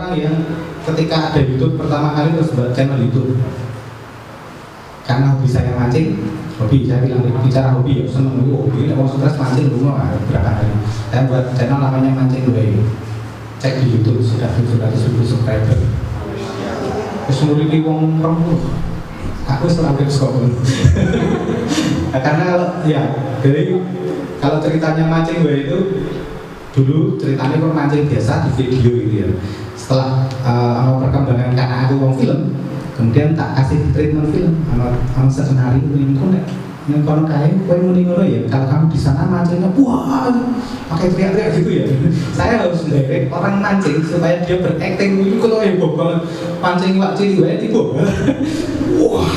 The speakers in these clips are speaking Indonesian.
orang yang ketika ada YouTube pertama kali terus buat channel YouTube karena hobi saya mancing, hobi saya bilang bicara hobi ya seneng hobi, kalau stres mancing dulu berapa hari saya buat channel namanya Mancing Way, cek di YouTube sudah 700.000 subscriber. Terus mulai wong rembuk, aku selalu sekolah. Karena ya jadi kalau ceritanya Mancing Way itu dulu ceritanya kok mancing biasa di video gitu ya. Setelah perkembangan karena aku wong film, kemudian tak kasih treatment film, skenario ini kok yang kalau kayak kue muni ngono ya, kalau kamu di sana mancingnya wah pakai teriak-teriak gitu ya. Saya harus direct orang mancing supaya dia berakting itu kalau heboh banget mancing iwak cili wae tiba. Wah,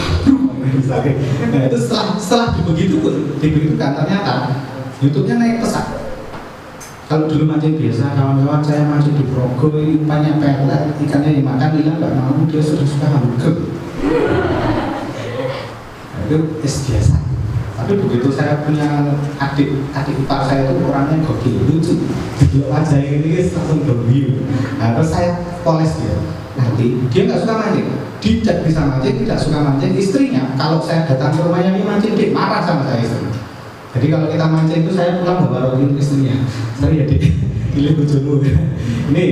misalnya. Nah itu setelah dibegitu kan ternyata YouTube-nya naik pesat. Kalau dulu mancing biasa, kawan-kawan saya mancing di Progo, umpannya pelet, ikannya dimakan, hilang nggak mau, dia suka hamburger. Nah, itu biasa. Tapi begitu saya punya adik ipar saya itu orangnya gokil, lucu. Di wajah ini langsung domiu. Nah, terus saya poles dia. Nanti dia nggak suka mancing, dia bisa mancing, tidak suka mancing. Istrinya kalau saya datang ke rumahnya ini mancing, dia marah sama saya istri. Jadi kalau kita mancing itu saya pulang bawa roti istrinya. Sorry ya dek, pilih bojomu. Ini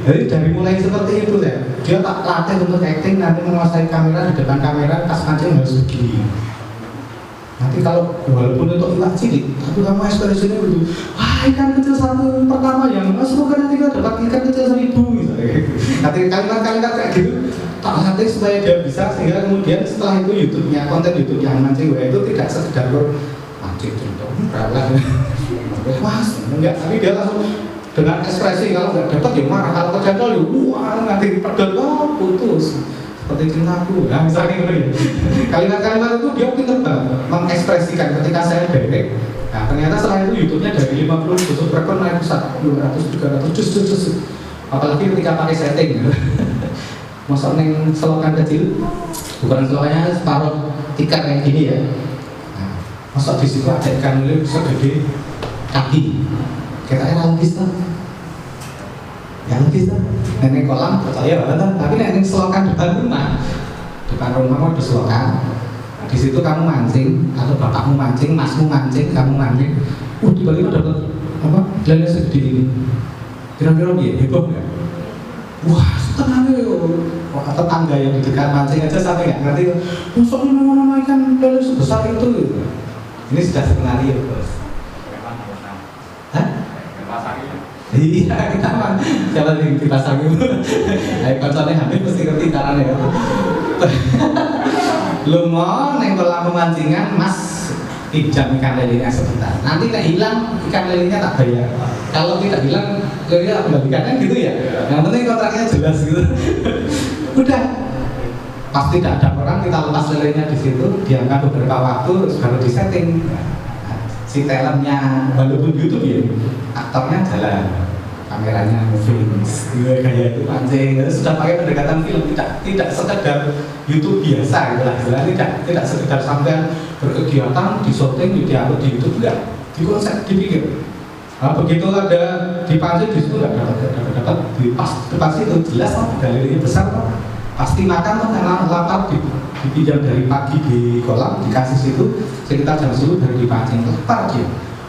jadi dari mulai seperti itu ya. Dia tak latih untuk acting, nanti menguasai kamera di depan kamera, pas mancing harus begini. Nanti kalau walaupun untuk iwak cilik, tapi kamu ekspresinya begitu, wah ikan kecil satu pertama yang semoga nanti kita dapat ikan kecil 1.000 misalnya. Nanti kalimat-kalimat kayak gitu, tak latih supaya dia bisa sehingga kemudian setelah itu YouTube-nya, konten YouTube yang mancing itu tidak sekedar mancing contoh, berawal, wah enggak, tapi dia langsung dengan ekspresi kalau nggak dapat ya marah, kalau kejadol ya wah nanti pedot, wah putus. Seperti cintaku, nah misalnya gitu ya. Kalimat-kalimat itu dia pintar banget mengekspresikan ketika saya direct. Nah ternyata setelah itu YouTube-nya dari 50 subscriber naik besar 200, 300, cus. Apalagi ketika pakai setting. Masuk neng selokan kecil, bukan selokannya separuh tikar kayak gini ya. Nah, masuk di situ ada ikan lele segede kaki. Kita logis tuh. Yang gitu, nenek kolam percaya banget, tapi nenek selokan depan rumah mau di selokan. Nah, di situ kamu mancing, atau bapakmu mancing, masmu mancing, kamu mancing. Tiba-tiba dapat apa? Lele segede ini. Kira-kira dia heboh nggak? Wah, tenang ya. Tetangga yang di dekat mancing aja sampai nggak ngerti. Maksudnya nama ikan lele sebesar itu. Ini sudah skenario bos. Hah? Iya, kita mah siapa yang dipasang itu? Ayo konsolnya habis mesti ngerti caranya ya. Lu mau neng kolam pemancingan mas pinjam ikan lelenya sebentar. Nanti tak hilang ikan lelenya tak bayar. Kalau tidak hilang lelenya tak kembalikan gitu ya. Yang penting kontraknya jelas gitu. Udah pasti tidak ada orang kita lepas lelenya di situ, diangkat beberapa waktu baru disetting. Si talentnya walaupun YouTube ya, aktornya jalan, kameranya moving, kayak itu mancing, sudah pakai pendekatan film, tidak sekedar YouTube biasa gitu lah, tidak sekedar sampai berkegiatan di shooting, di upload di YouTube, enggak, di konsep dipikir. Nah, begitu ada dipancing di situ nggak dapat di pas itu jelas galerenya besar kok, pasti makan tuh karena lapar dipinjam dari pagi di kolam dikasih situ sekitar jam 10 dari dipancing lapar dia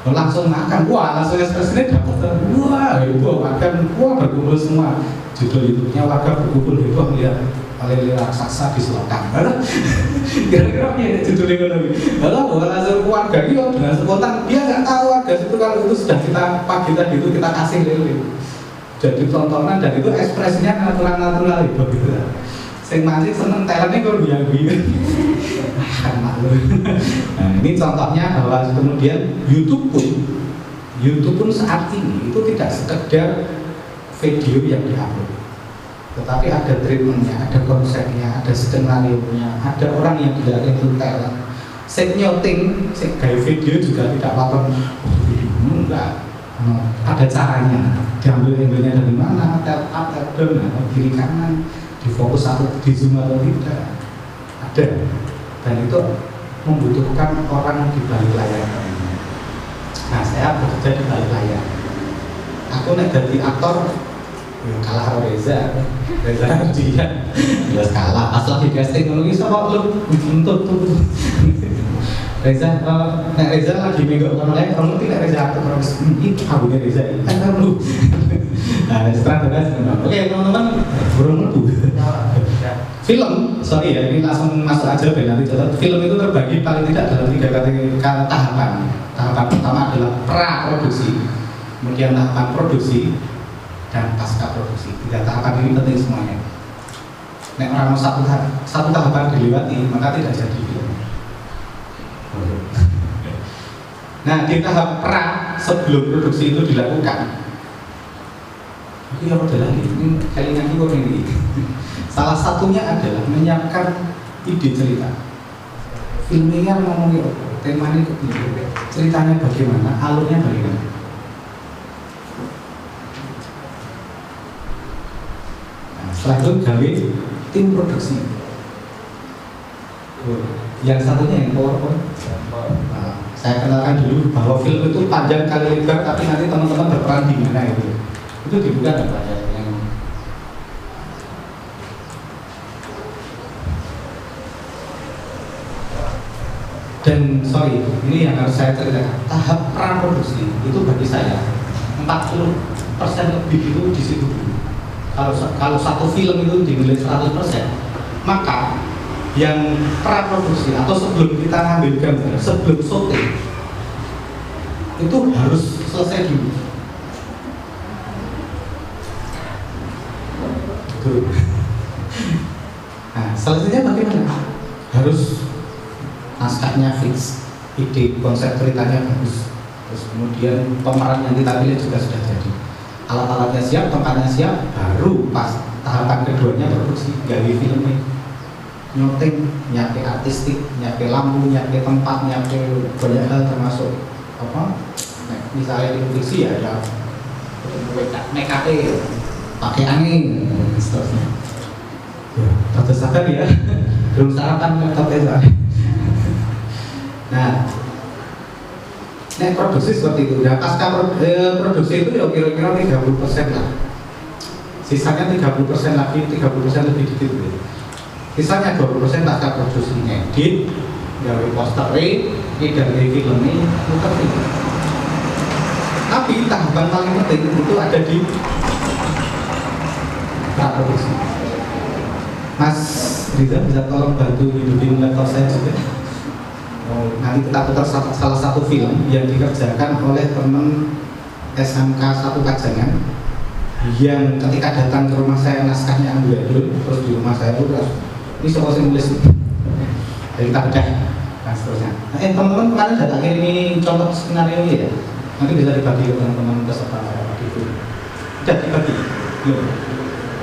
langsung makan, wah langsung ekspresinya dapat, wah heboh makan, wah berkumpul semua. Judul YouTube-nya warga berkumpul heboh lihat lele raksasa di selokan. Kira-kira ya judulnya lagi. Lalu langsung keluarga ini dengan spontan dia nggak tahu warga situ kalau itu sudah kita pagi tadi itu kita kasih lele. Jadi tontonan dan itu ekspresinya natural heboh gitu. Sing mancing seneng talentnya kok biang-biang. Nah ini contohnya bahwa kemudian YouTube pun saat ini itu tidak sekedar video yang diupload, tetapi ada treatmentnya, ada konsepnya, ada skenario-nya, ada orang yang tidak itu talent. Set nyoting, set gaya video juga tidak apa-apa. Enggak, ada caranya. Diambil angle-nya dari mana, tel up, tel down, atau kiri kanan, difokus atau di zoom atau tidak, ada. Dan itu membutuhkan orang di balik layar. Nah saya bekerja di balik layar. Aku nek jadi aktor Ya, kalah sama Reza dia jelas kalah. Pas lagi casting ngono iki sapa lu untuk Reza, Reza lagi minggu kono lek kamu tidak Reza aku terus itu kabune Reza kan kamu. Nah, setelah itu oke teman-teman burung lebu. Film, sorry ya, ini langsung masuk aja nanti catat. Film itu terbagi paling tidak dalam 3 kategori tahapan. Tahapan pertama adalah pra-produksi, kemudian tahapan produksi, dan pasca produksi. 3 tahapan ini penting semuanya. Nek orang satu tahapan dilewati, maka tidak jadi film. Nah, di tahap pra sebelum produksi itu dilakukan. Ini apa lagi? Ini kalian ini. Salah satunya adalah menyiapkan ide cerita. Filmnya ngomongin temanya begini, ceritanya bagaimana, alurnya bagaimana. Nah, setelah itu gawe tim produksi. Yang satunya yang PowerPoint. Nah, saya kenalkan dulu bahwa film itu panjang kali lebar, tapi nanti teman-teman berperan di mana itu. Itu dibuka nggak Pak? Dan sorry, ini yang harus saya ceritakan. Tahap praproduksi itu bagi saya 40% lebih itu di situ dulu. Kalau satu film itu dinilai 100%, maka yang praproduksi atau sebelum kita ngambil gambar, sebelum syuting itu harus selesai dulu. Nah, selesainya bagaimana? Harus naskahnya fix, ide konsep ceritanya bagus, terus kemudian pemeran yang kita pilih juga sudah jadi, alat-alatnya siap, tempatnya siap, baru pas tahapan keduanya produksi, gawe filmnya, nyuting, nyiapin artistik, nyiapin lampu, nyiapin tempat, nyiapin banyak hal termasuk apa? Misalnya di fiksi ya ada make-up, pakai angin, seterusnya. Terus sadar ya, belum sarapan laptopnya. Nah, produksi seperti itu. Nah, pasca produksi itu ya kira-kira 30% lah. Sisanya 30% lagi, 30% lebih dikit. Sisanya 20% pasca produksi, edit, gawe posternya, dan filmnya, muter film. Tapi tahapan paling penting itu ada di produksi. Mas Riza bisa tolong bantu hidupin laptop saya juga. Nanti kita putar salah satu film yang dikerjakan oleh teman SMK 1 Pajangan yang ketika datang ke rumah saya naskahnya ambil terus di rumah saya itu terus ini soal nulis jadi kita bedah dan seterusnya. Nah, teman-teman kemarin datang ini contoh skenario ya, nanti bisa dibagi ke teman-teman peserta saya di itu sudah dibagi belum?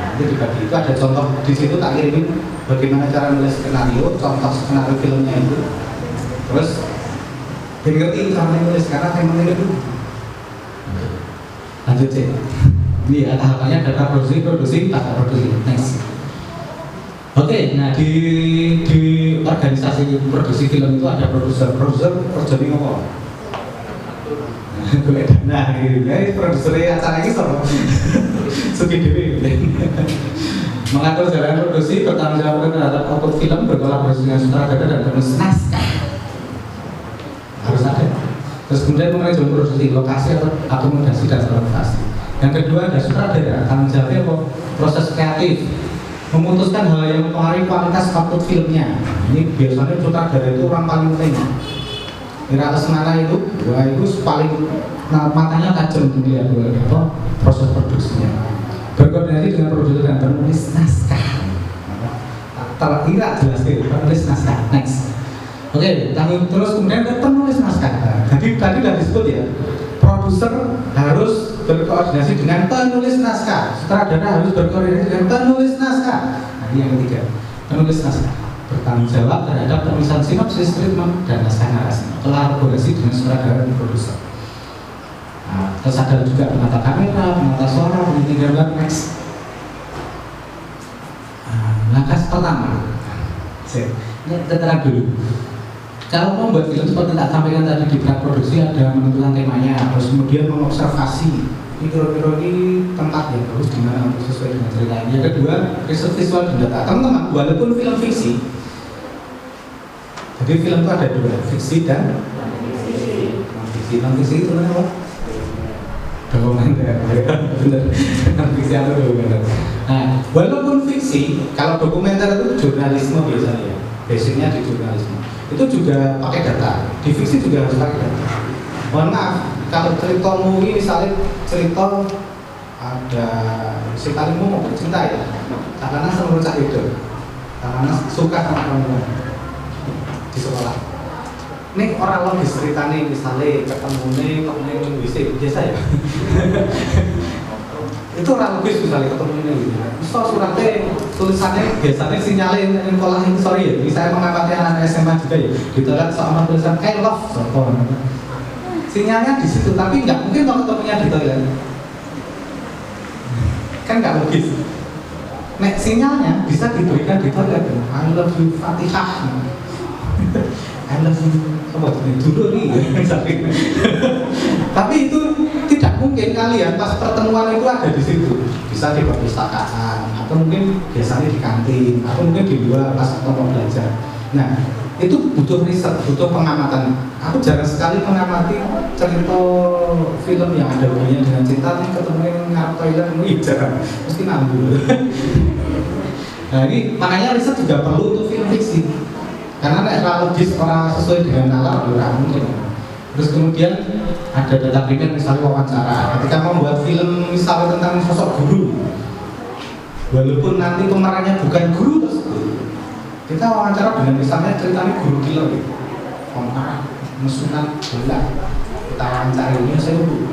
Nanti dibagi itu ada contoh di situ tak kirimin bagaimana cara nulis skenario, contoh skenario filmnya itu. Terus ngerti cara nulis karena saya menulis dulu. Lanjut sih. Ini ya tahapannya data produksi, data produksi. Next. Oke, nah di organisasi produksi film itu ada produser kerjanya ngomong. Nah, ini produser acara ini sama. Suki Dewi. Mengatur jalan produksi, bertanggung jawab terhadap output film, berkolaborasi dengan sutradara dan penulis naskah. Harus ada. Terus kemudian manajemen produksi, lokasi atau akomodasi dan transportasi. Yang kedua ada sutradara, tanggung jawabnya proses kreatif, memutuskan hal yang mempengaruhi kualitas output filmnya. Ini biasanya sutradara itu orang paling penting. Ira Lesmana itu, wah itu paling matanya tajam melihat apa proses produksinya. Berkoordinasi dengan produser dan penulis naskah. Tidak jelas itu penulis naskah. Next. Oke, terus kemudian ke penulis naskah. Jadi tadi sudah disebut ya, produser harus berkoordinasi dengan penulis naskah, sutradara harus berkoordinasi dengan penulis naskah. Nah, ini yang ketiga, penulis naskah bertanggung jawab terhadap penulisan sinopsis, treatment, dan naskah narasi, kolaborasi dengan sutradara dan produser. Nah, terus ada juga penata kamera, penata suara, peneliti gambar. Next. Langkah pertama, ini terang dulu. Kalau membuat film seperti tak sampaikan tadi di praproduksi ada menentukan temanya, terus kemudian mengobservasi ini kira-kira ini tempat yang bagus di mana untuk sesuai dengan cerita ini. Yang kedua, riset visual dan data. Teman-teman, walaupun film fiksi, jadi film itu ada dua, fiksi dan non-fiksi. Non-fiksi itu apa? Dokumenter, benar. Non-fiksi atau dokumenter. Nah, walaupun fiksi, kalau dokumenter itu jurnalisme biasanya, basicnya di jurnalisme, itu juga pakai data. Di fiksi juga harus pakai data. Mohon maaf, kalau ceritamu ini misalnya cerita ada si kalimu mau bercinta ya, karena sama cak itu, karena suka sama perempuan di sekolah. Ini orang logis ceritanya misalnya ketemu WC biasa ya. Itu orang logis misalnya ketemu ini. Misal suratnya tulisannya biasanya sinyalin sekolah ini sorry ya. Misalnya mengamati anak SMA juga ya. Ditulis sama tulisan I love contoh. Sinyalnya di situ tapi nggak mungkin kalau ketemunya di toilet. Kan nggak logis. Nek sinyalnya bisa diberikan di toilet. I love you Fatihah. I love you dulu nih. Tapi itu tidak mungkin kalian pas pertemuan itu ada di situ. Bisa di perpustakaan atau mungkin biasanya di kantin atau mungkin di luar pas mau belajar. Nah, itu butuh riset, butuh pengamatan. Aku jarang sekali mengamati cerita film yang ada hubungannya dengan cinta nih ketemu ngarep toilet ini jarang, mesti ngambul. Nah ini makanya riset juga perlu untuk film fiksi. Karena kalau logis orang sesuai dengan nalar orang mungkin. Terus kemudian ada data primer misalnya wawancara. Ketika membuat film misalnya tentang sosok guru, walaupun nanti pemerannya bukan guru tersebut, kita wawancara dengan misalnya ceritanya guru killer gitu, pemarah, mesunan bola, kita wawancara ini saya dulu.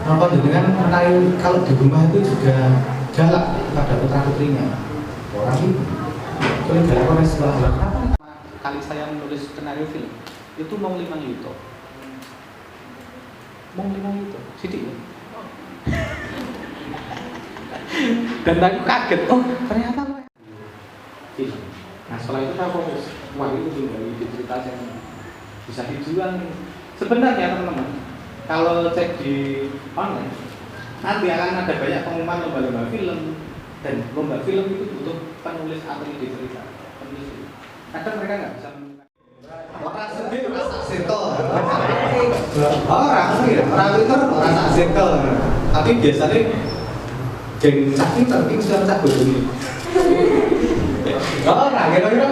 Kenapa dengan menarik kalau di rumah itu juga galak pada putra putrinya orang itu, kalau galak orang sebelah belakang. Kali saya menulis skenario film itu mau 5 juta, sidik. Dan aku kaget, oh ternyata film. Nah setelah itu saya fokus, wah itu tinggal di cerita yang bisa dijual. Sebenarnya teman-teman, kalau cek di online, nanti akan ada banyak pengumuman lomba-lomba film, dan lomba film itu butuh penulis atau ide cerita. Kadang mereka nggak bisa menemukan orang sendiri rasa circle orang Twitter rasa circle tapi biasanya geng cak Twitter ini sudah cak bodohnya orang kira-kira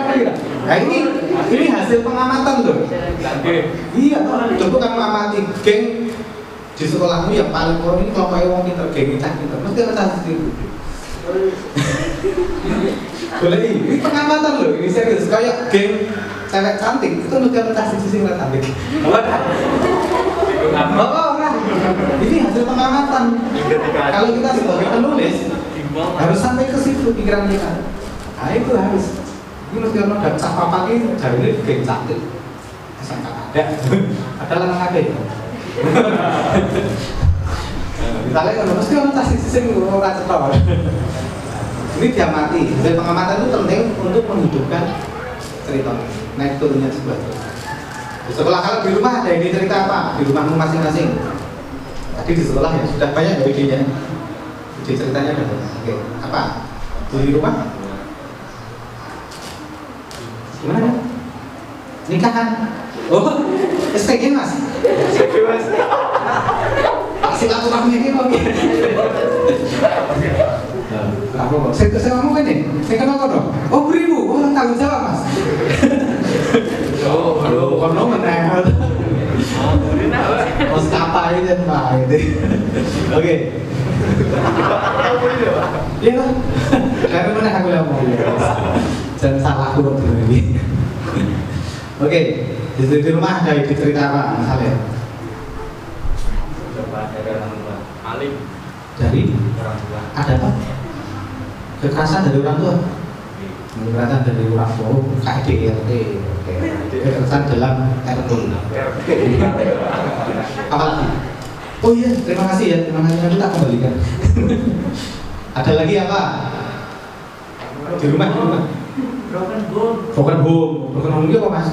nah ini hasil pengamatan tuh iya coba kamu amati geng di sekolahmu yang paling korup ini kalau kayak orang pinter geng cak Twitter mesti ada hasil boleh ini pengamatan loh, ini serius kayak geng cewek cantik itu udah mentasi sisi ngeliat cantik ini hasil pengamatan kalau kita sebagai penulis harus sampai ke situ pikiran kita nah itu harus ini mesti orang dan cak papan ini jari ini geng cantik SMK ada lanang ada ya misalnya kalau mesti orang mentasi sisi ngeliat cetor ini diamati, dari pengamatan itu penting untuk menghidupkan cerita naik turunnya sebuah cerita. Sekolah kalau di rumah ada ide cerita apa? Di rumahmu masing-masing. Tadi di sekolah ya sudah banyak ya idenya. Ide ceritanya ada. Oke, apa? Di rumah? Gimana? Nikahan? Oh, SPG mas? SPG mas. Silaturahmi ini mau apa? Saya ngomong kan nih? Saya kenal dong? Oh 1000, oh tanggung jawab mas. Oh, kono meneh. Oh sekapai dan pak itu. Oke. Iya lah. Dari mana aku ngomong? Jangan salah aku waktu ini. Oke, di rumah ada ide cerita apa misalnya? Coba dari orang tua, alim. Dari orang tua. Ada apa? Kekerasan dari orang tua. Kekerasan dari orang tua, KDRT. Kekerasan dalam RT. Apa lagi? Oh iya, terima kasih ya, terima kasih nanti tak kembalikan. Ada lagi apa? Di rumah, di rumah. Broken home. Broken home, broken home itu apa mas?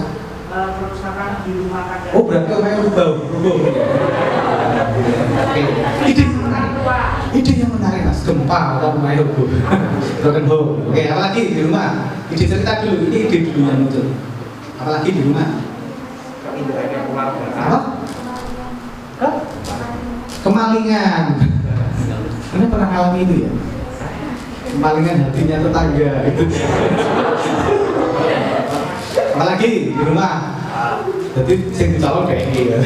Kerusakan di rumah kaca. Oh berarti orang yang rubah. Oke. menarik mas, gempa atau rumah roboh, broken home. Oke, apalagi di rumah? Ide cerita dulu, ini ide dulu yang muncul. Apalagi di rumah? Apa? Kemalingan. Anda pernah ngalami itu ya? Kemalingan hatinya tetangga itu. Apalagi di rumah? Jadi sing dicolong kayak ini ya.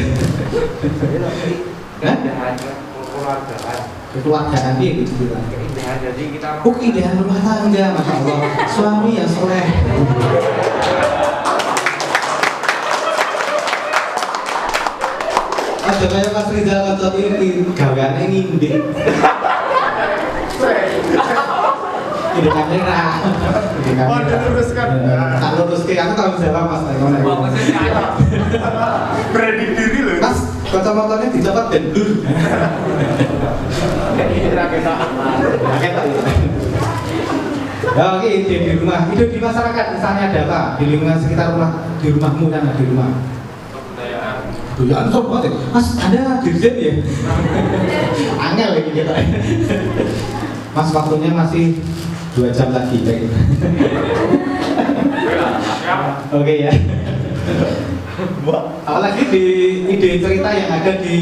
Kekeluargaan dia gitu bilang. Jadi kita Keindahan rumah tangga, masya Allah. Suami yang soleh. Ada kayak Mas Rizal Kocok ini gaweane ngindek. Ide kamera. Oh, diluruskan. Tak luruskan, aku tahu jawab Mas. Predik diri loh. Mas, kacamata dicopot dan blur. Ya, oke, ide di rumah, ide di masyarakat misalnya ada apa? Di lingkungan sekitar rumah, di rumahmu kan di rumah. Kebudayaan sob banget. Mas, Anda dirjen ya? Angel lagi kita. Mas, waktunya masih 2 jam lagi kayak gitu. Oke ya. Apalagi di ide cerita yang ada di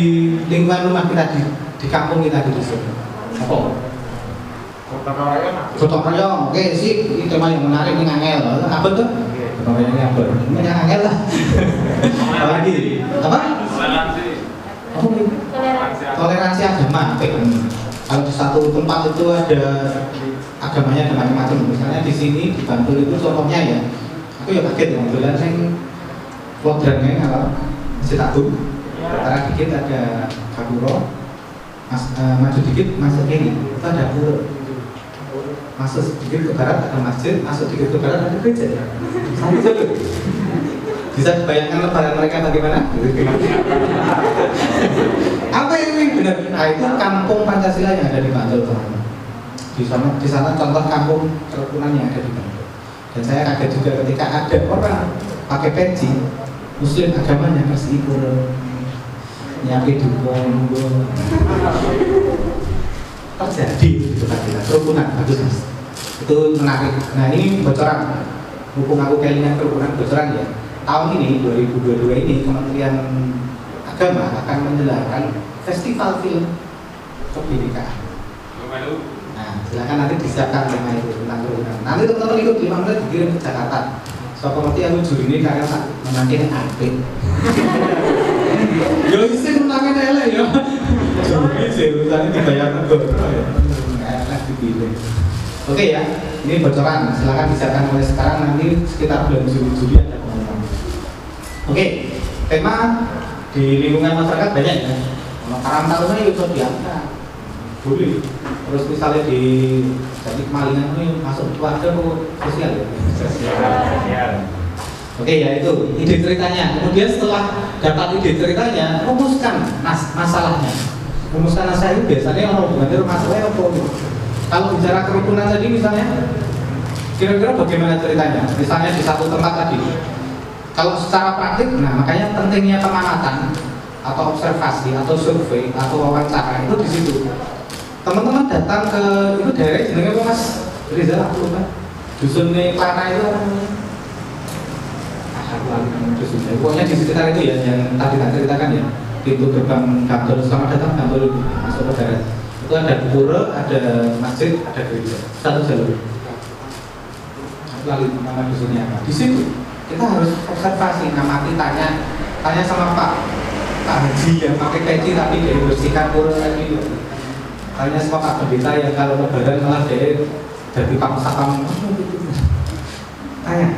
lingkungan rumah kita di kampung kita di dusun. Apa? Gotong royong. Oke sih, ini tema yang menarik ini angel. Apa tuh? Gotong royong ini apa? Ini yang angel lah. Apalagi? Apa? Toleransi agama. Kalau di satu tempat itu ada agamanya ada macam-macam. Misalnya di sini di Bantul itu contohnya ya. Aku ya kaget ya, kebetulan saya kodrannya kalau masih takut. Antara dikit ada Kapuro, maju dikit masuk kiri itu ada pura. Masuk sedikit ke barat ada masjid, masuk sedikit ke barat ada gereja. Sama saja. Bisa dibayangkan lebaran mereka bagaimana? Apa ini benar? Nah itu kampung Pancasila yang ada di Bantul. Di sana contoh kampung kerukunan yang ada di Bantul. Dan saya kaget juga ketika ada orang pakai peci Muslim agamanya meskipun nyampe dukung terjadi itu kan kerukunan bagus mas. Itu menarik. Nah ini bocoran mumpung aku kelingan kerukunan bocoran ya. Tahun ini 2022 ini Kementerian Agama akan menyelenggarakan festival film kebinekaan. Nah, silakan nanti disiapkan tema itu tentang kerukunan. Nanti teman-teman ikut 5 menit dikirim ke Jakarta. So pengerti aku juri ini karena tak menangkin apik. Yo isi menangkin elek yo. Juri sih urusannya dibayar negara ya. Enak dipilih. Oke ya, ini bocoran. Silakan disiapkan mulai sekarang nanti sekitar bulan Juli ada pengumuman. Oke, tema di lingkungan masyarakat banyak ya. Kalau karang taruna itu diangkat. Boleh. Terus misalnya di jadi kemalingan ini masuk keluarga atau sosial ya? Sosial. Oke ya itu ide ceritanya. Kemudian setelah dapat ide ceritanya, rumuskan masalahnya. Rumuskan masalah itu biasanya orang hubungannya masalahnya apa? Kalau bicara kerukunan tadi misalnya, kira-kira bagaimana ceritanya? Misalnya di satu tempat tadi. Kalau secara praktik, nah makanya pentingnya pengamatan atau observasi atau survei atau wawancara itu di situ. Teman-teman datang ke itu daerah jenenge apa Mas Rizal aku lupa. Dusunnya Klana itu apa namanya? Dusunnya. Pokoknya di sekitar itu ya yang tadi tak ceritakan ya. Pintu gerbang Bantul, selamat datang Bantul masuk ke daerah. Itu ada pura, ada masjid, ada gereja. Satu jalur. Lalu nama dusunnya apa? Di situ kita harus observasi, ngamati, tanya sama Pak Haji yang pakai peci tapi dia bersihkan pura tadi. Tanya sama Pak Pendeta yang kalau lebaran malah dia jadi pam-sapam. Tanya.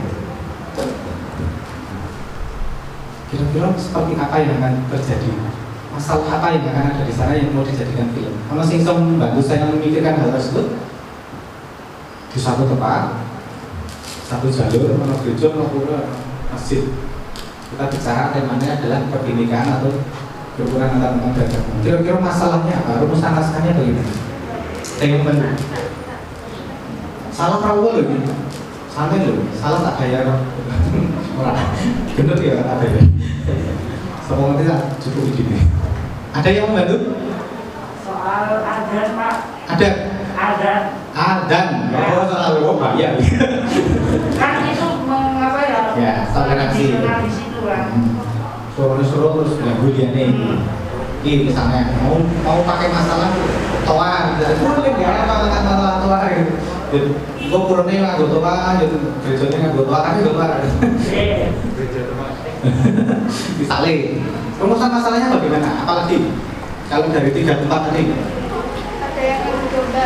Kira-kira seperti apa yang akan terjadi? Masalah apa yang akan ada di sana yang mau dijadikan film? Kalau sing membantu saya memikirkan hal tersebut di satu tempat, satu jalur, mana gereja, mana masjid. Kita bicara temanya adalah kebinekaan atau kerukunan antar umat beragama. Kira-kira masalahnya apa? Rumusan naskahnya bagaimana? Tengok benar. Salah perahu loh gitu. Santai loh. Salah tak bayar. Bener ya tak bayar. Semua nanti tak cukup begini. Ada yang membantu? Soal adan Pak. Ada. Adan. Oh, selalu bayar. Kan itu mengapa ya? Ya, toleransi. Di situ kan. Suruh terus ganggu dia nih. Ini misalnya mau pakai masalah toa, boleh nggak apa angkat masalah toa gitu. Gue purane nganggo toa, gitu. Gerejanya nganggo toa, tapi toa. Misalnya, rumusan masalahnya bagaimana? Apalagi kalau dari 3 tempat tadi. Ada yang ngadu domba.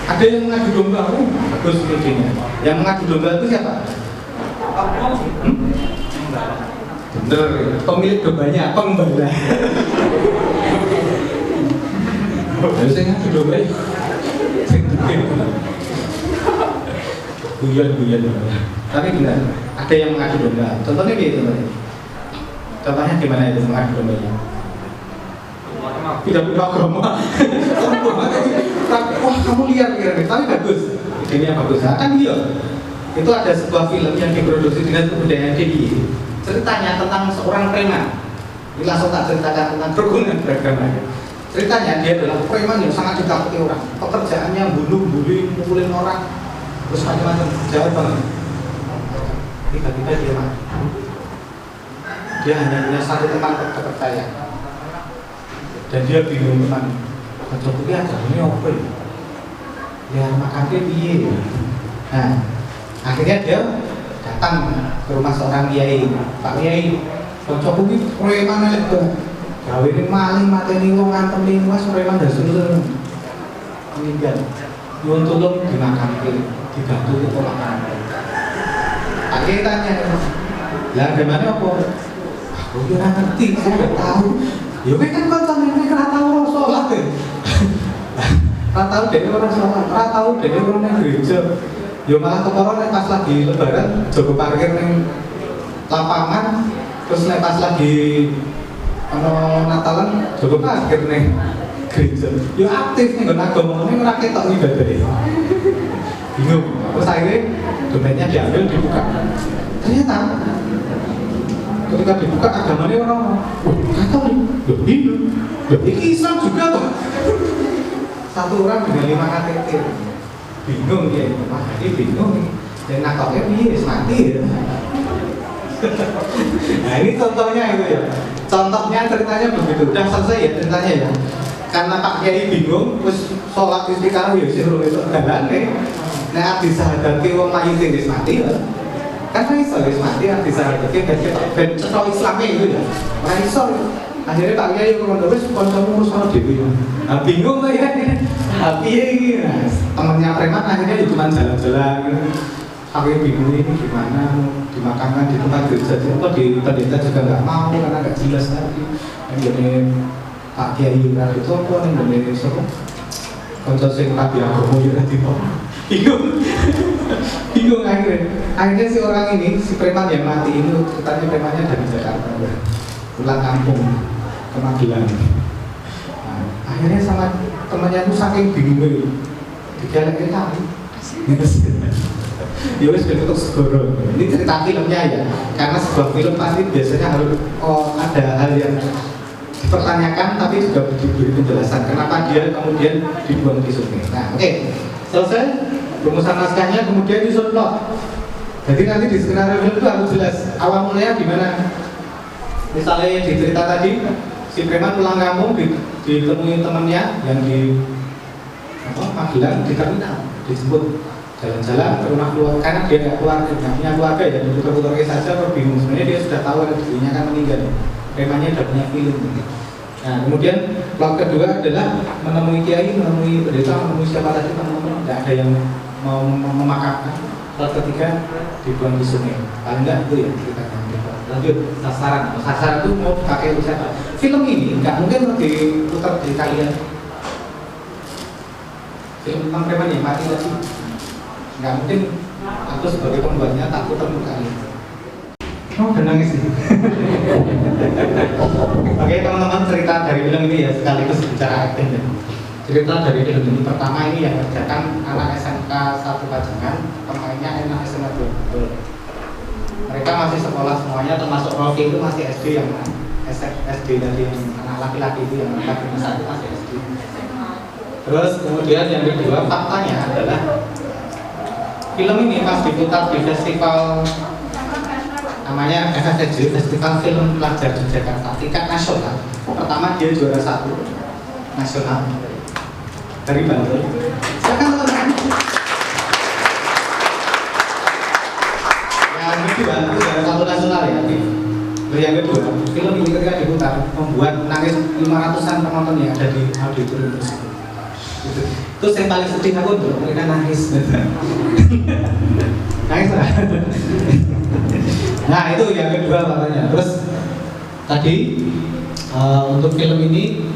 Ada yang mengadu domba, bagus idenya. Yang mengadu domba itu siapa? Bener, pemilik dombanya, pembela. Harusnya ngadu domba ya. Guyon. Tapi benar, ada yang mengadu domba. Contohnya gitu, contohnya gimana itu mengadu dombanya? Tidak punya agama. Wah, kamu liar nih, tapi bagus. Idenya bagus. Nah, kan iya. Itu ada sebuah film yang diproduksi dengan kebudayaan DIY. Ceritanya tentang seorang preman. Ini langsung tak ceritakan tentang kerukunan beragama. Ceritanya dia adalah preman yang sangat ditakuti orang. Pekerjaannya bunuh, mukulin orang, terus macam-macam. Jahat banget. Tiba-tiba dia mati. Dia hanya punya satu teman terpercaya. Dan dia bingung teman. Kocok ini agamanya apa ya? Ya makannya piye. Nah, akhirnya dia datang ke rumah seorang kiai. Pak Kiai, kocok ini preman aja tuh. Gawe ini maling mateni wong ngantem ning was preman dasun-dasun. Meninggal. Nyuwun tulung dimakamke, dibantu ke pemakaman. Pak Kiai tanya, "Lah gimana apa?" Aku ora ngerti, saya enggak tahu. Ya kan koncone nek ora tau salat e. Ora tau dhewe ora salat, ora tau dhewe ora nang gereja. Ya malah keporo nek pas lagi lebaran jogo parkir ning lapangan, terus nek pas lagi ana Natalan jogo parkir ning gereja. Ya aktif ning nggon agama ning ora ketok ibadahe. Bingung. Terus akhirnya dompetnya diambil dibuka. Ternyata ketika dibuka agamanya orang Katolik, Hindu, ini Islam juga tuh. Satu orang dengan 5 KTP, bingung dia, ini bingung nih. Dan nakoknya dia mati ya. Nah ini contohnya itu ya. Contohnya ceritanya begitu. Udah selesai ya ceritanya ya. Karena Pak Kiai bingung, terus sholat istiqamah ya sih rumit jalan nih. Nah abis sahadatnya wong mayit wis mati ya. Kan iso wis mati abis sahadatnya ben cetok Islamnya itu ya. Ora iso. Akhirnya Pak Kiai ngomong wis kancamu urus ana dhewe. Nah bingung tuh ya. Piye iki? Temennya preman akhirnya cuma jalan-jalan gitu. Aku bingung ini gimana dimakamkan di tempat gereja apa di pendeta juga nggak mau karena nggak jelas tadi. Yang Pak Kiai itu apa nih dari siapa? Konco sing rabi agama ya nanti bingung akhirnya si orang ini si preman yang mati ini ceritanya premannya dari Jakarta pulang kampung ke Magelang. Nah, akhirnya sama temannya itu saking bingungnya digalak kali ya wis bentuk segoro. Ini cerita filmnya ya, karena sebuah film pasti biasanya harus ada hal yang dipertanyakan tapi juga diberi penjelasan kenapa dia kemudian dibuang di sungai. Nah, oke. Selesai rumusan naskahnya, kemudian disusun plot. Jadi nanti di skenario film itu harus jelas awal mulanya gimana. Misalnya di cerita tadi si preman pulang kampung ditemui temannya yang di Magelang di terminal, dijemput jalan-jalan ke rumah keluarga karena dia nggak punya keluarga ya, putar-putarnya saja bingung. Sebenarnya dia sudah tahu ada dirinya akan meninggal. Premannya sudah punya feeling. Nah, kemudian plot kedua adalah menemui kiai, menemui pendeta, menemui siapa tadi teman-teman. Tidak ada yang mau memakamkan. Plot ketiga dibuang di sungai. Paling enggak itu ya ceritanya. Lanjut sasaran itu mau pakai siapa? Film ini nggak mungkin diputar di kalian. Film tentang preman yang mati tadi nggak mungkin aku sebagai pembuatnya tak putar di kalian. Oh, udah nangis sih. Oke teman-teman, cerita dari film ini ya sekaligus bicara acting ya. Cerita dari film ini pertama ini yang mengerjakan anak SMK 1 Pajangan, pemainnya anak SMA 2. Mereka masih sekolah semuanya, termasuk Rocky itu masih SD yang SD dari anak laki-laki itu yang laki-laki satu masih SD. Terus kemudian yang kedua faktanya adalah film ini pas diputar di festival namanya FFJ, Festival Film Pelajar Yogyakarta tingkat nasional. Pertama dia juara 1 nasional dari Bantul. Silakan teman-teman. Yang kedua itu juara 1 nasional ya. Terus yang kedua, film ini ketika diputar membuat nangis 500-an penonton yang ada di auditorium tersebut. Itu yang paling sedih aku tuh, mereka nangis. Nangis lah. Nah itu yang kedua makanya. Terus tadi untuk film ini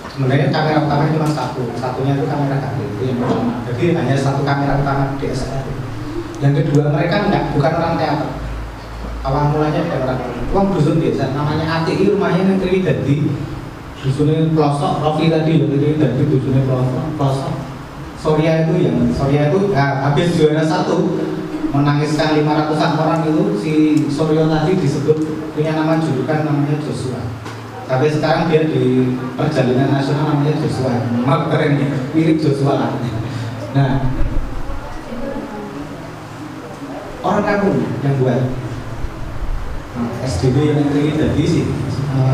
sebenarnya kamera utama cuma satunya itu kamera kaki itu yang pertama. Jadi hanya satu kamera utama DSLR. Yang kedua mereka bukan orang teater. Awal mulanya dari orang dusun biasa, namanya Ati, rumahnya yang Triwidadi, dusunnya pelosok, Rofi tadi yang Triwidadi, dusunnya pelosok. Surya itu habis juara 1 menangiskan 500-an orang itu, si Suryo tadi disebut punya nama julukan namanya Joshua. Tapi sekarang dia di perjalanan nasional namanya Joshua, nama kerennya mirip Joshua lah. Nah, orang kampung yang buat SDB yang ini jadi sih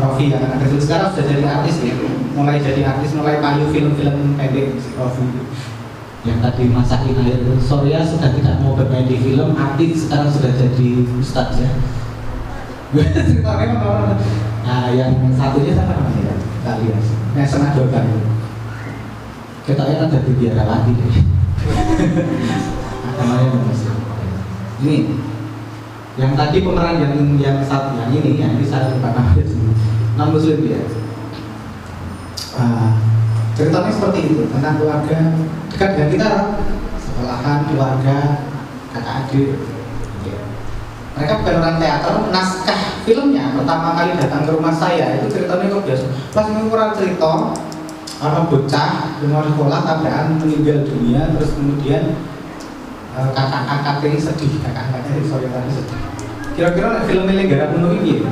Rofi yang anak kecil sekarang sudah jadi artis ya, mulai jadi artis, mulai payu film-film pendek si Rofi yang tadi masakin air. Surya sudah tidak mau bermain di film, Ati sekarang sudah jadi ustadz ya. Ceritanya nah yang satunya sama namanya kalian yang setengah doang kita ada di Biarawati deh. Namanya masih ini yang tadi pemeran yang satu yang ini saya lupa namanya non muslim ya. Ceritanya seperti itu tentang keluarga dekat dengan kita, sekolahan, keluarga, kakak adik. Mereka bukan orang teater. Naskah filmnya pertama kali datang ke rumah saya itu ceritanya kok biasa. Pas kurang cerita orang bocah luar sekolah tabrakan meninggal dunia, terus kemudian kakak angkatnya sedih, kakak angkatnya sorry tadi sedih. Kira-kira film ini gara penuh ini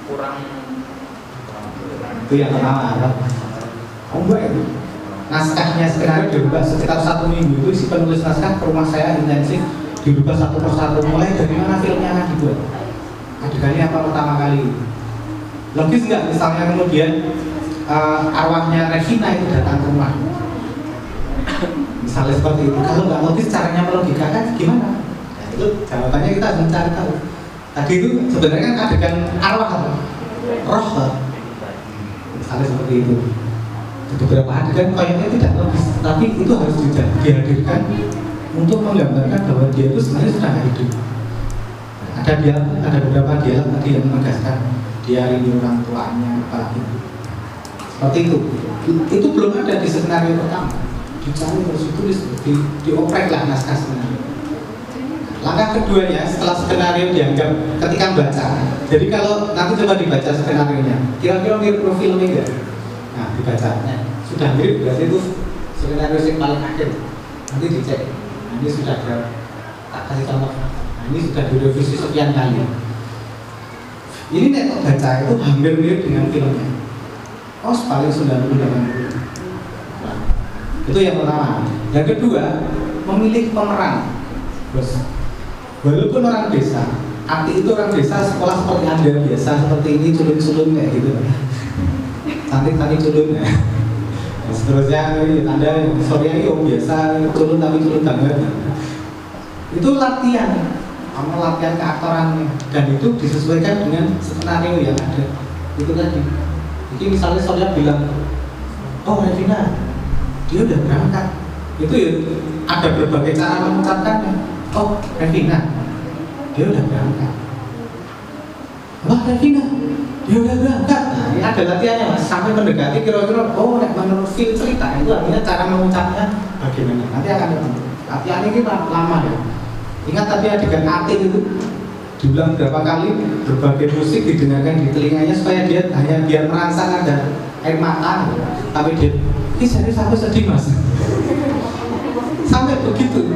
kurang itu yang pertama. Enggak itu naskahnya skenario dirubah sekitar 1 minggu itu si penulis naskah ke rumah saya intensif dirubah satu persatu, mulai dari mana filmnya akan dibuat, adegannya apa pertama kali. Logis nggak misalnya kemudian arwahnya Regina itu datang ke rumah, misalnya seperti itu. Kalau nggak logis caranya melogikakan gimana? Nah, itu jawabannya kita harus mencari tahu. Tadi itu sebenarnya kan adegan arwah atau roh, misalnya seperti itu. Beberapa adegan kayaknya tidak logis, tapi itu harus dihadirkan untuk menggambarkan bahwa dia itu sebenarnya sudah nggak hidup. Ada beberapa dialog tadi yang menegaskan dia rindu orang tuanya, apalagi seperti itu. Itu belum ada di skenario pertama. Dicari terus ditulis, dioprek lah naskah skenario. Langkah keduanya setelah skenario dianggap ketika baca. Jadi kalau nanti coba dibaca skenarionya, kira-kira mirip profil ini enggak? Nah, dibacanya sudah mirip, berarti itu skenario yang paling akhir. Nanti dicek. Ini sudah tak kasih contoh. Nah, ini sudah direvisi sekian kali. Ini nek baca itu hampir mirip dengan filmnya. Oh, paling 90-80. Nah, itu yang pertama. Yang kedua, memilih pemeran. Bos, walaupun orang desa, Ati itu orang desa, sekolah seperti Anda biasa, seperti ini culun-culun kayak gitu. Cantik-cantik culun ya. Seterusnya Anda Surya ini biasa culun tapi culun banget. Itu latihan, kamu latihan keaktorannya, dan itu disesuaikan dengan skenario yang ada. Itu tadi. Jadi misalnya Surya bilang, oh Regina, dia udah berangkat. Itu ya ada berbagai cara mengucapkannya. Oh Regina, dia udah berangkat. Wah Regina, dia udah berangkat. Nah, ini ada latihannya mas, sampai mendekati kira-kira oh menurut feel cerita itu artinya cara mengucapnya bagaimana. Nanti akan latihan ini lama ya. Ingat tadi adegan Ati itu diulang berapa kali, berbagai musik didengarkan di telinganya supaya dia hanya biar merangsang ada air mata. Tapi dia ini serius aku sedih mas. Sampai begitu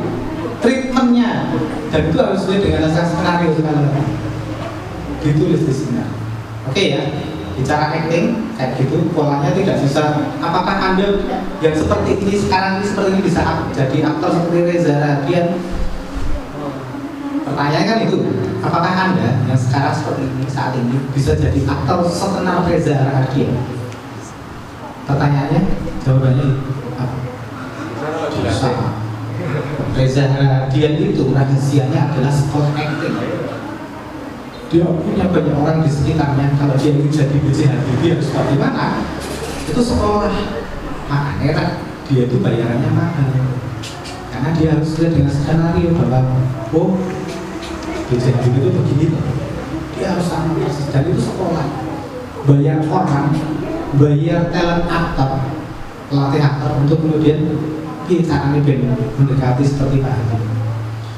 treatmentnya, dan itu harus sesuai dengan naskah skenario sekarang. Ditulis di sini. Oke ya, bicara acting kayak gitu, polanya tidak bisa. Apakah Anda yang seperti ini sekarang ini seperti ini bisa jadi aktor seperti Reza Radian? Pertanyaan kan itu, apakah Anda yang sekarang seperti ini saat ini bisa jadi aktor setenar Reza Radian? Pertanyaannya, jawabannya apa? Bisa. Reza Radian itu rahasianya adalah sekolah acting. Dia punya banyak orang di sekitarnya. Kalau dia ingin jadi B.J. Habibie harus bagaimana? Itu sekolah. Makanya dia itu bayarannya mahal. Karena dia harus lihat dengan skenario bahwa oh B.J. Habibie itu begini. Dia harus sama persis. Dan itu sekolah. Bayar orang, bayar talent aktor, pelatih aktor untuk kemudian caranya mendekati seperti Pak Habibie.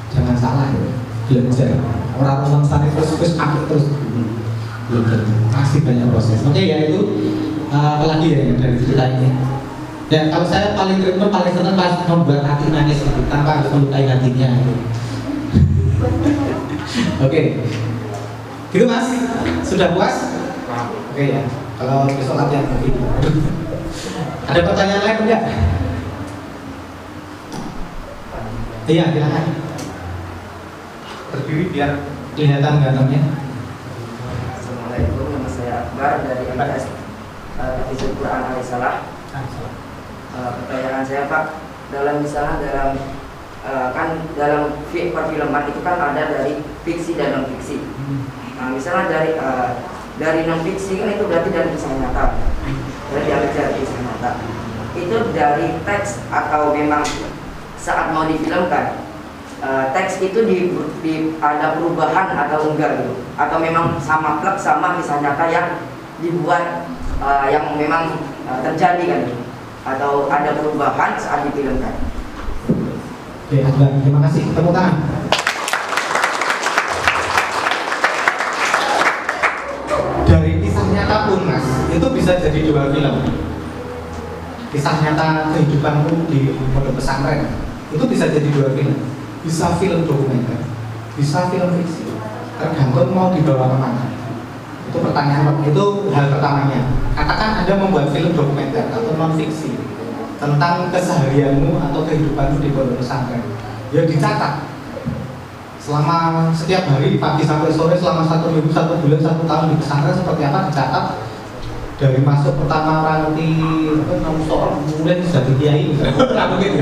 Jangan salah ya, belajar. Orang sana terus aktif terus belum tentu, masih banyak proses. Oke ya itu apalagi ya yang dari cerita ini. Dan kalau saya paling senang pas membuat hati nangis tanpa harus melukai hatinya. Oke, gitu Mas, sudah puas? Oke ya. Kalau besok latihan lagi. Ada pertanyaan lain enggak? Iya, silakan. Berdiri biar kelihatan gantengnya. Assalamualaikum, nama saya Akbar dari MTS Hafizul Quran Alaihissalam. Pertanyaan saya Pak, dalam dalam perfilman itu kan ada dari fiksi dan non fiksi. Nah, misalnya dari non fiksi kan itu berarti dari kisah nyata, dari kisah nyata. Itu dari teks atau memang saat mau difilmkan? Teks itu ada perubahan atau enggak gitu, atau memang sama plek sama kisah nyata yang dibuat yang memang terjadi kan gitu, atau ada perubahan saat difilmkan. Oke, Akbar, terima kasih. Tepuk tangan. Dari kisah nyata pun Mas, itu bisa jadi dua film. Kisah nyata kehidupanku di pondok pesantren itu bisa jadi dua film. Bisa film dokumenter, bisa film fiksi, tergantung mau dibawa kemana. Itu pertanyaan, itu hal pertamanya. Katakan Anda membuat film dokumenter atau non fiksi tentang keseharianmu atau kehidupanmu di pondok pesantren, ya dicatat selama setiap hari pagi sampai sore selama 1 minggu, 1 bulan, 1 tahun di pesantren seperti apa, dicatat. Dari masuk pertama ranti seorang kemudian jadi kiai, nggak mungkin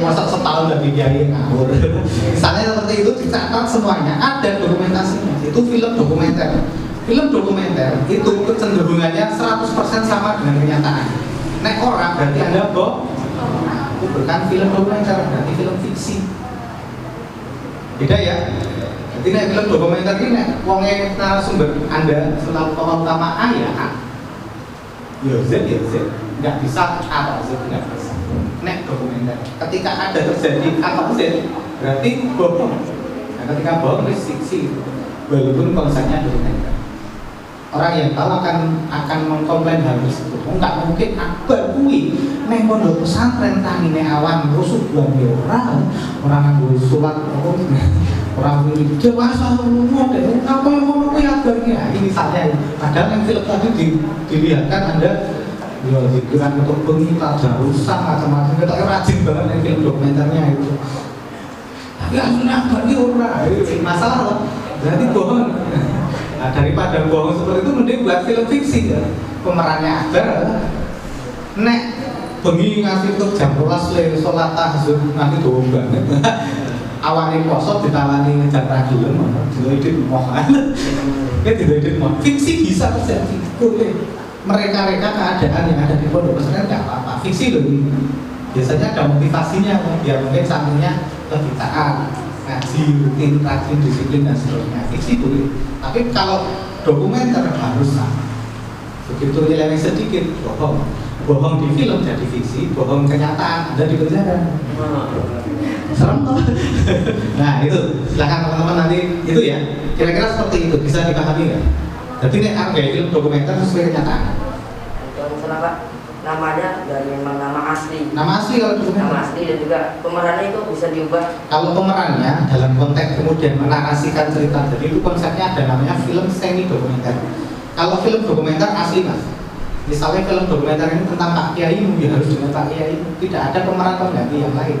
masa setahun jadi kiai ngawur. Misalnya seperti itu dicatat semuanya, ada dokumentasinya. Itu film dokumenter. Film dokumenter itu kecenderungannya 100% sama dengan kenyataan. Nek orang berarti Anda bohong. Itu bukan film dokumenter, berarti film fiksi. Beda ya. Jadi nek film dokumenter ini wonge narasumber Anda selalu tokoh utama A ya A, ya Z, nggak bisa A atau Z, nggak bisa. Nek dokumenter, ketika ada terjadi A atau Z, berarti bohong. Nah, ketika bohong itu fiksi, walaupun konsepnya dokumenter. Orang yang tahu akan mengkomplain hal tersebut. Nggak mungkin Akbar kuwi neng pondok pesantren tangine awan rusuk buang orang nganggo sholat orang ini dewasa ngomong deh apa yang ngomong Akbar ini ini misalnya. Padahal yang film tadi dilihatkan Anda ya pikiran untuk bengi tadarusan macam-macam kita rajin banget yang film dokumenternya itu. Tapi aslinya Akbar ini orang masalah berarti bohong. Nah, daripada bohong seperti itu mending buat film fiksi ya. Pemerannya Akbar nek bengi ngasih tuh jam 12 sholat tahajud nanti doang banget. Awalnya poso ditawani ngejar ragilem diedit mohan. Diedit mohan. Fiksi bisa terjadi. Boleh. Mereka keadaan yang ada di pondok pesantren nggak apa-apa. Fiksi loh ini. Biasanya ada motivasinya biar mungkin santrinya lebih taat, ngaji, rutin, rajin, disiplin dan seterusnya. Fiksi boleh. Tapi kalau dokumenter harus sama. Begitu nilainya sedikit, bohong di film jadi fiksi, bohong kenyataan ada di penjara. Serem toh. Nah itu silakan teman-teman nanti itu ya. Kira-kira seperti itu bisa dipahami nggak? Jadi ini film dokumenter sesuai kenyataan. Kalau misalnya Pak, namanya dari memang nama asli. Nama asli kalau dokumenter. Nama asli dan juga pemerannya itu bisa diubah. Kalau pemerannya dalam konteks kemudian menarasikan cerita, jadi itu konsepnya ada namanya film semi dokumenter. Kalau film dokumenter asli mas, misalnya film dokumenter ini tentang Pak Kiai, ya harus dengan Pak Kiai, tidak ada pemeran pengganti yang lain.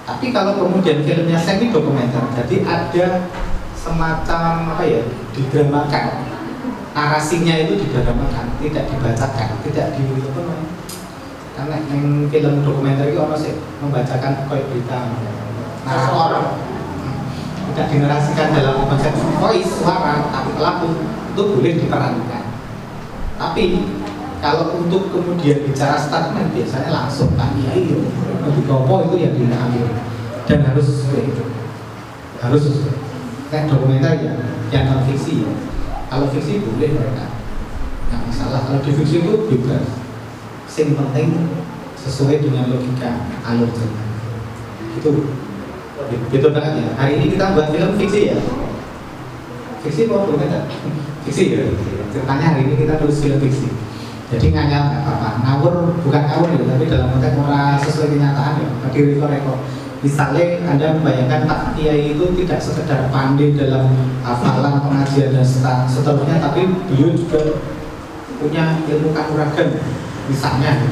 Tapi kalau kemudian filmnya semi dokumenter, jadi ada semacam apa ya, didramakan, narasinya itu didramakan, tidak dibacakan, tidak di apa namanya? Karena yang film dokumenter itu orang sih membacakan kayak berita, narator, tidak dinarasikan dalam konsep voice suara, tapi pelaku itu boleh diperankan. Tapi kalau untuk kemudian bicara statement biasanya langsung Pak Kiai lebih kopo itu yang diambil dan harus sesuai. Kayak dokumenter ya, yang non fiksi ya. Kalau fiksi boleh mereka, nggak masalah. Kalau di fiksi itu bebas. Yang penting sesuai dengan logika alur cerita. Gitu banget ya. Hari ini kita buat film fiksi ya. Fiksi mau dokumenter? Fiksi ya. Ceritanya hari ini kita tulis film fiksi. Jadi nganyal nggak apa-apa. Ngawur bukan ngawur ya, tapi dalam konteks orang sesuai kenyataan ya. Di rekor. Misalnya Anda membayangkan Pak Kiai itu tidak sekedar pandai dalam hafalan pengajian dan seterusnya, tapi beliau juga punya ilmu kanuragan. Misalnya,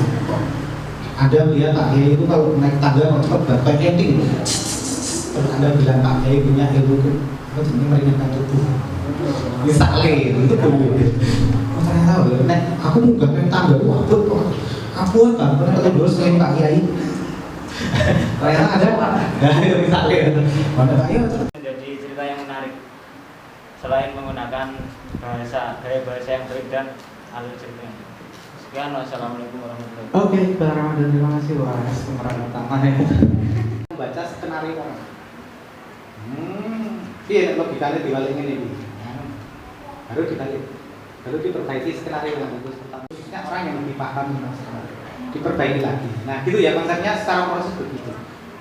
Anda melihat Pak Kiai itu kalau naik tangga mau cepat bapak ending, terus Anda bilang Pak Kiai punya ilmu itu meringankan tubuh. Misalnya itu boleh. Ternyata nek aku munggah naik tangga itu abot kok. Aku kan pernah ketemu selain Pak Kiai. Ternyata ada Pak. Misalnya, mana Pak Kiai? Menjadi cerita yang menarik. Selain menggunakan gaya bahasa yang baik dan alur cerita. Sekian, wassalamualaikum warahmatullahi wabarakatuh. Oke, Pak Ramadan, terima kasih. Wah, pemeran utama ya. Baca skenario orang. Iya, logikanya dibalik ini. Baru dibalik. Baru diperbaiki skenario yang bagus pertama. Khususnya orang yang lebih paham tentang skenario. Diperbaiki lagi. Nah, gitu ya konsepnya secara proses begitu.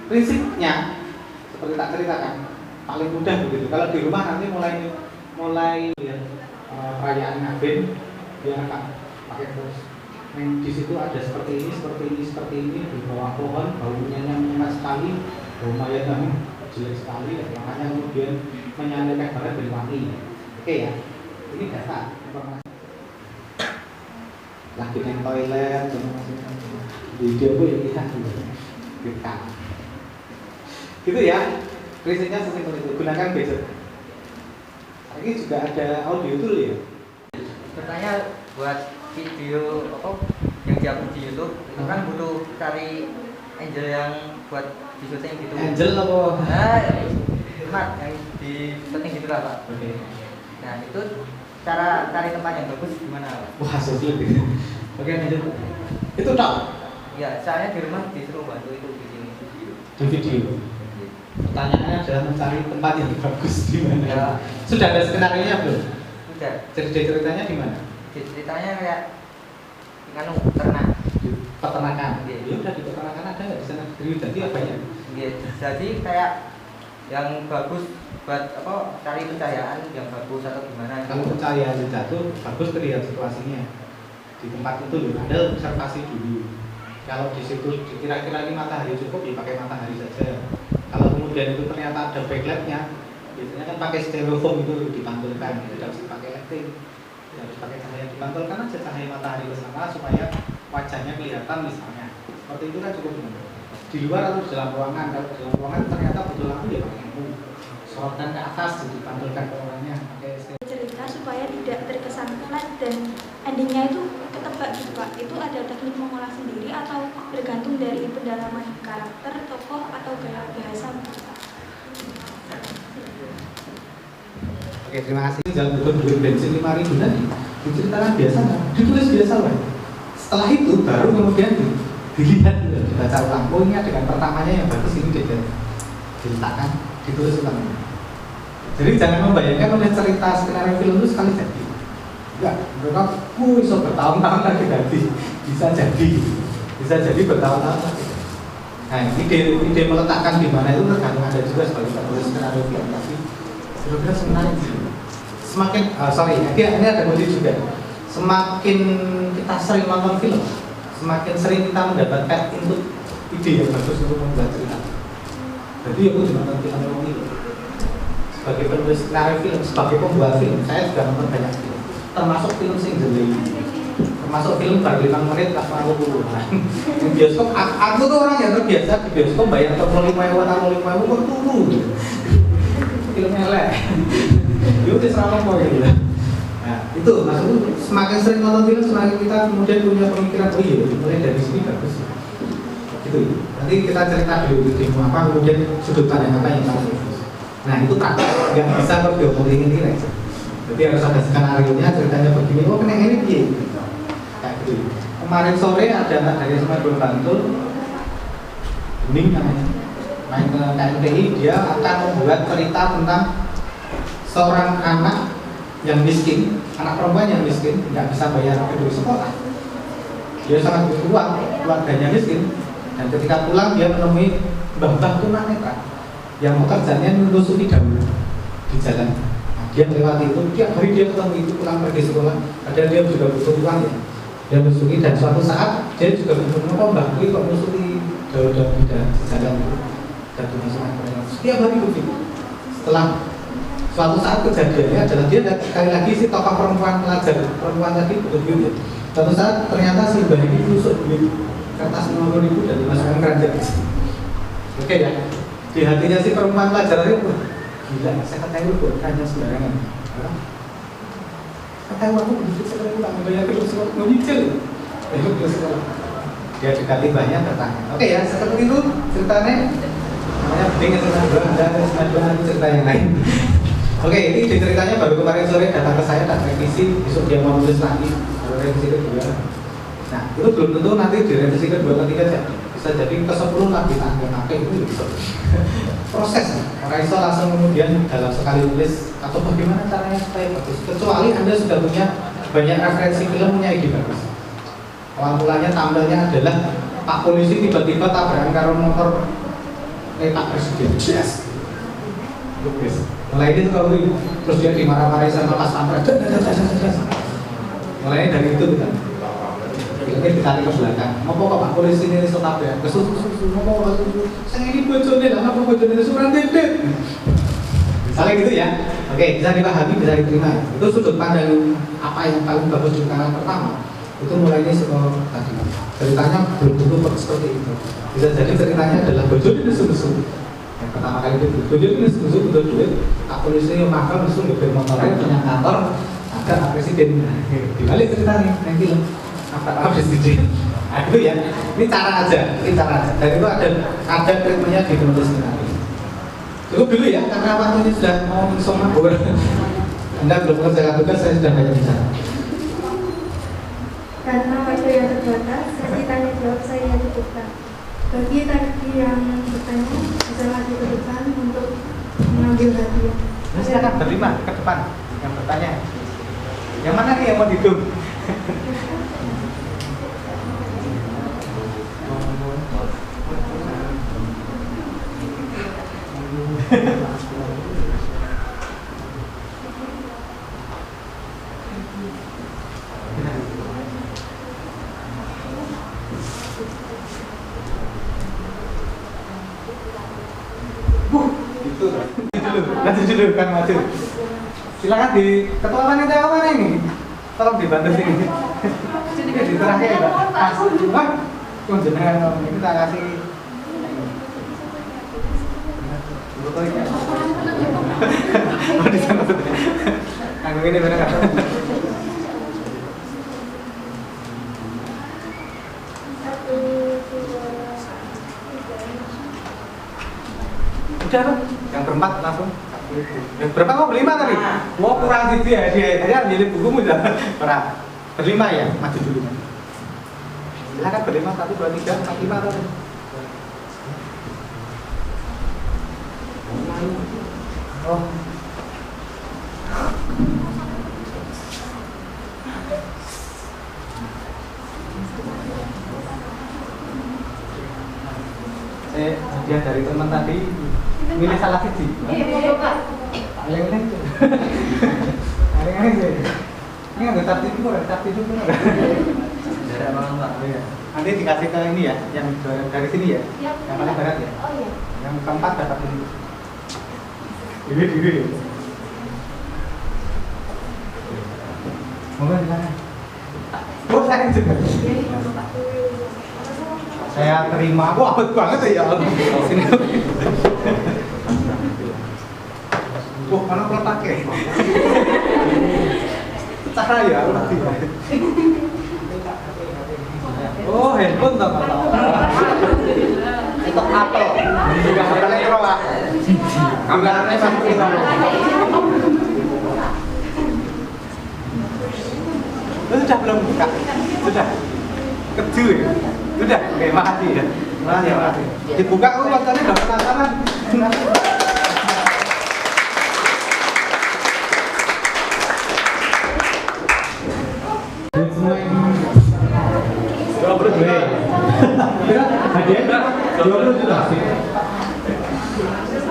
Prinsipnya seperti tak ceritakan, paling mudah begitu. Kalau di rumah nanti mulai ya, perayaan Ngabin, dia akan pakai terus. Di situ ada seperti ini di bawah pohon, baunya nyengat sekali, bau mayat kamu jelek sekali, makanya kemudian menyampaikan banget dari wangi. Oke ya, ini data informasi. Lagi di toilet, video pun ya kita gitu ya, prinsipnya sesimpel itu. Gunakan gadget. Ini juga ada audio tool ya. Bertanya buat video apa yang diupload di YouTube itu kan butuh cari angel yang buat di syuting gitu. Angel apa? Mat yang di syuting gitu lah Pak. Oke. Nah itu cara cari tempat yang bagus gimana Pak? Wah sulit ini. Oke lanjut. Itu tak? Ya saya di rumah disuruh bantu itu di sini. Di video. Pertanyaannya adalah mencari tempat yang bagus di mana? Ya. Sudah ada skenario-nya belum? Udah. Ceritanya di mana? Ceritanya kayak nganu ternak. Di peternakan. Iya. Ya udah di peternakan ada nggak di sana? Jadi apa ya? Iya. Jadi kayak yang bagus buat apa cari pencahayaan yang bagus atau gimana? Kalau pencahayaan jatuh bagus terlihat situasinya. Di tempat itu loh, Anda observasi dulu. Kalau di situ kira-kira ini matahari cukup, ya pakai matahari saja. Kalau kemudian itu ternyata ada backlightnya, biasanya kan pakai styrofoam itu dipantulkan, tidak harus pakai lighting, harus pakai cahaya dipantulkan aja cahaya matahari ke sana supaya wajahnya kelihatan misalnya. Seperti itu kan cukup. Di luar atau di dalam ruangan, kalau di dalam ruangan ternyata butuh lampu ya pakai lampu. Sorotan ke atas dipantulkan ke orangnya pakai cerita supaya tidak terkesan flat dan endingnya itu ketebak gitu Pak. Itu ada teknik mengolah sendiri atau bergantung dari pendalaman karakter, tokoh atau gaya bahasa gitu Pak? Oke, terima kasih. Jangan lupa beli bensin 5.000 tadi. Diceritakan biasa nggak? Ditulis biasa loh. Setelah itu baru kemudian dilihat, dibaca ulang. Oh ini adegan pertamanya yang bagus ini diletakkan, ditulis ulang. Jadi jangan membayangkan oleh cerita skenario film itu sekali jadi. Enggak, mereka bisa bertahun-tahun lagi ganti. Bisa jadi bertahun-tahun lagi. Nah, ide meletakkan di mana itu tergantung ada juga sebagai penulis skenario film. Tapi sebenarnya sebenarnya semakin ini ada motif juga. Semakin kita sering nonton film, semakin sering kita mendapatkan input ide yang bagus untuk membuat cerita. Jadi aku juga nanti ngomong itu sebagai penulis skenario film, sebagai pembuat film, saya sudah nonton banyak film, termasuk film sing jeli, termasuk film baru 5 menit pas aku puluhan. Di bioskop, aku tuh orang yang terbiasa di bioskop bayar 35.000 atau 55.000 per turu. Filmnya elek. Itu serama kok gitu. Nah, itu maksudnya semakin sering nonton film, semakin kita kemudian punya pemikiran, oh iya, mulai dari sini bagus. Gitu. Nanti kita cerita dulu demo apa, kemudian sudut pandang apa yang paling bagus. Nah, itu praktek, nggak bisa kalau diomongin ini. Jadi harus ada skenario-nya, ceritanya begini, oh kena ini piye. Kayak gitu. Kemarin sore ada anak dari Semarang Bantul, Bening namanya, main ke KMTI, dia akan membuat cerita tentang seorang anak yang miskin, anak perempuan yang miskin, nggak bisa bayar gedung sekolah. Dia sangat butuh uang, keluarganya miskin, dan ketika pulang dia menemui mbah-mbah tunanetra yang pekerjaannya menelusuri daun di jalan. Nah, dia melewati itu, tiap hari dia ketemu itu pulang pergi sekolah, padahal dia juga butuh uang ya. Dia menelusuri dan suatu saat dia juga bingung, kok mbah ini kok menelusuri daun-daun di jalan itu. Dan setiap hari begitu. Setelah suatu saat kejadiannya adalah dia sekali lagi si tokoh perempuan pelajar perempuan tadi betul-betul ya. Suatu saat ternyata si mbak ini tusuk duit kertas 50.000 dan dimasukkan keranjang. Oke ya, di hatinya si perempuan pelajar itu gila, saya katakan buat keranjang sembarangan. Katakan aku begitu sekali tak membayar terus mau nyicil. Dia dekati banyak bertanya. Oke ya, seperti itu ceritanya. Namanya Bening ada cerita yang lain. Oke, ini ceritanya baru kemarin sore datang ke saya dan revisi, besok dia mau nulis lagi, baru revisi kedua. Nah, itu belum tentu nanti di revisi kedua ketiga jadi bisa jadi ke 10 lagi tanggal pakai itu bisa. Proses, orang iso langsung kemudian dalam sekali tulis atau bagaimana caranya supaya bagus. Kecuali Anda sudah punya banyak referensi film punya ide bagus. Awal mulanya tampilnya adalah Pak Polisi tiba-tiba tabrakan karo motor Pak Presiden. Yes. Yes. Mulai itu kalau terus dia dimarah-marahi sama Pas Pampres. Mulai dari itu kita. Filmnya ditarik ke belakang. Mau kok Pak Polisi ini tetap ya. Kesusu mau Pak Susu. Saya ini bojone lah, apa bojone suran titik. Misalnya gitu ya. Oke, bisa dipahami, bisa diterima. Itu sudut pandang apa yang paling bagus di kanan pertama. Itu mulainya sekolah tadi. Ceritanya belum tentu seperti itu. Bisa jadi ceritanya adalah bojone ini susu. Yang pertama kali itu bojone ini susu betul duit. Pak Polisi yang makan langsung ngebel motornya punya kantor. Ada Pak Presiden. Dibalik ceritanya, yang film. Apa Presiden? Nah, itu ya. Ini cara aja. Dan itu ada treatmentnya di penulis skenario. Cukup dulu ya, karena waktunya sudah mau insomnia. Anda belum mengerjakan tugas, saya sudah banyak bicara. Karena waktu yang terbatas, sesi tanya jawab saya cukupkan. Bagi tadi yang bertanya, bisa maju ke depan untuk mengambil hadiah. Nah, silakan berlima ke depan yang bertanya. Yang mana nih yang mau dihitung? Maju dulu kan maju. Silakan di ketua panitia apa ini? Tolong dibantu sini. Sini di terakhir ya, Pak. Wah, kunjungan ini kita kasih. Oh di sana tuh. Aku ini benar nggak? Udah dong, yang berempat langsung. Yang berempat kok berlima tadi? Mau kurang sih dia jadi bukumu dah. Berlima ya, maju dulu. Silakan berlima 1, 2, 3, 4, 5 tadi. Oh. Saya hadiah dari teman tadi milih salah siji. Iya, Pak. Yang ini. Ini nggak tapi itu, tapi itu. Nanti dikasih ke ini ya, yang dari sini ya, yang paling barat ya. Oh iya. Yang keempat dapat ini. Diri. Monggo silakan. Oh, saya juga. Saya terima. Wah, abot banget ya. Sini. Wah, mana peletaknya? Cahaya. Oh, handphone tak apa? Itu Apple. Juga Apple Pro lah. Kameranya satu kita. Sudah belum buka? Sudah. Keju ya? Sudah. Oke, makasih ya. Makasih. Dibuka kok matanya udah penasaran. Hadiah 20 juta sih.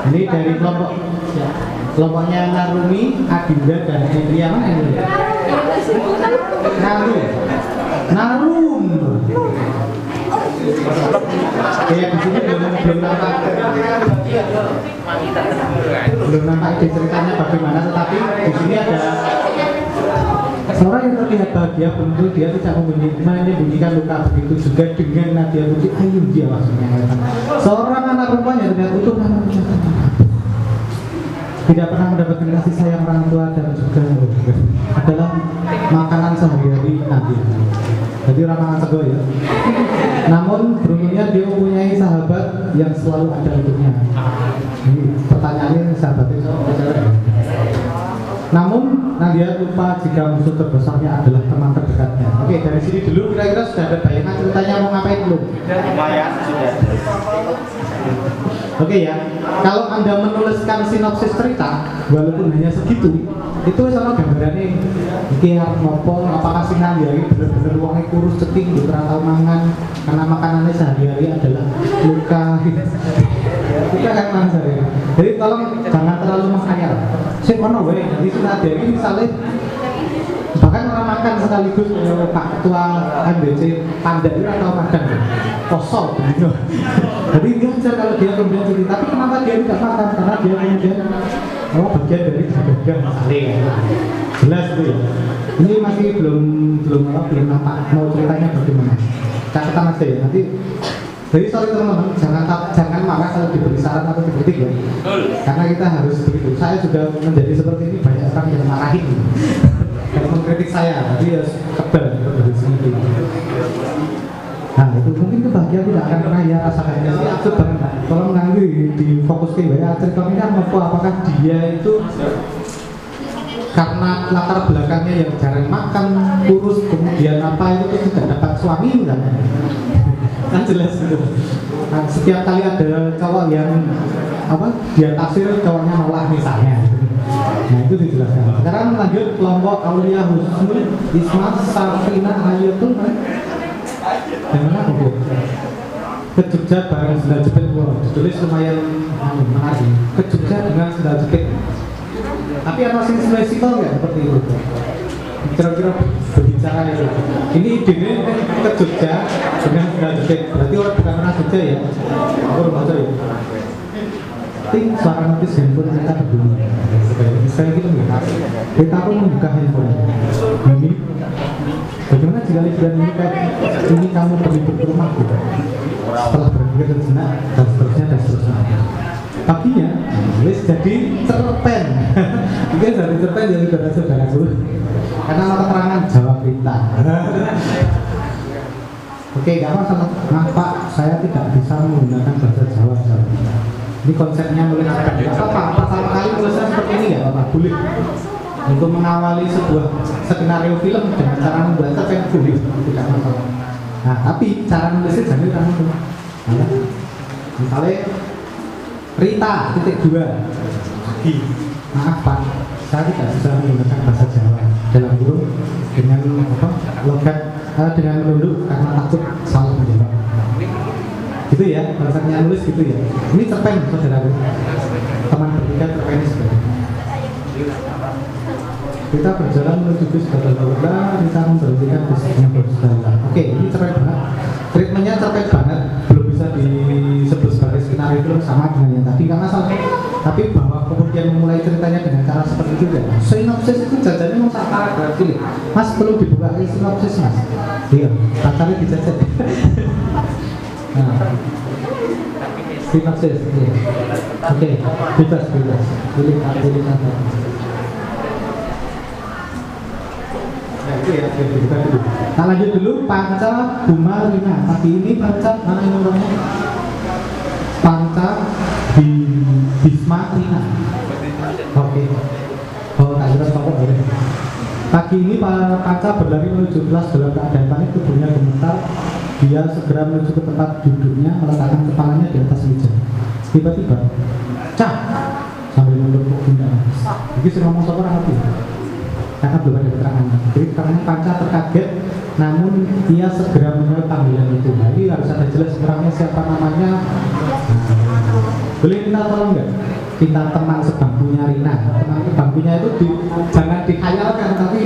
Ini dari kelompoknya Narumi, Adinda dan Endria. Mana ini? Narum. Kayak di sini belum nampak ide ceritanya bagaimana, tetapi di sini ada seorang yang terlihat bahagia, tentu dia tidak menyembunyikan luka, begitu juga dengan Nadia Putri Ayu dia maksudnya. Seorang anak perempuan yang terlihat utuh namun tidak pernah mendapatkan kasih sayang orang tua dan juga adalah makanan sehari-hari Nadia. Jadi orang makan sego ya. Namun beruntungnya dia mempunyai sahabat yang selalu ada untuknya. Ini pertanyaannya sahabatnya. Namun Nadia lupa jika musuh terbesarnya adalah teman terdekatnya. Oke, dari sini dulu kira-kira sudah ada bayangan ceritanya mau ngapain belum? Lumayan sudah. Oke ya, kalau Anda menuliskan sinopsis cerita walaupun hanya segitu, itu sama gambarannya iki arep ngopo, apakah si Nadia ini bener-bener wongnya kurus ceking gitu atau mangan karena makanannya sehari-hari adalah luka gitu. Kita kan langsung ya. Jadi tolong jangan terlalu menghayal. Sing ono wae, jadi si Nadia ini misalnya bahkan orang makan sekaligus Pak Ketua MBC Panda itu atau makan kosong gitu. Jadi wajar kalau dia kemudian cerita, tapi kenapa dia tidak makan? Karena dia kemudian bagian dari dagang misalnya. Jelas tuh ya. Ini masih belum nampak mau ceritanya bagaimana. Catatan aja ya nanti. Jadi sorry teman-teman, jangan marah kalau diberi saran atau dikritik ya. Karena kita harus begitu. Saya juga menjadi seperti ini, banyak orang yang marahin kalau mengkritik saya, tapi ya kebal dari sini. Nah itu mungkin kebahagiaan tidak akan pernah ya rasakan. Jadi absurd banget. Kalau mengganggu di fokus ke ya cerita ini kan apakah dia itu karena latar belakangnya yang jarang makan, kurus, kemudian apa itu tidak dapat suami misalnya. Kan jelas gitu. Nah, setiap kali ada cowok yang dia taksir cowoknya nolak misalnya. Nah itu dijelaskan. Sekarang lanjut kelompok Aulia Husnul Isma Safrina Ayatul. Dengan apa? Ke Jogja bareng sendal jepit. Ditulis lumayan menarik. Ke Jogja dengan sendal jepit. Tapi apa sih spesial nggak seperti itu? Kira-kira berbicara itu. Ini idenya ke Jogja dengan sendal jepit. Berarti orang bukan pernah Jogja ya? Aku belum baca ya. Ting suara notis handphone kita berbunyi. Saya gitu nggak? Kita pun membuka handphone. Ini bagaimana jika liburan ini kamu pergi ke rumah gitu? Setelah berpikir sejenak dan seterusnya. Paginya, wis jadi cerpen. Mungkin dari cerpen jadi saudara dulu. Karena keterangan jawab berita. Oke, nggak masalah. Nah, Pak, saya tidak bisa menggunakan bahasa Jawa. Ini konsepnya nulis cerpen. Apa? Pertama kali tulisnya seperti ini ya, Pak? Boleh. Untuk mengawali sebuah skenario film dengan cara membuat cerpen boleh, tidak masalah. Nah, tapi cara nulisnya jangan kamu. Misalnya Rita _2 maaf Pak, saya tidak bisa menggunakan bahasa Jawa dalam kurung dengan logat dengan menunduk karena takut salah menjawab. Gitu ya, konsepnya nulis gitu ya. Ini cerpen saudaraku. Teman bertiga cerpen ini sebenarnya. Kita berjalan menuju bis bla kita memberhentikan bisnya berjalan. Oke, ini cepet banget. Treatmentnya cepet banget, belum bisa disebut sebagai skenario film sama dengan yang tadi nggak masalah. Tapi bahwa kemudian memulai ceritanya dengan cara seperti itu ya. Sinopsis itu jajannya mau tak paragraf pilih. Mas perlu dibuka sinopsis mas. Iya, pacarnya dijajan. Nah, sinopsis. Iya. Oke, bebas. Pilih satu. Nah, itu ya, kita dulu. Nah, lanjut dulu. Panca Buma Rina. Pagi ini Panca mana yang nomornya? Panca Bisma Rina. Oke. Oh, tak kira pokok boleh. Pagi ini Panca berlari menuju kelas dalam keadaan panik, tubuhnya gemetar. Dia segera menuju ke tempat duduknya, meletakkan kepalanya di atas meja. Tiba-tiba, cah, sambil menepuk pundak. Ini sudah ngomong sama orang hati. Karena belum ada keterangan. Jadi karena Panca terkaget, namun dia segera menjawab panggilan itu. Nah, ini harus ada jelas orangnya siapa namanya. Boleh minta tolong nggak? Minta teman sebangkunya Rina. Teman sebangkunya itu jangan dikhayalkan, tapi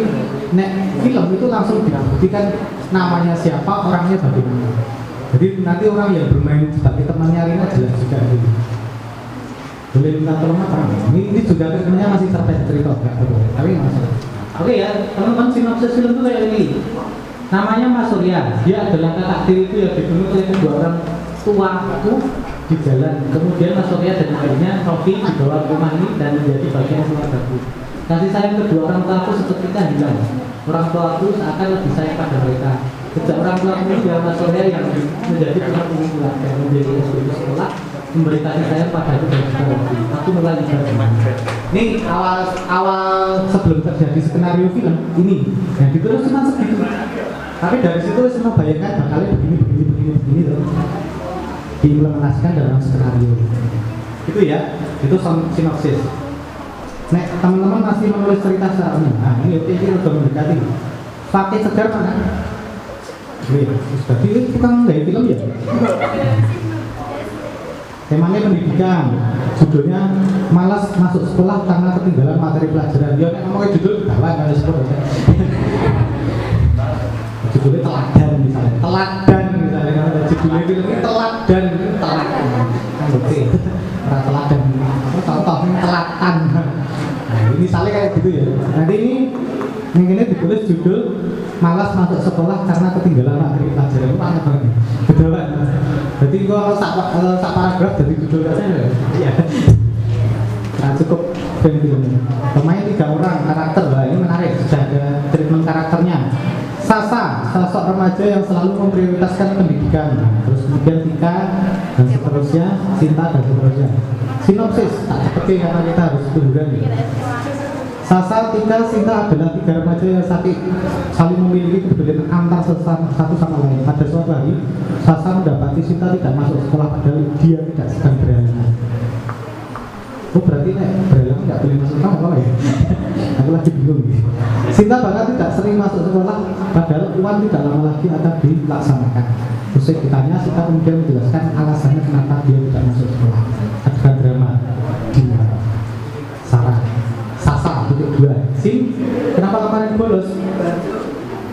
nek film itu langsung dibuktikan namanya siapa, orangnya bagaimana. Jadi nanti orang yang bermain sebagai temannya Rina jelas juga ini. Boleh minta tolong apa? Ini juga filmnya masih terkait cerita, nggak perlu. Tapi nggak masalah. Oke ya, teman-teman, sinopsis film itu kayak ini. Namanya Mas Surya. Dia adalah kakak tiri itu yang dibunuh oleh kedua orang tua itu di jalan. Kemudian Mas Surya dan adiknya Rofi dibawa ke rumah ini dan menjadi bagian keluargaku. Kasih sayang kedua orang tua aku seketika hilang. Orang tua aku seakan lebih sayang pada mereka. Sejak orang tua aku dia Mas Surya yang menjadi tulang punggung keluarga, menjadi SPB sekolah, memberi kasih sayang pada aku dan sekarang. Aku mulai ibadah. Ini awal sebelum terjadi skenario film ini yang ditulis cuma segitu. Tapi dari situ semua bayangkan bakalnya begini loh. Diimplementasikan dalam skenario. Itu ya, itu sinopsis. Nek teman-teman masih menulis cerita secara umum. Nah, ini udah mendekati. Pakai segar mana? Jadi tukang dari film ya. Temanya pendidikan, judulnya malas masuk sekolah karena ketinggalan materi pelajaran. Dia ngomongnya judul bawa nggak sekolah. Judulnya teladan misalnya, kalau judulnya film ini teladan. Oke, teladan. Apa contohnya telatan. Nah, ini misalnya kayak gitu ya. Nanti ini ditulis judul malas masuk sekolah karena ketinggalan materi pelajaran. Itu aneh banget. Betul kan? Berarti gua sak paragraf dari judul katanya. Iya. Nah, cukup film ini. Pemain 3 orang karakter, lah ini menarik. Sudah ada treatment karakternya. Sasa, sosok remaja yang selalu memprioritaskan pendidikan. Terus kemudian Tika dan seterusnya, Cinta dan seterusnya. Sinopsis, tak seperti karena kita harus tungguan. Sasa, Tika, Cinta adalah 3 remaja yang saling memiliki keberadaan antar satu sama lain. Pada suatu hari, Sasa mendapati Cinta tidak masuk sekolah padahal dia tidak sedang berhalangan. Oh berarti berhalangan nggak boleh masuk sekolah apa ya? Aku lagi bingung. Cinta bahkan tidak sering masuk sekolah padahal UAN tidak lama lagi akan dilaksanakan. Usai ditanya, Cinta kemudian menjelaskan alasannya kenapa dia tidak masuk sekolah. Adegan drama di Sarah. Sasa, titik 2. Kenapa kemarin bolos?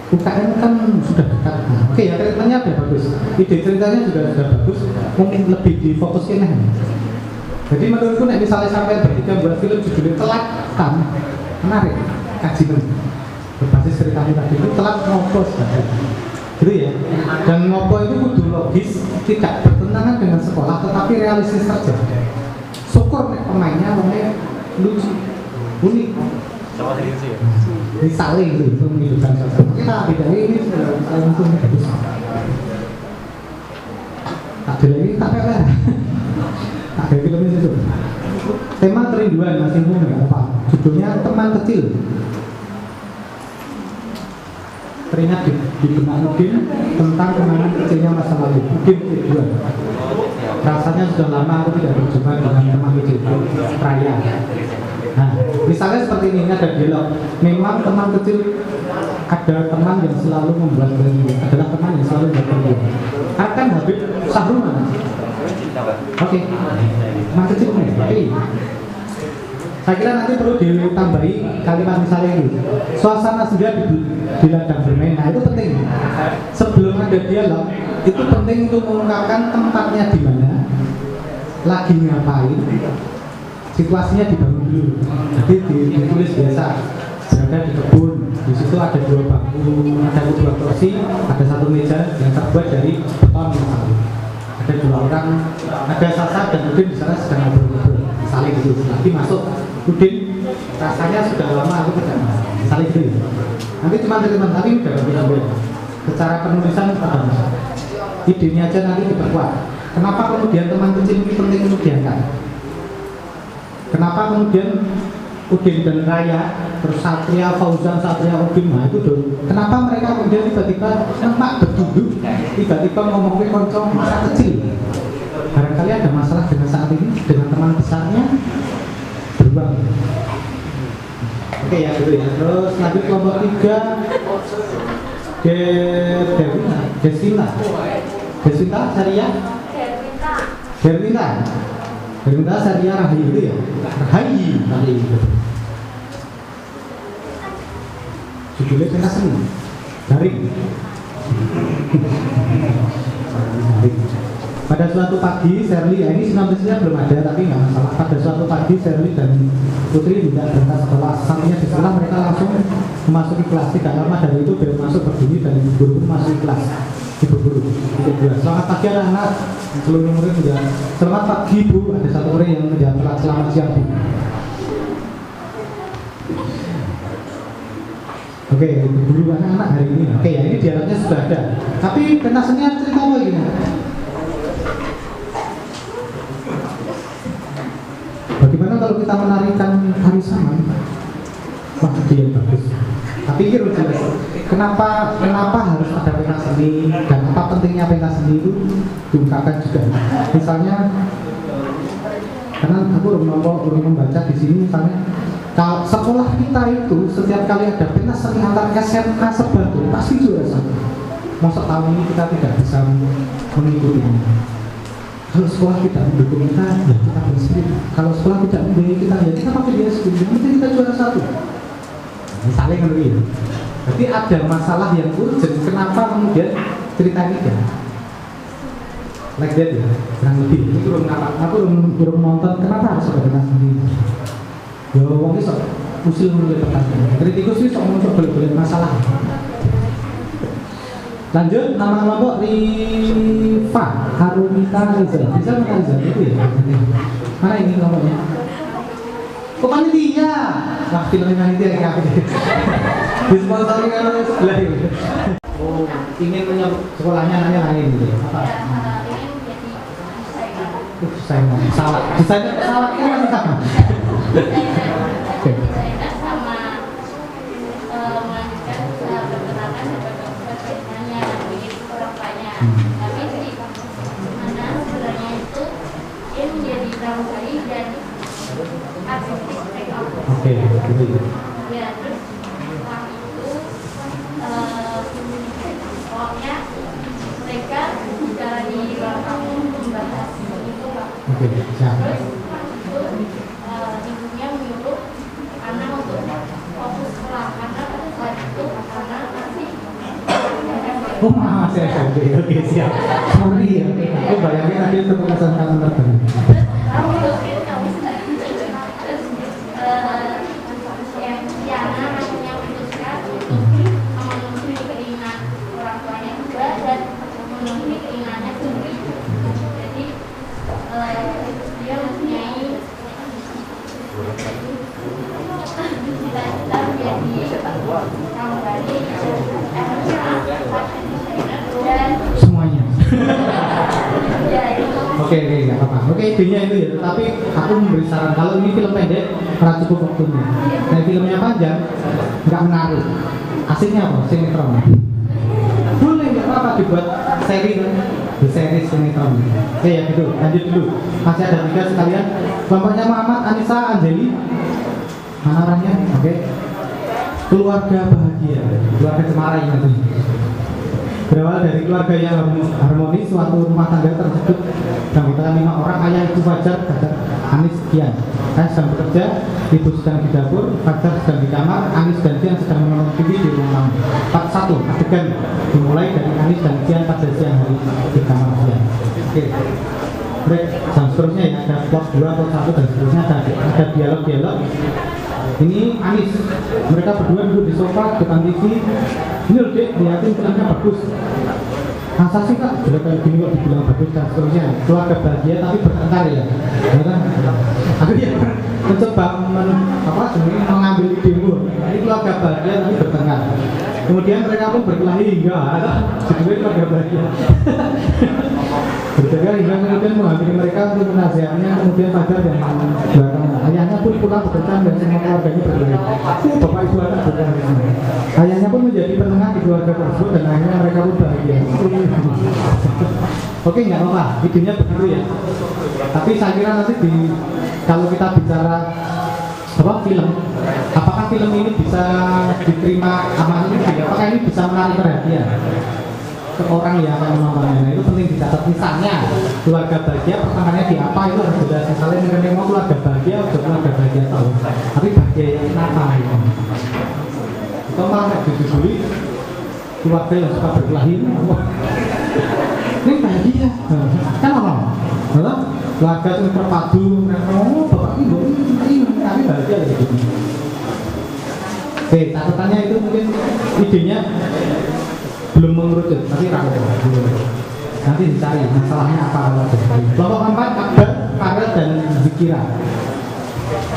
UKM kan sudah dekat. Oke ya, ceritanya udah bagus. Ide ceritanya juga sudah bagus. Mungkin lebih difokuskan. Jadi menurutku misalnya sampai bertiga buat film judulnya Telatan, menarik. Kajian berbasis ceritanya tadi itu telat ngopo gitu ya. Dan ngopo itu kudu logis, tidak bertentangan dengan sekolah, tetapi realistis saja. Syukur pemainnya lucu, unik. Sama serius ya. Ini saling itu menghidupkan sosok. Kita beda ini langsung bagus. Tak ada lagi tak apa. Tak ada filmnya itu. Tema kerinduan masih umum nggak apa. Judulnya Teman Kecil. Teringat di benak Udin tentang kenangan kecilnya masa lalu. Udin kerinduan. Rasanya sudah lama aku tidak berjumpa dengan teman kecilku, Raya. Nah, misalnya seperti ini ada dialog. Memang teman kecil ada teman yang selalu membuat kerindu. Adalah teman yang selalu membuat kerindu. Akan Habib Sahrul mana? Oke, teman kecil nih. Oke. Saya kira nanti perlu ditambahi kalimat misalnya ini, suasana senja di ladang bermain. Nah itu penting. Sebelum ada dialog, itu penting untuk mengungkapkan tempatnya di mana, lagi ngapain, situasinya dibangun dulu. Jadi ditulis biasa, berada di kebun. Di situ ada 2 bangku, ada 2 kursi, ada 1 meja yang terbuat dari beton misalnya. Ada 2 orang, ada Sasa dan Udin di sana sedang ngobrol-ngobrol, saling gitu. Nanti masuk Udin, rasanya sudah lama aku tidak saling gitu. Nanti teman-teman tapi udah ambil. Secara penulisan apa? Idenya aja nanti diperkuat. Kenapa kemudian teman kecil ini penting untuk diangkat? Kenapa kemudian Udin dan Raya, terus Satria, Fauzan, Satria, Udin, nah itu dulu. Kenapa mereka kemudian tiba-tiba nempak bertunduk, tiba-tiba ngomong ke konco masa kecil? Barangkali ada masalah dengan saat ini, dengan teman besarnya beruang. Oke ya dulu ya. Terus lanjut kelompok 3, Deswita, Saria, Gerwinta, Saria, Rahayu itu ya. Rahayu tadi itu. Judulnya pentas seni. Daring. Pada suatu pagi, Shirley, ini sinopsisnya belum ada tapi nggak masalah. Pada suatu pagi, Shirley dan Putri tidak berangkat sekolah. Sampainya di sekolah mereka langsung memasuki kelas. Tidak lama dari itu bel masuk berdiri dan ibu guru memasuki kelas. Ibu guru. Selamat pagi anak-anak. Seluruh murid menjawab. Selamat pagi Bu. Ada 1 murid yang menjawab selamat siang Bu. Oke, ibu guru anak-anak hari ini. Oke ya, ini dialognya sudah ada. Tapi pentasnya cerita apa gini? Bagaimana kalau kita menarikan tari saman? Wah, dia bagus. Tapi pikir jelas. Kenapa harus ada pentas seni dan apa pentingnya pentas seni itu diungkapkan juga. Misalnya, karena aku belum membaca di sini misalnya, kalau sekolah kita itu setiap kali ada pentas seni antar SMA Sebatu pasti juara 1. Masa tahun ini kita tidak bisa mengikutinya. Kalau sekolah tidak mendukung kita, ya kita berspirit. Kalau sekolah tidak mendukung kita, ya kita pakai dia spirit. Yang penting kita juara 1. Misalnya kan begitu. Jadi ada masalah yang urgent. Kenapa kemudian cerita ini ya? Like that ya, kurang lebih. Ini aku belum nonton. Kenapa harus ada pentas sendiri? Ya, wong iso usil mulai pertanyaan. Kritikus itu sok boleh masalah. Lanjut, nama kelompok Rifa Harumita Rizal. Bisa mana Rizal? Itu ya? Mana ini kelompoknya? Kok panitia? Wah, filmnya panitia kayak apa? Disponsori kalau sebelah ini. Oh, ingin menyebut sekolahnya anaknya lain gitu ya? Apa? Saya mau salah. Salahnya masih sama. Oke. Oke, gitu. Ya, terus setelah itu pokoknya mereka bicara di ruang tamu membahas itu Pak. Oke, siap. Terus itu ibunya menyuruh anak untuk fokus sekolah karena saat itu karena masih Oh, masih SMP. Oke, siap. Sorry ya. Aku bayangin tadi itu keputusan kamu terbang. Semuanya. Oke, nggak apa-apa. Oke, idenya itu ya. Tapi aku memberi saran kalau ini film pendek, kurang cukup waktunya. Dan filmnya panjang, nggak menarik. Asiknya apa? Sinetron. Boleh, nggak apa-apa dibuat seri kan? Di seri sinetron. Oke ya gitu. Lanjut dulu. Masih ada 3 sekalian. Kelompoknya Muhammad, Anissa, Anjeli. Mana orangnya? Oke. Keluarga bahagia, keluarga cemara ini nanti. Berawal dari keluarga yang harmonis, suatu rumah tangga tersebut anggota 5 orang, ayah, ibu, pacar, Anis Dian. Saya sedang bekerja, ibu sedang di dapur, Fajar sedang di kamar, Anis dan Dian sedang menonton TV di ruang tamu. Part 1, adegan dimulai dari Anis dan Dian pada siang hari di kamar Dian. Oke. Baik, dan seterusnya ya, ada plot 2 atau 1 dan seterusnya ada dialog-dialog. Ini Anis, mereka berdua duduk di sofa depan TV. Ini loh dek, lihatin filmnya bagus. Masa sih kak, sudah kayak gini kok dibilang bagus dan seterusnya. Keluarga bahagia tapi bertengkar ya, ya kan? Akhirnya mencoba mengambil idemu. Ini keluarga bahagia tapi bertengkar. Kemudian mereka pun berkelahi hingga judulnya keluarga bahagia. Bertengkar hingga kemudian menghampiri mereka untuk menasihatnya. Kemudian Fajar dan belakang ayahnya pun pulang bekerja dan semua keluarganya berkelahi. Bapak ibu anak berkelahi. Ayahnya pun menjadi penengah di keluarga tersebut dan akhirnya mereka pun bahagia. Oke, nggak apa-apa, idenya begitu ya. Tapi saya kira nanti kalau kita bicara film, apakah film ini bisa diterima sama ini? Apakah ini bisa menarik perhatian ke orang yang akan menontonnya? Nah, itu penting dicatat. Misalnya keluarga bahagia pertanyaannya di apa itu harus jelas. Misalnya dengan mau keluarga bahagia atau keluarga bahagia tahu, tapi bahagia yang kenapa itu? Itu malah dijuduli keluarga yang suka berkelahi. Ini bahagia, kan orang, keluarga itu terpadu. Bapak ibu ini kami bahagia gitu. Oke, catatannya itu mungkin idenya belum mengerucut, tapi rakyat nanti dicari masalahnya apa. Kelompok keempat, Akbar, Farel dan Zikira.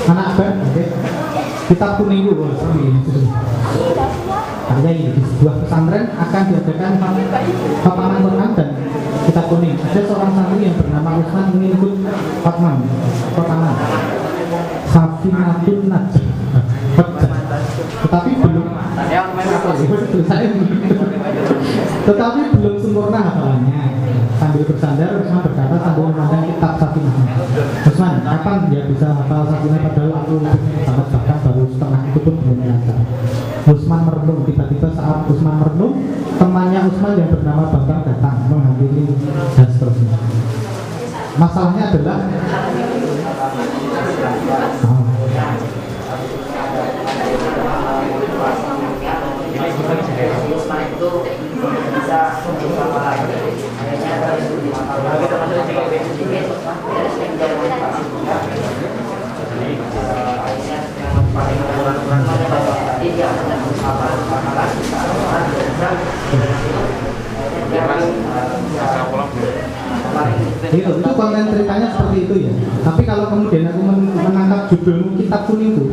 Anak Akbar, oke. Kitab kuning itu, artinya ini di sebuah pesantren akan diadakan khataman Quran dan kitab kuning. Ada seorang santri yang bernama Usman ingin ikut khataman Safinatun Najah, tetapi belum sempurna hafalannya. Sambil bersandar, Usman berkata sambil memandang kitab Safinah. Usman, kapan dia bisa hafal Safinah padahal aku sangat bahkan baru setengah itu pun belum lancar. Usman merenung. Tiba-tiba saat Usman merenung, temannya Usman yang bernama Bambang datang menghampiri dan seterusnya. Masalahnya adalah Usman itu bisa mencoba lagi. Akhirnya dari itu itu konten ceritanya seperti itu ya. Tapi kalau kemudian aku menangkap judulmu kitab kuning itu,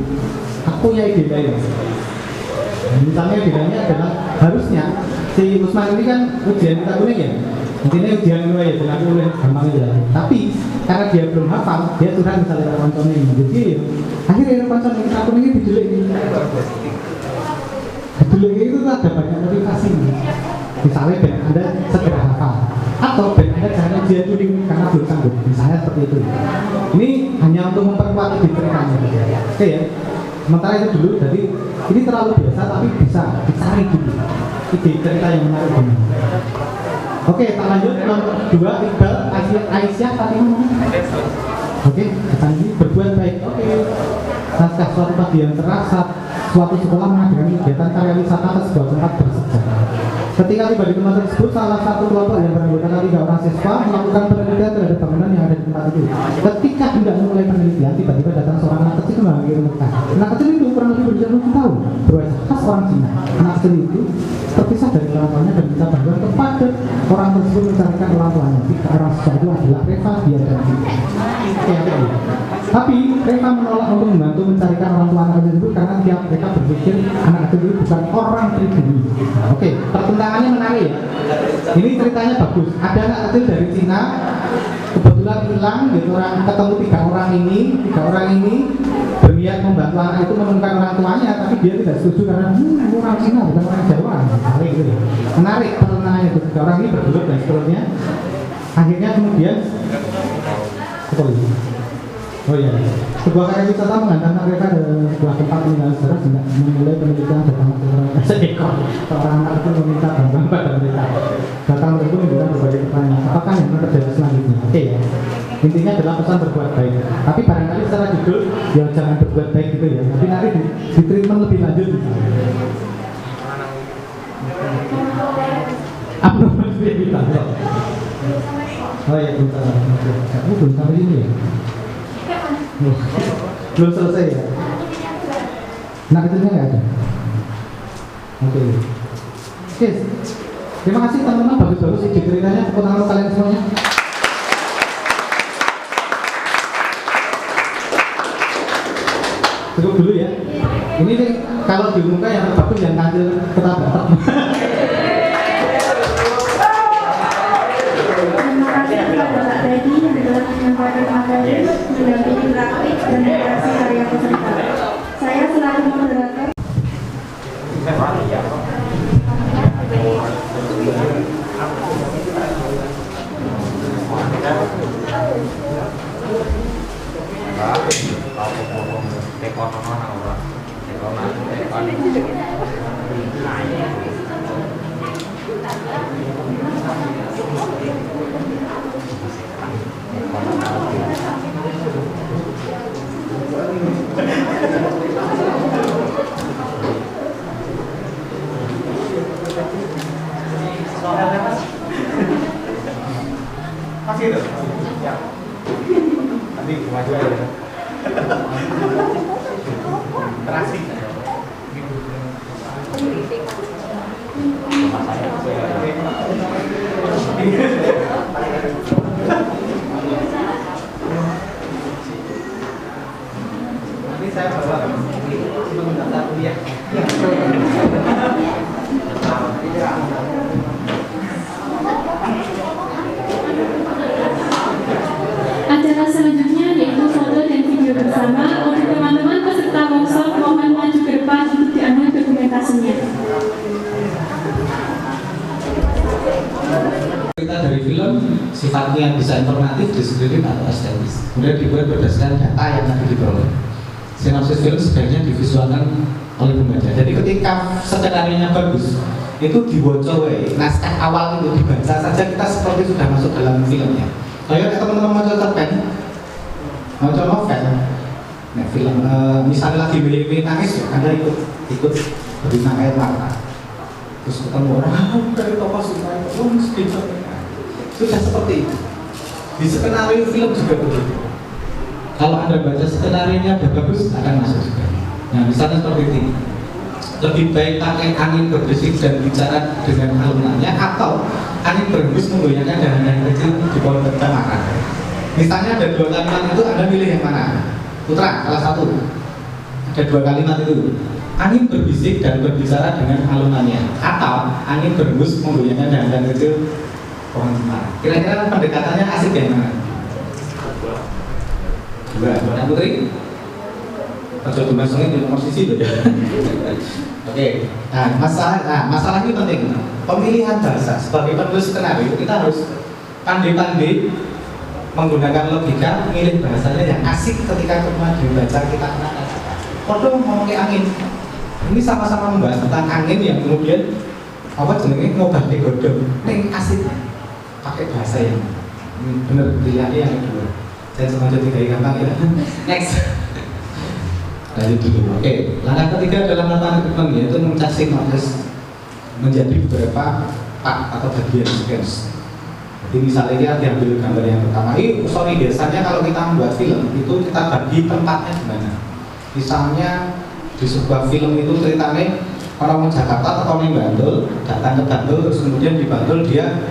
aku ya ide lain. Misalnya bedanya adalah harusnya si Usman ini kan ujian kitab kuning ya. Intinya ujian dua ya, dan aku udah gampang aja. Tapi karena dia belum hafal, dia curhat misalnya Rawanton ini. Jadi akhirnya Rawanton ini kitab kuning ini dijulik ini. Dijulik itu ada banyak motivasi. Misalnya ben Anda segera hafal, atau ben Anda jangan ujian kuning karena belum sanggup. Misalnya seperti itu. Ini hanya untuk memperkuat ide ceritanya. Oke ya. Sementara itu dulu, jadi ini terlalu biasa tapi bisa dicari dulu ide cerita yang menarik ini. Oke, kita lanjut nomor 2, Iqbal, Aisyah, Fatimah. Oke, kita ini berbuat baik. Oke, naskah suatu pagi yang cerah saat suatu sekolah mengadakan kegiatan karya wisata ke sebuah tempat bersejarah. Ketika tiba di tempat tersebut, salah satu kelompok yang beranggotakan 3 orang siswa melakukan penelitian terhadap bangunan yang ada di tempat itu. Ketika hendak memulai penelitian, tiba-tiba datang seorang anak kecil menghampiri mereka. Anak kecil itu kurang lebih berusia 20 tahun, berwajah khas orang Cina. Anak kecil itu terpisah dari orang tuanya dan minta bantuan kepada orang tersebut mencarikan orang tuanya. 3 orang siswa itu adalah Reva, Dia, dan Dita. Tapi Reva menolak untuk membantu mencarikan orang tua anak kecil itu karena mereka berpikir anak kecil itu bukan orang pribumi. Oke, pertentangannya menarik ya. Ini ceritanya bagus. Ada anak kecil dari Cina kebetulan hilang gitu, ketemu 3 orang ini berniat membantu anak itu menemukan orang tuanya, tapi dia tidak setuju karena orang Cina bukan orang Jawa. Menarik pertentangannya itu. 3 orang ini bergelut dan seterusnya. Akhirnya kemudian oh iya, sebuah karya wisata menghantarkan mereka ke sebuah tempat peninggalan sejarah sehingga memulai penelitian bersama seekor seorang anak itu meminta bantuan pada mereka. Datang tersebut memberikan berbagai pertanyaan. Apakah yang terjadi selanjutnya? Oke ya. Intinya adalah pesan berbuat baik. Tapi barangkali secara judul ya jangan berbuat baik gitu ya. Tapi nanti di treatment lebih lanjut. Abnormal behavior. Oh ya, belum salah. Kamu belum sampai ini ya? Belum selesai ya? Nah, itu nggak ada. Oke. Terima kasih teman-teman, bagus-bagus ide ceritanya. Tepuk tangan kalian semuanya. Cukup dulu ya. Ini nih kalau diumumkan yang bagus yang tampil tetap. Terima kasih kepada Pak Teddy yang telah menyampaikan materi, mendampingi praktik dan kreasi karya peserta. Saya selaku moderator. Masih itu? Ya. Nanti maju aja. Terasi. Nanti saya bawa sebelum daftar kuliah. Acara selanjutnya yaitu foto dan video bersama. Untuk teman-teman peserta workshop mohon maju ke depan untuk diambil dokumentasinya. Cerita dari film sifatnya bisa informatif, deskriptif atau estetis. Kemudian dibuat berdasarkan data yang tadi diperoleh. Sinopsis film sebaiknya divisualkan oleh pembaca. Jadi ketika skenario-nya bagus, itu dibaca naskah awal itu dibaca saja kita seperti sudah masuk dalam filmnya. Kayak teman-teman mau cerpen, mau novel, nah film misalnya lagi milih nangis, Anda ikut berinang air mata, terus ketemu orang dari tokoh sungai, sudah seperti itu. Di skenario film juga begitu. Kalau Anda baca skenario-nya udah bagus, akan masuk juga. Nah misalnya seperti ini, lebih baik pakai angin berbisik dan bicara dengan alunannya atau angin berhembus menggoyangkan dahan yang kecil di pohon bertemakan. Misalnya ada dua kalimat itu, Anda pilih yang mana? Putra, salah satu. Ada dua kalimat itu, angin berbisik dan berbicara dengan alunannya atau angin berhembus menggoyangkan dahan yang kecil pohon bertemakan. Kira-kira pendekatannya asik yang mana? Dua, Putri? Kalau dimasukkan di nomor sisi itu ya. Oke. Nah, masalah ini penting. Pemilihan bahasa sebagai penulis skenario kita harus pandai-pandai menggunakan logika, milih bahasanya yang asik ketika kemudian dibaca kita kena kata. Kodong mau pakai angin. Ini sama-sama membahas tentang angin yang kemudian apa jenenge ngobah godong. Ini asik. Pakai bahasa yang benar pilihan yang kedua. Saya sengaja tidak gampang ya. Next. Lanjut dulu. Oke, langkah ketiga dalam melakukan treatment yaitu mencak sinopsis menjadi beberapa part atau bagian sequence. Jadi misalnya kita diambil gambar yang pertama. Biasanya kalau kita membuat film itu kita bagi tempatnya di mana. Misalnya di sebuah film itu ceritanya orang di Jakarta atau orang Bantul datang ke Bantul, terus kemudian di Bantul dia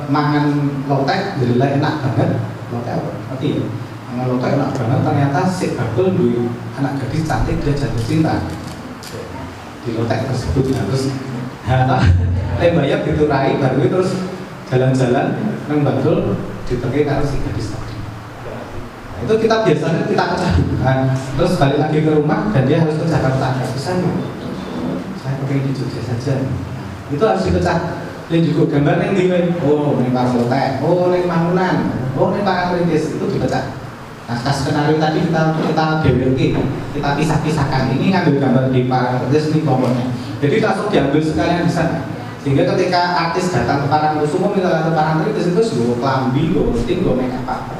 mangan lotek, jadi enak banget. Lotek apa? Ngerti ya? Kalau tak enak banget ternyata si Babel duit anak gadis cantik dia jatuh cinta di lotek tersebut. Nah, terus bayar diturai baru terus jalan-jalan nang Babel diteki karo si gadis tadi. Nah, itu kita biasanya kita pecah terus balik lagi ke rumah dan dia harus ke Jakarta. Nggak bisa nih, saya pakai di Jogja saja. Itu harus dipecah. Dan juga gambar yang dimiliki, oh ini Parang Lotek, oh ini Mangunan, oh ini Parang Rintis, itu dipecah. Nah, skenario tadi kita DWK, kita pisah-pisahkan. Ini ngambil gambar di Parang Rintis, ini kelompoknya. Jadi langsung diambil sekalian di sana. Sehingga ketika artis datang ke Parangkusumo misalnya ke Parangtritis itu gue klambi, gue ting, gue make up apa,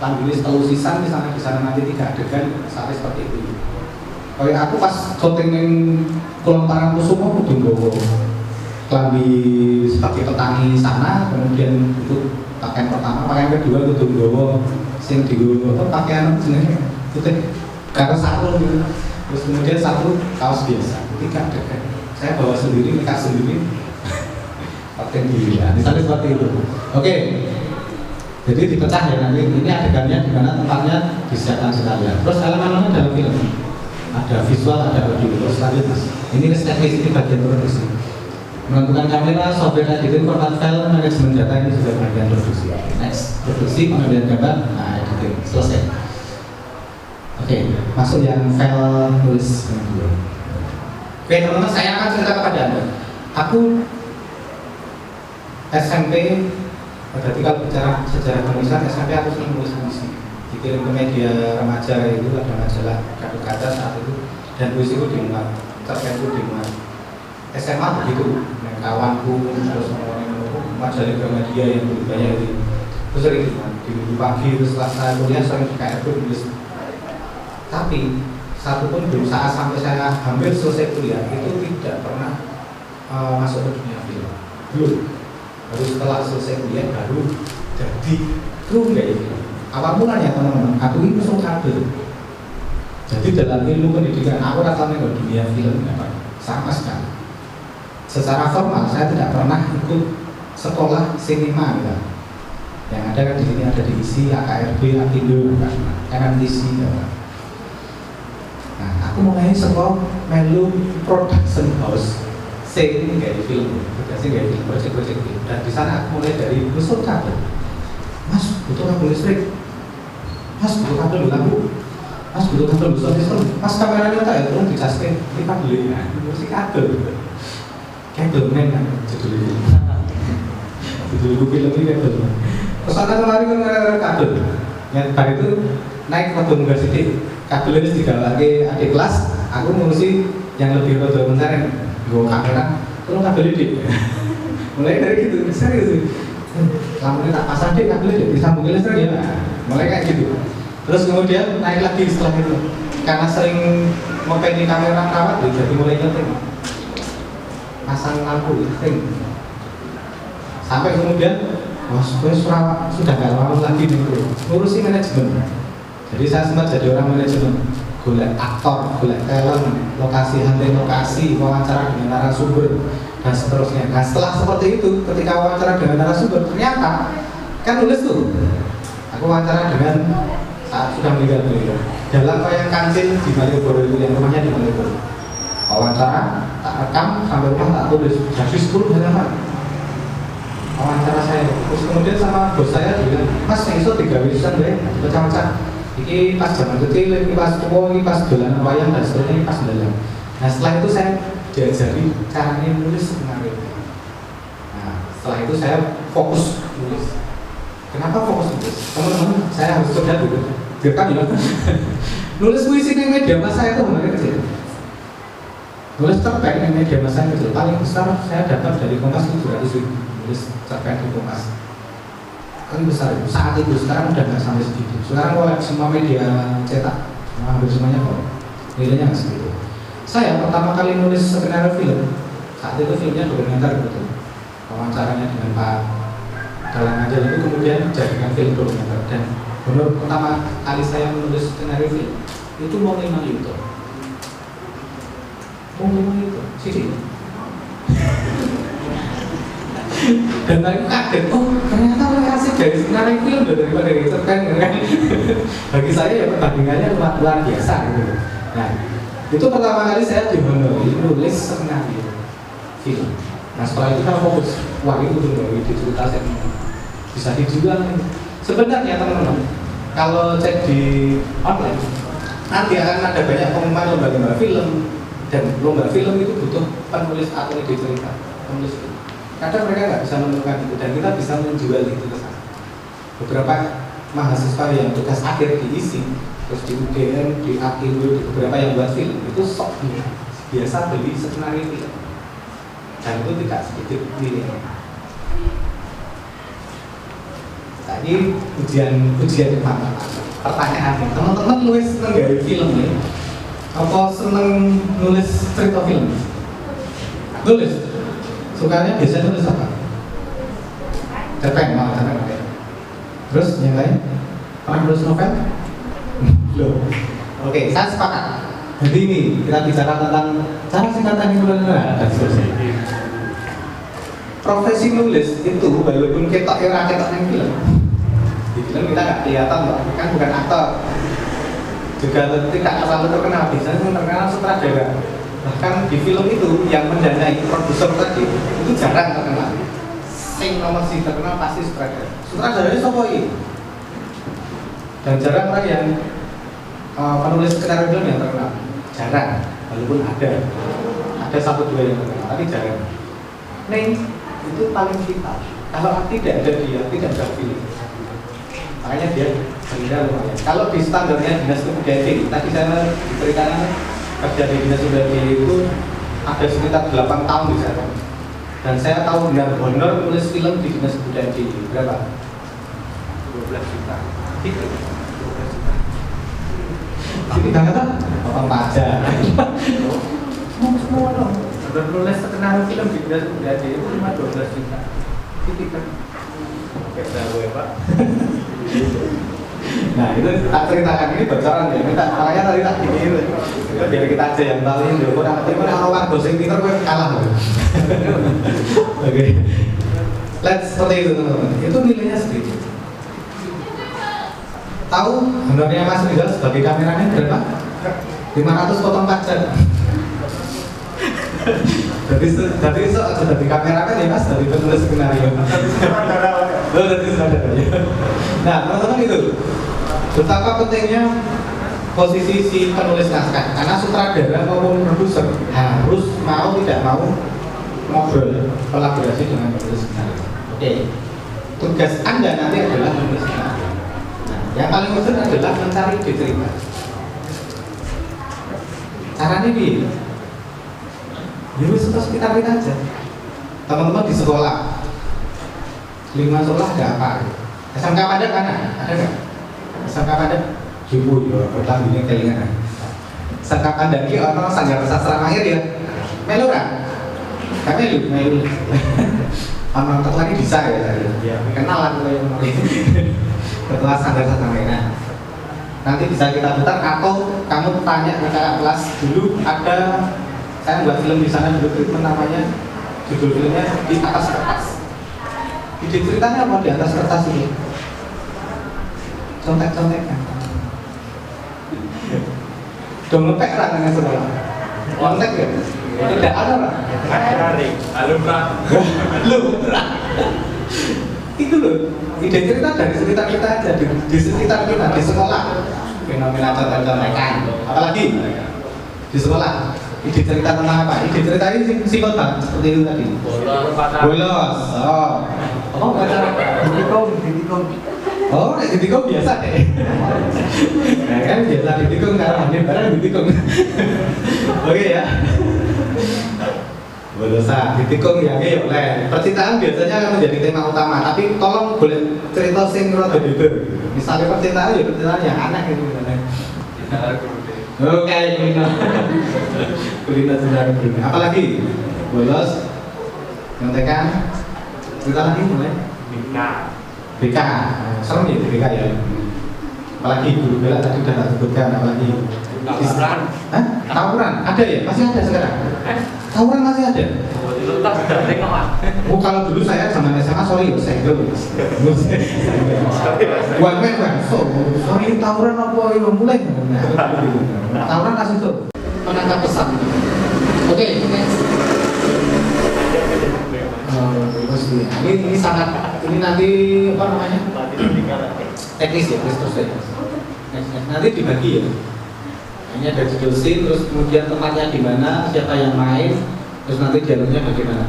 klambi telusisan misalnya di sana nanti 3 adegan sampai seperti itu. Kayak aku pas syuting yang Kulon Parangkusumo udah gue klambi sebagai petani sana, kemudian itu pakaian pertama, pakaian kedua udah gue sing di gue pakaian jenisnya putih karena sarung gitu. Terus kemudian satu kaos biasa, 3 adegan. Saya bawa sendiri, nikah sendiri, pakai diri ya. Misalnya seperti itu. Oke. Jadi dipecah ya nanti. Ini adegannya di mana tempatnya disiapkan sekalian. Terus elemen-elemen dalam film ada visual, ada audio. Terus lanjut mas. Ini teknis, ini bagian produksi. Menentukan kamera, software editing, format file, manajemen data ini sudah bagian produksi. Next, produksi, pengambilan gambar, nah editing, selesai. Oke, masuk yang file nulis dulu. Oke teman-teman, saya akan cerita kepada Anda. Aku SMP, berarti kalau bicara sejarah penulisan SMP aku sering nulis puisi. Dikirim ke media remaja itu ada majalah Gatot Kaca saat itu, dan puisi itu dimuat, cerpen itu dimuat. SMA begitu, kawanku terus majalah Gramedia yang lebih banyak itu. Terus sering dimuat di minggu pagi, terus setelah saya kuliah sering di KRP nulis. Tapi satu pun belum saat sampai saya hampir selesai kuliah itu tidak pernah masuk ke dunia film. Belum. Baru setelah selesai kuliah baru jadi kru nggak itu. Awal mulanya teman-teman, aku ini musuh kabel. Jadi dalam ilmu pendidikan aku rasanya ke dunia film apa sama sekali. Secara formal saya tidak pernah ikut sekolah sinema gitu. Yang ada kan di sini ada diisi AKRB, Apindo, MMTC. Nah, aku mulai sekolah melu production house, sing kayak film, produksi kayak film, project film. Dan di sana aku mulai dari musuh kabel. Mas, butuh kabel listrik. Mas, butuh kabel lampu. Mas, butuh kabel sound system. Mas, kameranya tak ya, tolong dicaskan. Ini kabel ini, musik kabel. Kabel men, judul film ini kabel. Terus ada kemarin kabel. Yang pada itu naik waktu munggah sedikit. Kabel ini digawake adik kelas, aku ngurusi yang lebih rodo mencari gue kamera, tolong kabel ini. Mulai dari gitu, serius sih. Lampunya tak pasang deh, kabel ini disambungin listrik ya. Mulai kayak gitu. Terus kemudian naik lagi setelah itu, karena sering ngopeni kamera rawat, jadi mulai nyeting. Pasang lampu listrik. Sampai kemudian, gue sudah gak lama lagi nih ngurusi manajemen. Jadi saya sempat jadi orang manajemen, golek aktor, golek talent, lokasi hunting lokasi, wawancara dengan narasumber dan seterusnya. Nah setelah seperti itu, ketika wawancara dengan narasumber, ternyata kan nulis tuh. Aku wawancara dengan saat sudah meninggal beliau dalam wayang kancil di Malioboro itu, yang rumahnya di Malioboro. Wawancara tak rekam sampai rumah tak tulis, jadi 10 halaman. Wawancara saya, terus kemudian sama bos saya bilang, Mas yang itu 3 wisusan deh, pecah-pecah. Ini pas zaman kecil, ini pas tua, ini pas dolanan wayang dan seterusnya, ini pas dalam. Nah setelah itu saya diajari caranya nulis skenario. Nah setelah itu saya fokus nulis. Kenapa fokus nulis? Teman-teman, saya harus coba dulu. Direkam ya. Nulis puisi di media massa itu mulai kecil. Nulis cerpen di media massa yang kecil. Paling besar saya dapat dari Kompas 700 ribu. Nulis cerpen di Kompas. Kan besar itu, saat itu, sekarang udah nggak sampai segitu. Sekarang kalau semua media cetak, hampir semuanya kok nilainya nggak segitu. Saya pertama kali nulis skenario film, saat itu filmnya dokumenter betul. Wawancaranya dengan Pak Dalang Anjal itu kemudian dijadikan film dokumenter. Dan benar pertama kali saya menulis skenario film itu mau 5 juta. Mau 5 juta, sih. Dan aku kaget, oh ternyata lokasi dari skenario film daripada dari cerpen kan. Bagi saya ya perbandingannya luar biasa gitu. Nah itu pertama kali saya dihonori nulis skenario film. Nah setelah itu saya fokus, wah itu tuh dari cerita saya bisa dijual. Sebenarnya teman-teman, kalau cek di online nanti akan ada banyak pengumuman lomba-lomba film, dan lomba film itu butuh penulis atau ide cerita, penulis film. Kadang mereka nggak bisa menemukan itu, dan kita bisa menjual itu ke sana. Beberapa mahasiswa yang tugas akhir diisi, terus di UGM, di Apindo, di beberapa yang buat film itu sok biasa beli skenario film. dan itu tidak sedikit nilainya. Nah, ini ujian teman-teman. Pertanyaan, teman-teman nulis seneng dari film ya? Apa seneng nulis cerita film? Nulis? Sukanya biasanya nulis apa? Cerpen, cerpen. Terus yang lain? Pernah nulis novel? Belum. Oke, saya sepakat. Jadi ini kita bicara tentang cara singkatan itu dan seterusnya. Profesi nulis itu walaupun ketok yang film, di film kita nggak kelihatan loh, kan bukan aktor, juga tidak selalu terkenal, biasanya terkenal sutradara. Bahkan di film itu yang mendanai produser tadi itu jarang terkenal. Sing nomor si terkenal pasti sutradara. Sutradaranya siapa ini? Dan jarang orang yang penulis skenario film yang terkenal. Jarang, walaupun ada satu dua yang terkenal, tapi jarang. Nih, itu paling vital. Kalau tidak ada dia, tidak ada film. Makanya dia benda lumayan. Kalau di standarnya dinas kebudayaan tinggi, tadi saya ceritakan kerja di dinas kebudayaan tinggi itu ada sekitar 8 tahun di sana. Dan saya tahu dengan honor nulis film di dinas kebudayaan tinggi berapa? 12 juta. Gitu. 12 juta. Jadi banget kan? Orang pajak. Semua dong. Nulis skenario film di dinas kebudayaan tinggi itu cuma 12 juta. Gitu kan? Oke, saya Pak. Nah itu tak ceritakan ini bocoran ya, makanya tadi tak gini biar kita aja yang tahu yang dulu kalau orang dosen pinter gue kalah. Oke, let's seperti itu teman-teman. Itu nilainya sedikit. Tahu honornya Mas Rizal sebagai kameranya berapa? 500 potong pajak. Jadi sebagai kameramen ya Mas, dari penulis skenario. Nah teman-teman itu betapa pentingnya posisi si penulis naskah, karena sutradara maupun produser harus mau tidak mau ngobrol kolaborasi dengan penulis skenario. Oke, tugas Anda nanti adalah menulis skenario. Nah, yang paling penting adalah mencari ide cerita. Caranya gini, terus kita lihat aja teman-teman di sekolah 5 sekolah ada apa? SMK Padat mana? Ada nggak? SMK Padat? Ibu ya, pertandingan kelingan. SMK Padat ini orang sanggar sastra mahir ya. Melu kan? Kami melu. Orang ketua ini bisa ya? Kenalan kalau yang mau. Ketua sanggar sastra mahir. Nanti bisa kita putar atau kamu tanya ke kakak kelas dulu ada. Saya buat film di sana dulu treatment namanya, judul filmnya Di Atas Kertas. Ide ceritanya apa di atas kertas ini? Contek-contekan. Udah ngepek rangannya sekolah. Kontek ya? Tidak ada lah. Lumrah. Itu loh. Ide cerita dari sekitar kita aja, di sekitar kita, di sekolah. Fenomena contek-contekan. Apalagi di sekolah. Ide cerita tentang apa? Ide cerita ini simpel banget seperti itu tadi. Bolos. Oh. Oh, baca ditikung. Oh, ditikung biasa deh. Nah, kan biasa ditikung karena ambil barang ditikung. Oke ya. Bolosan, ditikung ya oleh. Percintaan biasanya akan menjadi tema utama, tapi tolong boleh cerita sing rada beda. Misalnya percintaan ya percintaan yang aneh gitu misalnya. Oke, kuliner sejarah kuliner. Apalagi bolos, nyontekan, cerita lagi mulai. BK, serem ya BK ya. Apalagi guru bela tadi udah tak sebutkan, apalagi tawuran. Hah? Tawuran ada ya? Masih ada sekarang? Tawuran masih ada? Oh kalau dulu saya zaman SMA sorry ya saya dulu. One man kan, sorry tawuran apa yang mulai? Tawuran kasih tuh menangkap pesan. Oke, ini sangat ini nanti apa namanya teknis ya terus nanti dibagi ya. Ini ada judul scene, terus kemudian tempatnya di mana, siapa yang main, terus nanti dialognya bagaimana.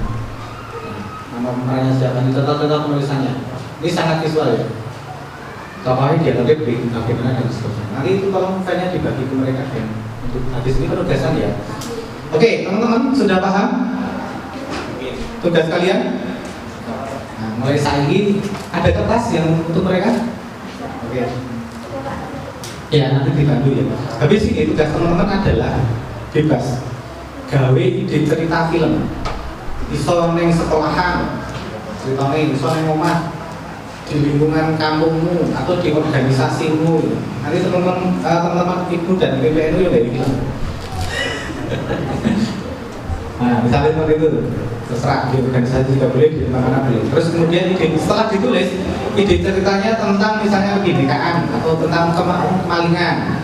Nama pemerannya siapa, ini contoh-contoh penulisannya. Ini sangat visual ya. Contohnya dialognya bagaimana dan seterusnya. Nanti itu tolong filenya dibagi ke mereka dan untuk habis ini penugasan ya. Oke, teman-teman sudah paham? tugas kalian. Nah, mulai saat ini ada kertas yang untuk mereka. Oke. Ya nanti dibantu ya. Habis ini tugas teman-teman adalah bebas. Gawe ide cerita film. Iso neng sekolahan, ceritanya iso neng omah, di lingkungan kampungmu atau di organisasimu. Nanti teman-teman ibu dan PPNU ya kayak gitu. Nah, misalnya seperti itu, terserah di organisasi juga boleh, di mana-mana boleh. Terus kemudian ide setelah ditulis, ide ceritanya tentang misalnya kebinekaan atau tentang kemalingan.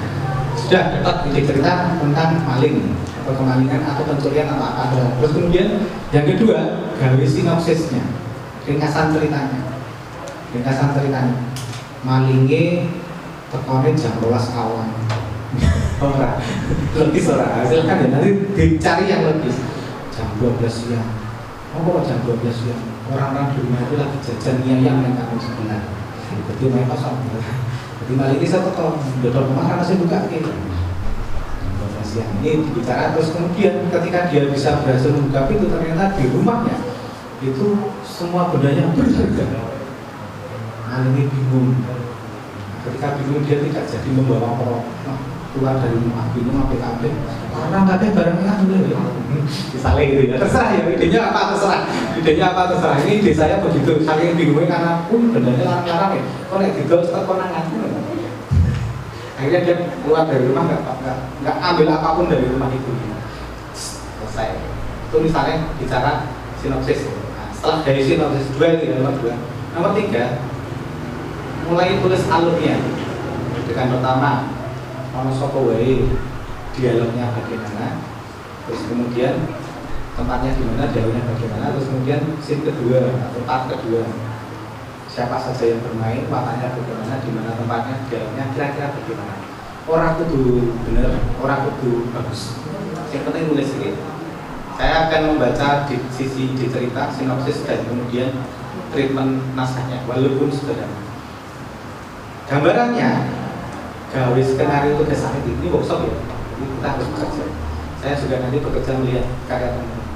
Sudah dapat ide cerita tentang maling atau kemalingan atau pencurian atau apa. Terus kemudian yang kedua, gawe sinopsisnya, ringkasan ceritanya. Malinge tekone jam 12 awan. Ora, logis ora. Silakan ya nanti dicari yang logis. Jam 12 siang. Oh, kok jam 12 siang? Orang-orang di rumah itu lagi jajan yang kampung sebelah. Jadi main kosong. Jadi malinge satu tahun, dodol rumah karena saya buka gitu. Siang ini dibicara, terus kemudian ketika dia bisa berhasil membuka pintu, ternyata di rumahnya itu semua bendanya berharga. Malinge bingung. Ketika bingung dia tidak jadi membawa keluar dari rumah, bingung apa orang katanya barangnya misalnya gitu ya, terserah ya, idenya apa terserah. Ini ide saya begitu, saking bingungnya karena bendanya larang-larang ya, kok nek digol tetap konangan. Akhirnya dia keluar dari rumah nggak ambil apapun dari rumah itu. Selesai. Itu misalnya bicara sinopsis. Nah, setelah dari sinopsis 2 itu nomor 2. Nomor 3, mulai tulis alurnya. Dengan pertama, ono sapa wae, dialognya bagaimana, terus kemudian tempatnya di mana, dialognya bagaimana, terus kemudian scene kedua atau part kedua. Siapa saja yang bermain, wataknya bagaimana, di mana tempatnya, dialognya kira-kira bagaimana. Orang kudu bener, orang kudu bagus. Yang penting nulis sedikit. Saya akan membaca di sisi di cerita, sinopsis dan kemudian treatment naskahnya, walaupun sederhana. Gambarannya, gawe skenario itu dasarnya ini workshop ya. Jadi kita harus bekerja. Saya juga nanti bekerja melihat karya teman-teman.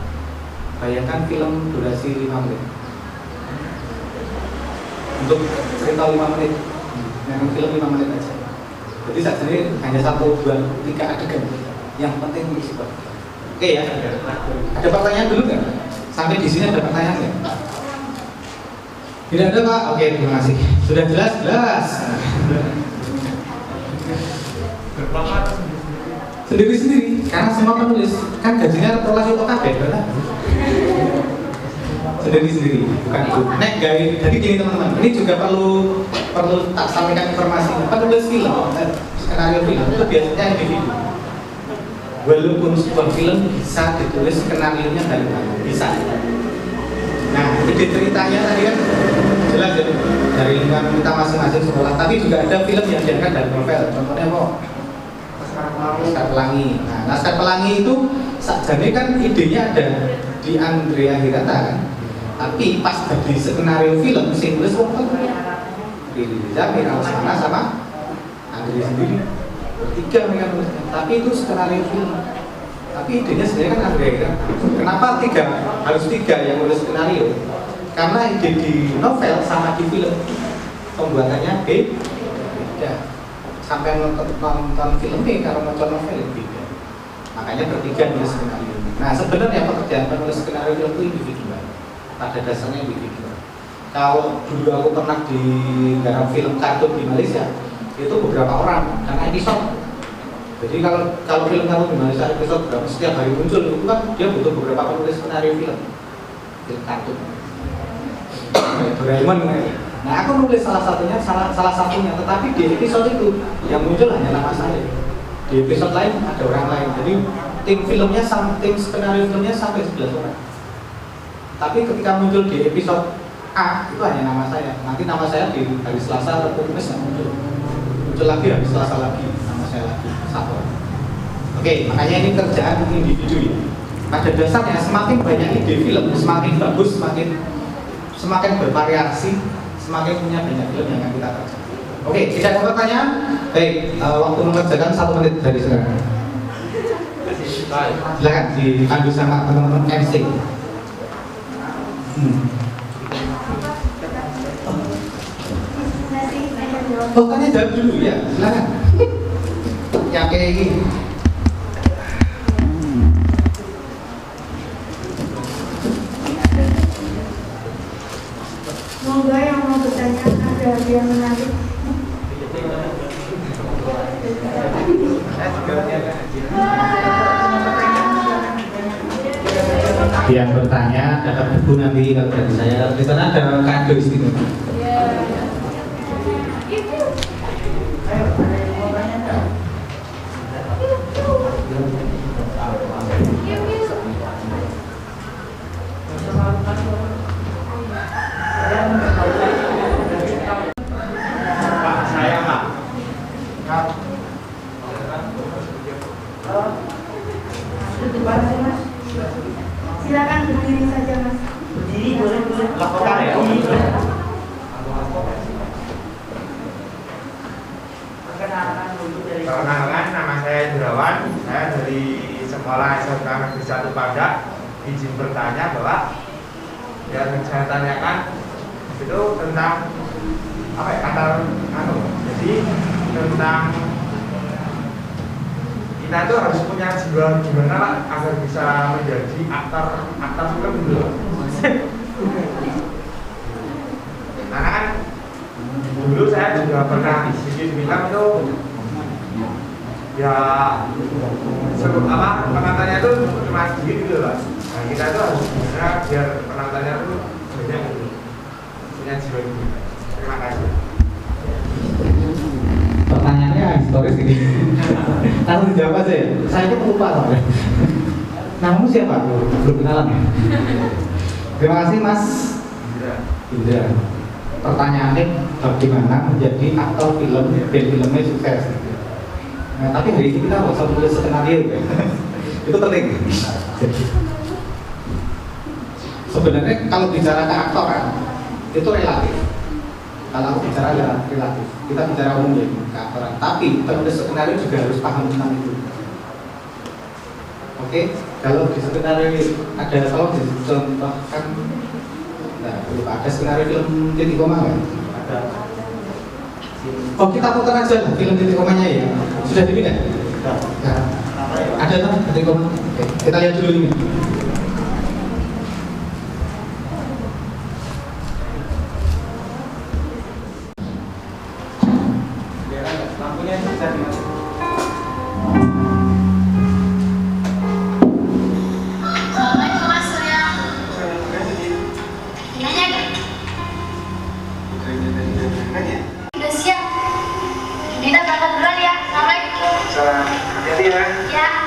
Bayangkan film durasi 5 menit. Untuk cerita 5 menit, memang film 5 menit aja. Jadi saat ini hanya 1, 2, 3 adegan. Yang penting mengisi waktu. Oke ya. Ada pertanyaan dulu nggak? Sampai di sini ada pertanyaan nggak? Tidak ada Pak? Oke, terima kasih. Sudah jelas? Jelas. Sendiri-sendiri, karena semua penulis kan gajinya relasi OKB, benar? Sendiri-sendiri, bukan itu. Nek gawe, jadi gini teman-teman, ini juga perlu tak sampaikan informasi. Penulis film, skenario film itu biasanya individu. Walaupun sebuah film bisa ditulis skenario-nya dari mana, bisa. Nah, ide ceritanya tadi kan jelas ya, dari lingkungan kita masing-masing sekolah. Tapi juga ada film yang diangkat dari novel. Contohnya apa? Laskar Pelangi. Nah, Laskar Pelangi itu jadi kan idenya ada di Andrea Hirata kan. Tapi pas jadi skenario film, sing nulis wong kan Riri Zamir, Alsana sama Andrea sendiri. Bertiga mereka nulisnya. Tapi itu skenario film. Tapi idenya sebenarnya kan Andrea Hirata. Kenapa harus tiga yang nulis skenario? Karena ide di novel sama di film pembuatannya beda. Sampai nonton filmnya kalau nonton novel beda. Makanya bertiga nulis skenario. Nah sebenarnya pekerjaan penulis skenario film itu individual. Pada dasarnya individual. Kalau dulu aku pernah di garap film kartun di Malaysia, itu beberapa orang karena episode. Jadi kalau film kartun di Malaysia episode berapa setiap hari muncul itu kan dia butuh beberapa penulis skenario film kartun. Doraemon. Nah aku nulis salah satunya, tetapi di episode itu yang muncul hanya nama saya. Di episode lain ada orang lain. Jadi tim skenario filmnya sampai 11 orang. Tapi ketika muncul di episode A itu hanya nama saya. Nanti nama saya di hari Selasa atau Kamis nggak muncul. Muncul lagi hari Selasa lagi nama saya lagi satu. Oke, makanya ini kerjaan individu ya. Pada dasarnya semakin banyak ide film, semakin bagus, semakin bervariasi, semakin punya banyak film yang akan kita kerjakan. Oke, tidak ada pertanyaan? Baik, waktu mengerjakan 1 menit dari sekarang. Silakan dipandu sama teman-teman MC. Oh, tanya jawab dulu ya, silakan. Yang kayak ini. Semoga yang mau bertanya ada yang menarik. Yang bertanya dapat buku nanti kalau dari saya. Kalau di sana ada kado istimewa. Pak, saya Pak. Silakan berdiri saja Mas. Berdiri boleh lakukan ya. Perkenalkan, nama saya Indrawan. Saya dari Sekolah SMK Negeri 1 Pandak. Izin bertanya bahwa yang saya tanyakan itu tentang apa ya, kata jadi tentang kita itu harus punya jiwa gimana Pak agar bisa menjadi aktor film gitu. Karena kan dulu saya juga pernah bikin film itu ya penontonnya itu cuma sedikit gitu Pak. Nah kita itu harus gimana biar penontonnya itu banyak gitu, punya jiwa gitu. Terima kasih. Pertanyaannya historis ini. Langsung dijawab aja ya. Saya itu pelupa soalnya. Namamu siapa? Belum kenalan ya. Terima kasih Mas Indra. Pertanyaannya bagaimana menjadi aktor film dan filmnya sukses. Nah, tapi hari ini kita nggak usah tulis skenario ya. Itu penting. Sebenarnya kalau bicara keaktoran itu relatif. Kalau aku bicara relatif, kita bicara umum ya keaktoran. Tapi penulis skenario juga harus paham tentang itu. Oke, kalau di skenario ada kalau dicontohkan, nah, ada skenario film Titik Koma kan? Ada. Oh kita putar aja lah film Titik Komanya ya. Sudah dipindah? Nah, ada kan Titik Koma? Oke, kita lihat dulu ini. Lampunya bisa dimatikan. Assalamualaikum Mas Surya. Nanya udah siap. Dina berangkat duluan ya. Assalamualaikum. Salam. Hati-hati ya. Ya.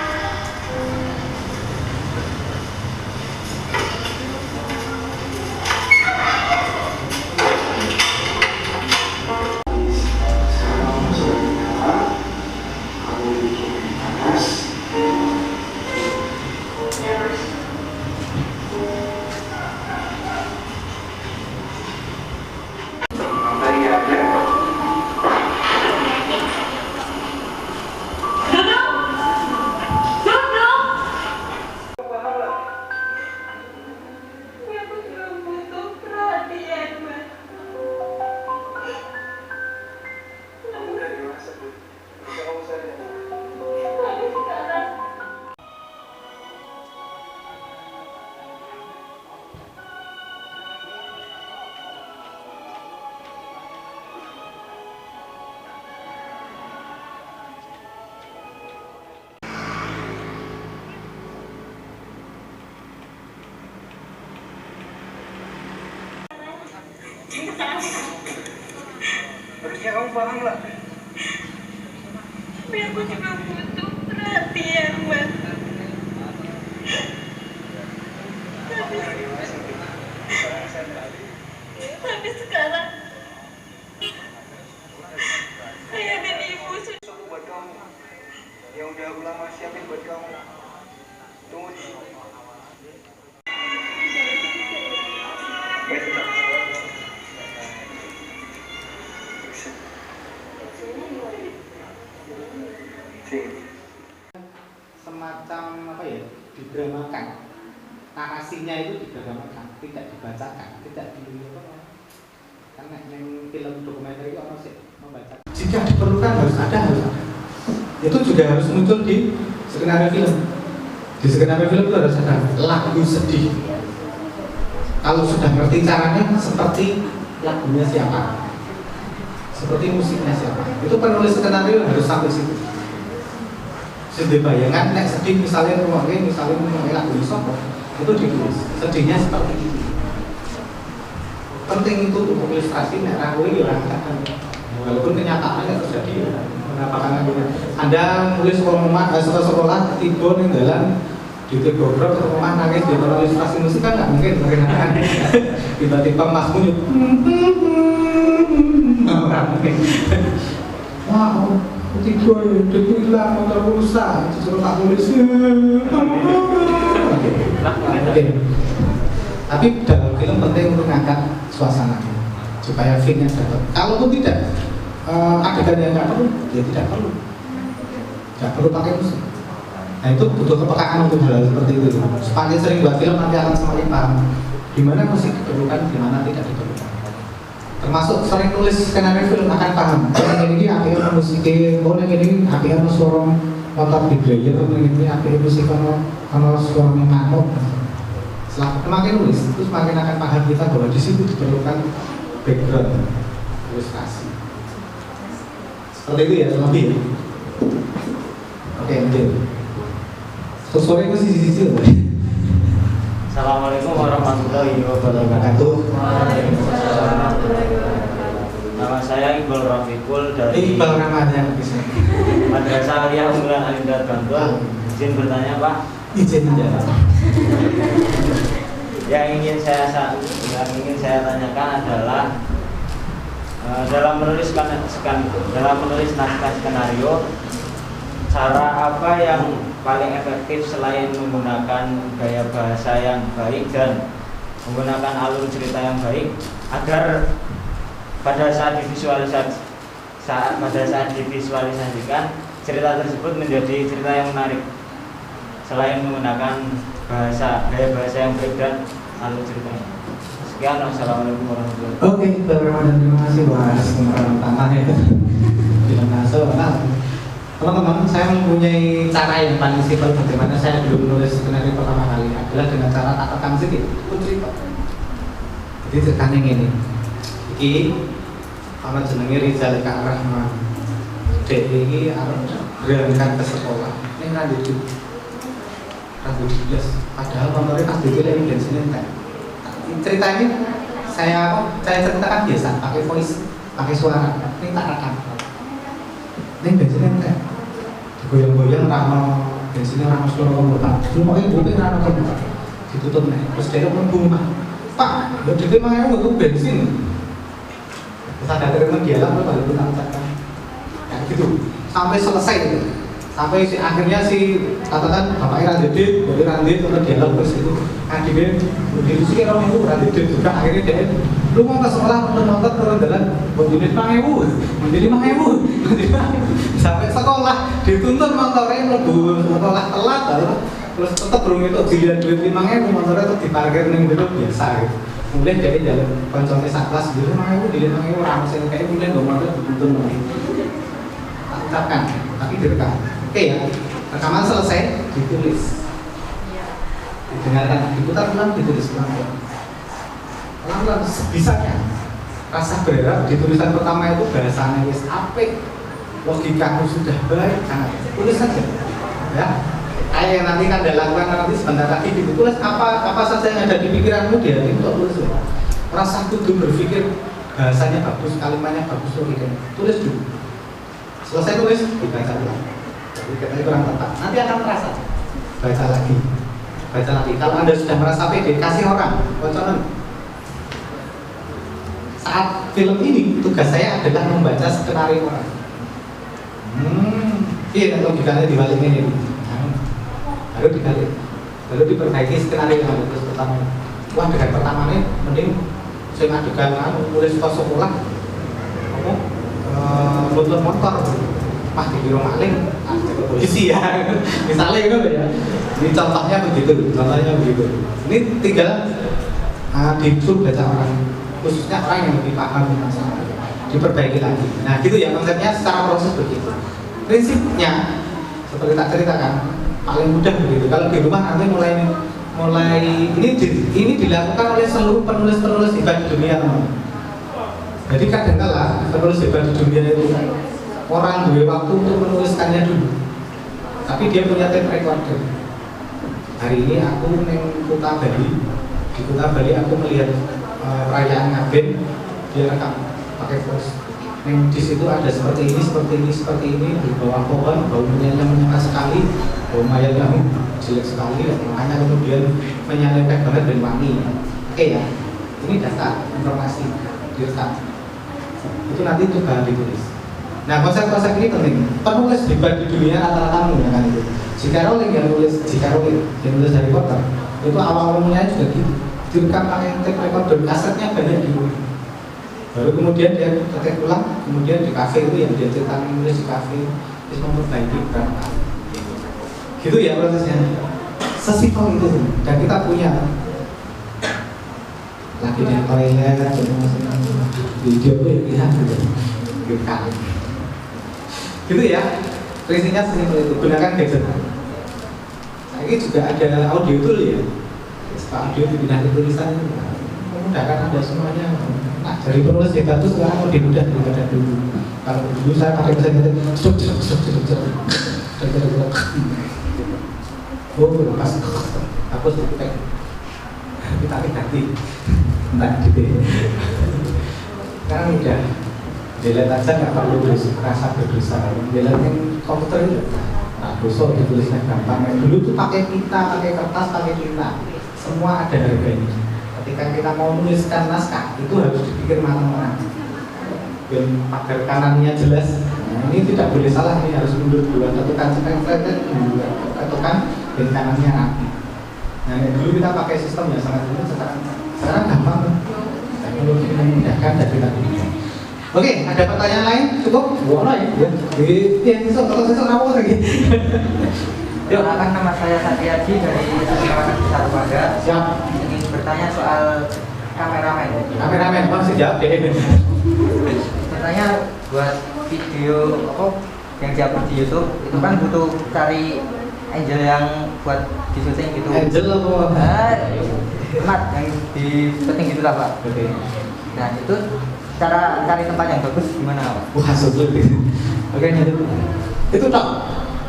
Harusnya kamu paham lah. Tapi aku juga butuh perhatian, Mas. Tapi sekarang saya dan ibu sudah Buat kamu yang udah aku lama siapin buat kamu. Tunggu di sini. Semacam apa ya, didramakan, narasinya itu didramakan. tidak dibacakan, tidak karena yang film dokumenter itu orang sih membaca. Jika diperlukan harus ada. Itu juga harus muncul di skenario film. Di skenario film itu harus ada lagu sedih. Kalau sudah ngerti caranya, seperti lagunya siapa, seperti musiknya siapa. Itu penulis skenario harus sampai situ. Sudah bayangan, nek sedih misalnya lagu sopo, itu ditulis. Sedihnya seperti itu. Penting itu untuk ilustrasi, nek rangkuli orang kan. Walaupun kenyataannya terjadi. Apakah Anda nulis sekolah tiba di jalan di Tegogrok ke rumah nangis di ilustrasi musik kan nggak mungkin bagaimana tiba-tiba Mas Munyut nggak mungkin. Wow, tiba udah hilang motor rusak disuruh tak nulis. Tapi dalam film penting untuk ngangkat suasana supaya feel-nya dapat. Kalaupun tidak adegan yang nggak perlu, ya tidak perlu pakai musik. Nah itu butuh kepekaan untuk hal seperti itu. Semakin sering buat film nanti akan semakin paham di mana musik diperlukan, di mana tidak diperlukan. Termasuk sering nulis skenario film akan paham. Yang ini akhirnya musiknya, yang ini akhirnya suara motor di player, yang ini akhirnya musik kalau suara mamuk. Semakin nulis, itu semakin akan paham kita bahwa di situ diperlukan background ilustrasi. Seperti itu ya, lebih. Oke, lanjut. Terus sore itu sisi-sisi loh. Assalamualaikum warahmatullahi wabarakatuh. Nama saya Iqbal Rafiqul dari Iqbal Ramadhan bisa. Madrasah Aliyah Unggulan Alindar Bantul. Izin bertanya Pak. Izin menjawab. Yang ingin saya tanyakan adalah dalam menulis naskah skenario, cara apa yang paling efektif selain menggunakan gaya bahasa yang baik dan menggunakan alur cerita yang baik agar pada saat divisualisasikan cerita tersebut menjadi cerita yang menarik selain menggunakan gaya bahasa yang baik dan alur ceritanya. Sekian, wassalamualaikum warahmatullahi wabarakatuh. Oke, terima kasih Mas. Pertama itu film nasional. Teman-teman, saya mempunyai cara yang paling simpel bagaimana saya dulu menulis skenario pertama kali adalah dengan cara tak rekam sedikit. Jadi ceritanya ini. Iki ana jenenge Rizal Kak Rahman. Dek iki arep berangkat ke sekolah. Ning rambut jelas. Padahal motornya pas dikira ini bensin entek. Cerita ini saya ceritakan biasa pakai voice, pakai suara. Ini tak rekam. Ini bensin entek. Goyang-goyang rano bensinnya rano suara komputer. Semuanya bukti rano komputer. Ditutup nih. Terus dia pun rumah. Pak, udah dia makanya untuk bensin. Terus ada teman dia lah, baru pun ucapkan. Kayak gitu. Sampai selesai gitu. Sampai akhirnya katakan bapaknya Randit, dari Randit untuk dialog terus itu akhirnya dirusuki orang itu Randit juga akhirnya dia lu mau ke sekolah nonton turun jalan bonjolin 5.000 sampai sekolah dituntut motornya mlebu sekolah telat terus tetap belum itu dilihat duit 5.000 motornya tetap diparkir ning dulu biasa gitu. Mulai dari jalan koncone sak kelas dulu 5.000 dilihat 5.000 ora mesti kayak mulai nggo motor dituntut lagi. Tak ucapkan tapi direkam. Oke ya, rekaman selesai, ditulis. Didengarkan, diputar ulang, ditulis pelan-pelan. Pelan-pelan sebisanya. Rasa berharap di tulisan pertama itu bahasanya wis apik, logikamu sudah baik, sangat tulis saja. Ya, kayak yang nanti kan lakukan nanti sebentar lagi ditulis apa saja yang ada di pikiranmu dia itu tulis. Rasa kudu berpikir bahasanya bagus, kalimatnya bagus, logikanya tulis dulu. Selesai tulis, dibaca ulang. Katanya kurang tepat, nanti akan merasa baca lagi. Kalau Anda sudah merasa pede, kasih orang bocoran. Saat film ini tugas saya adalah membaca skenario orang. Iya, logikanya dibalik ini. Lalu dibalik, lalu diperbaiki skenario yang terus pertama. Wah, dengan pertamanya mending saya adegan mulai sekolah kamu nonton motor. Pas di biro maling, polisi ya, misalnya gitu ya. Ini contohnya begitu. Ini tinggal disuruh baca orang, khususnya orang yang lebih paham masalah, diperbaiki lagi. Nah gitu ya konsepnya secara proses begitu. Prinsipnya seperti tak ceritakan paling mudah begitu. Kalau di rumah nanti mulai ini dilakukan oleh seluruh penulis-penulis hebat di dunia, teman. Jadi kadang-kala penulis hebat di dunia itu orang dua waktu untuk menuliskannya dulu, tapi dia punya tape recorder. Hari ini aku neng Kuta Bali, di Kuta Bali aku melihat perayaan Ngaben, dia rekam pakai voice. Neng di situ ada seperti ini di bawah pohon, bau menyengat sekali, bau mayat yang jelek sekali, makanya kemudian menyelepek banget dan wangi. Oke ya, ini data informasi direkam. Itu nanti itu bahan ditulis. Nah konsep-konsep ini penting. Penulis hebat di dunia rata-rata menggunakan itu. Jika Rowling yang nulis Harry Potter itu awal-awalnya juga gitu, direkam pakai tape recorder, kasetnya banyak gitu. Baru kemudian dia ketik ulang, kemudian di kafe itu yang dia ceritakan nulis di kafe, terus memperbaiki berapa kali. Gitu ya prosesnya. Sesimpel itu, dan kita punya lagi di toilet, video ya gitu kali. Gitu ya, prinsipnya sesimpel itu. Gunakan gadget. Ini juga ada audio tool ya. Setelah audio dipindah ke tulisan, memudahkan Anda semuanya. Nah, dari penulis hebat itu sekarang lebih mudah daripada dulu. Kalau dulu saya pakai mesin ketik, pas hapus ketik, kita ganti, entah gitu. Sekarang udah, delete aja nggak perlu rasa berdosa. Delete komputer itu. Nah, dosa ditulisnya gampang. Dulu tuh pakai pita, pakai kertas, pakai tinta, semua ada harganya. Ketika kita mau menuliskan naskah, itu harus dipikir matang-matang. Dan pagar kanannya jelas. Nah, ini tidak boleh salah, ini harus mundur dulu. Tekan ketukan dan kanannya rapi. Nah, dulu kita pakai sistem yang sangat rumit, sekarang gampang. Teknologi memudahkan dan kita bisa. Oke, ada pertanyaan lain? Cukup? Boleh ya. Kalau sesok apa lagi? Yuk, akan nama saya Satyaji dari Satu Pada. Siap. Ingin bertanya soal kameramen. Kameramen, masih jawab deh. Bertanya buat video apa yang diupload di YouTube itu kan butuh cari angel yang buat di syuting gitu. Angel apa? Mat yang di setting gitulah Pak. Oke. Nah itu cara cari tempat yang bagus gimana Pak? Wah sulit. Oke, itu tak?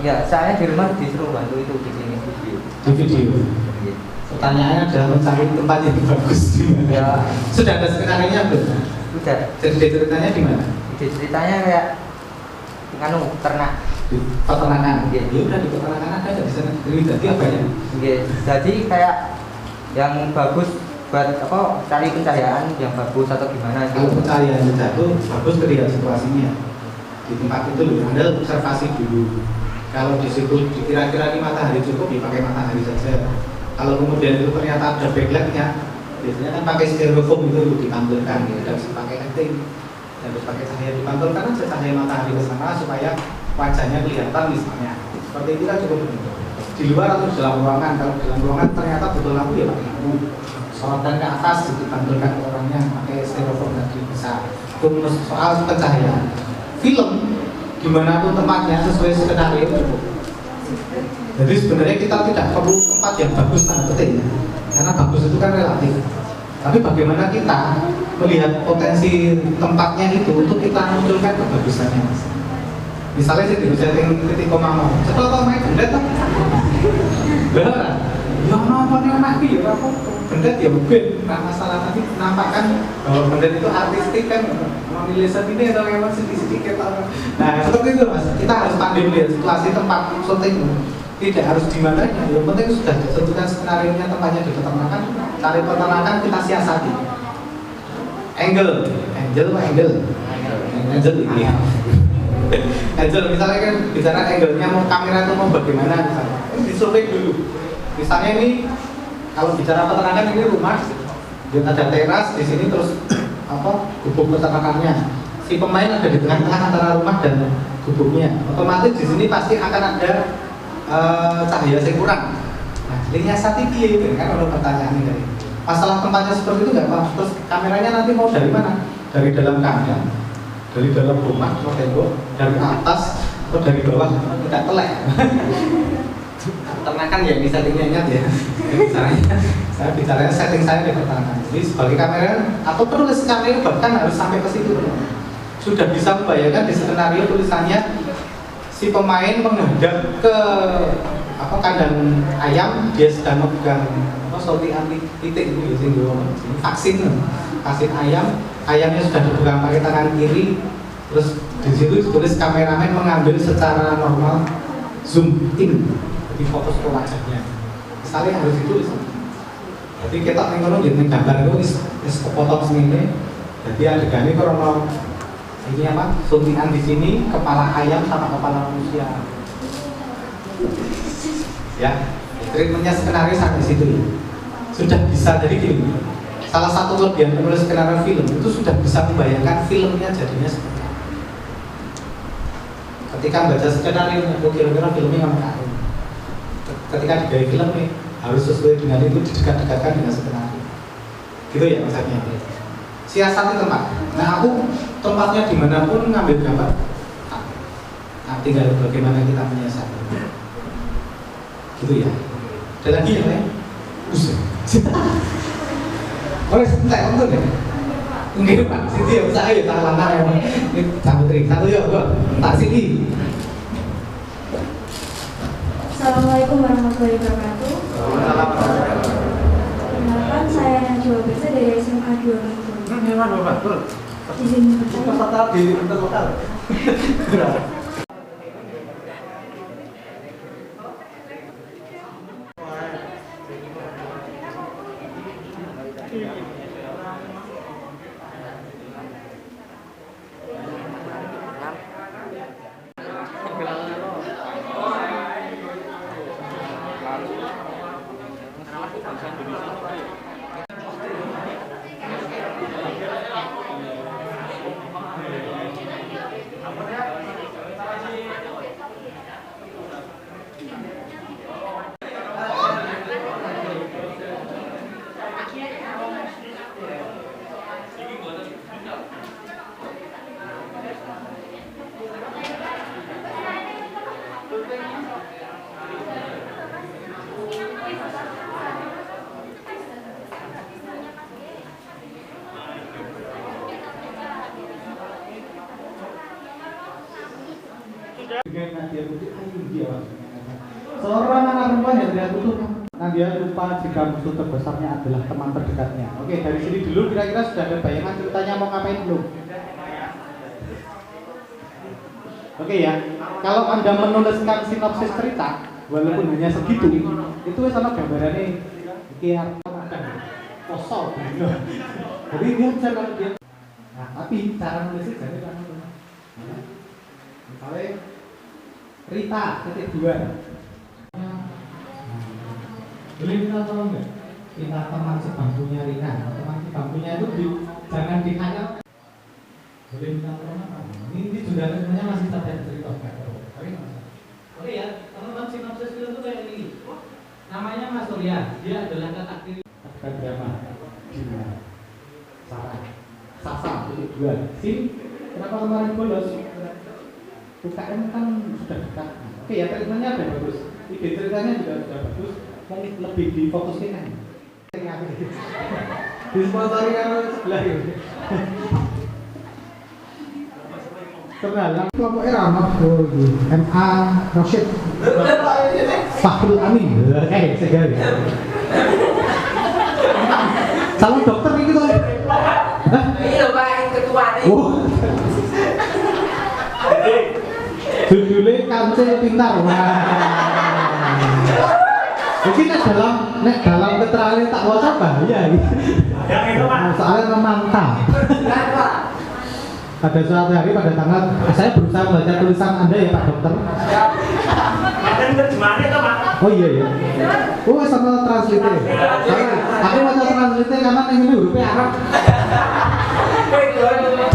Ya, saya di rumah disuruh bantu itu bikin video. Di video. Pertanyaannya adalah mencari tempat yang bagus di mana? Ya. Sudah ada skenario belum? Sudah. Jadi ceritanya di mana? Ceritanya kayak ternak. Di peternakan. Iya. Ya udah di peternakan ada di sana. Jadi apa ya? Iya. Jadi kayak yang bagus buat apa cari pencahayaan yang bagus atau gimana? Kalau pencahayaan itu bagus terlihat situasinya. Di tempat itu loh, Anda observasi dulu. Kalau di situ kira-kira ini matahari cukup, ya pakai matahari saja. Kalau kemudian itu ternyata ada backlightnya, biasanya kan pakai styrofoam itu ditampilkan, ya harus pakai lighting, harus pakai cahaya dipantulkan aja cahaya matahari ke sana supaya wajahnya kelihatan misalnya. Seperti itu kan cukup. Di luar atau di dalam ruangan, kalau di dalam ruangan ternyata betul lampu ya pakai lampu. Sorotan ke atas dipantulkan ke orangnya pakai styrofoam tadi besar. Terus soal pencahayaan, film gimana pun tempatnya sesuai skenario cukup. Jadi sebenarnya kita tidak perlu tempat yang bagus tanda petik ya, karena bagus itu kan relatif. Tapi bagaimana kita melihat potensi tempatnya itu untuk kita munculkan kebagusannya. Misalnya saya di setting titik koma mau, setelah main benda tuh, benar? Ya namanya nabi ya, aku benda ya mungkin. Nah masalah tadi nampakkan bahwa benda itu artistik kan, memilih ini atau memang sedikit-sedikit. Nah seperti itu mas, kita harus pandai melihat situasi tempat syuting. Tidak harus di mananya, yang penting sudah ditentukan skenario-nya tempatnya di peternakan, cari peternakan kita siasati. Angle ini. Angel misalnya kan bicara angle-nya mau kamera itu mau bagaimana misalnya, disurvey dulu. Misalnya ini kalau bicara peternakan ini rumah, dia ada teras di sini terus apa gubuk peternakannya. Si pemain ada di tengah-tengah antara rumah dan gubuknya. Otomatis di sini pasti akan ada cahaya yang kurang. Nah, lihat sati piye kan kalau pertanyaan ini. masalah tempatnya seperti itu nggak apa. Terus kameranya nanti mau dari mana? Dari dalam kandang, dari dalam rumah, atau tembok, dari atas, atau dari bawah, tidak telek. Ternakan ya, bisa ingat ya. Saya bicaranya setting saya di peternakan. Jadi sebagai kameramen atau penulis skenario bahkan harus sampai ke situ. Sudah bisa membayangkan di skenario tulisannya si pemain menghadap ke kandang ayam, dia sedang memegang sorti anti titik itu vaksin ayam, ayamnya sudah dipegang pakai tangan kiri, terus di situ ditulis kameramen mengambil secara normal zoom in, jadi fokus ke wajahnya. Misalnya harus ditulis. Jadi kita ngono jadi gambar itu is kepotong sini, jadi adegan ini kalau ini apa? Suntikan di sini kepala ayam sama kepala manusia. Ya, treatmentnya skenario sampai situ ya. Sudah bisa jadi gini. Salah satu kelebihan penulis skenario film itu sudah bisa membayangkan filmnya jadinya seperti apa. Ketika baca skenario, kira-kira filmnya ngapain? Ketika digawe film nih harus sesuai dengan itu, didekat-dekatkan dengan skenario. Gitu ya maksudnya. Siasati tempat. Nah aku tempatnya dimanapun ngambil gambar. Nah, tinggal bagaimana kita menyiasati. Gitu ya. Ada lagi ya, Pak? Usah. Oleh sebentar, untuk deh. Enggak Pak, Siti ya usaha ya, tak lama ya. Ini Putri, satu ya, Pak Siti. Assalamualaikum warahmatullahi wabarakatuh. Perkenalkan, saya Najwa Besa dari SMA 2 Bengkulu. Betul. Izin bertanya. Total di total. Seorang anak perempuan yang tidak tutup, Nadia lupa jika musuh terbesarnya adalah teman terdekatnya. Oke, dari sini dulu kira-kira sudah ada bayangan ceritanya mau ngapain belum? Oke ya, kalau Anda menuliskan sinopsis cerita, walaupun hanya segitu, itu sama gambarannya kayak kosong. Jadi dia cara dia. Nah, tapi cara nulisnya jadi kan misalnya Rita titik 2. Boleh minta tolong nggak? Kita teman sebangkunya Rina, teman sebangkunya itu jangan dikanyal. Boleh minta tolong apa? Ini juga sebenarnya masih saja cerita nggak perlu. Oke ya, teman-teman sinopsis film itu kayak ini. Namanya Mas Surya, dia adalah kakak tiri. Kakak drama. Gimana? Sarah. Sasa titik 2. Sim, kenapa kemarin bolos? UKM kan sudah dekat. Oke ya, treatmentnya ada bagus. Ide ceritanya juga sudah bagus. Mungkin lebih difokuskan kan. Disponsori kan sebelah ini. Kenalan kelompok Ramah MA Rosyid Fakhrul Amin. Segala. Calon dokter ini tuh. Iya Pak, ketua nih. Judulnya Kancil Pintar. Mungkin dalam keterangan tak waca bahaya gitu. Soalnya memantap. Pada suatu hari pada tanggal, saya berusaha membaca tulisan Anda ya Pak Dokter. Oh iya ya. Oh sama translate. Aku baca translate karena ini hurufnya Arab.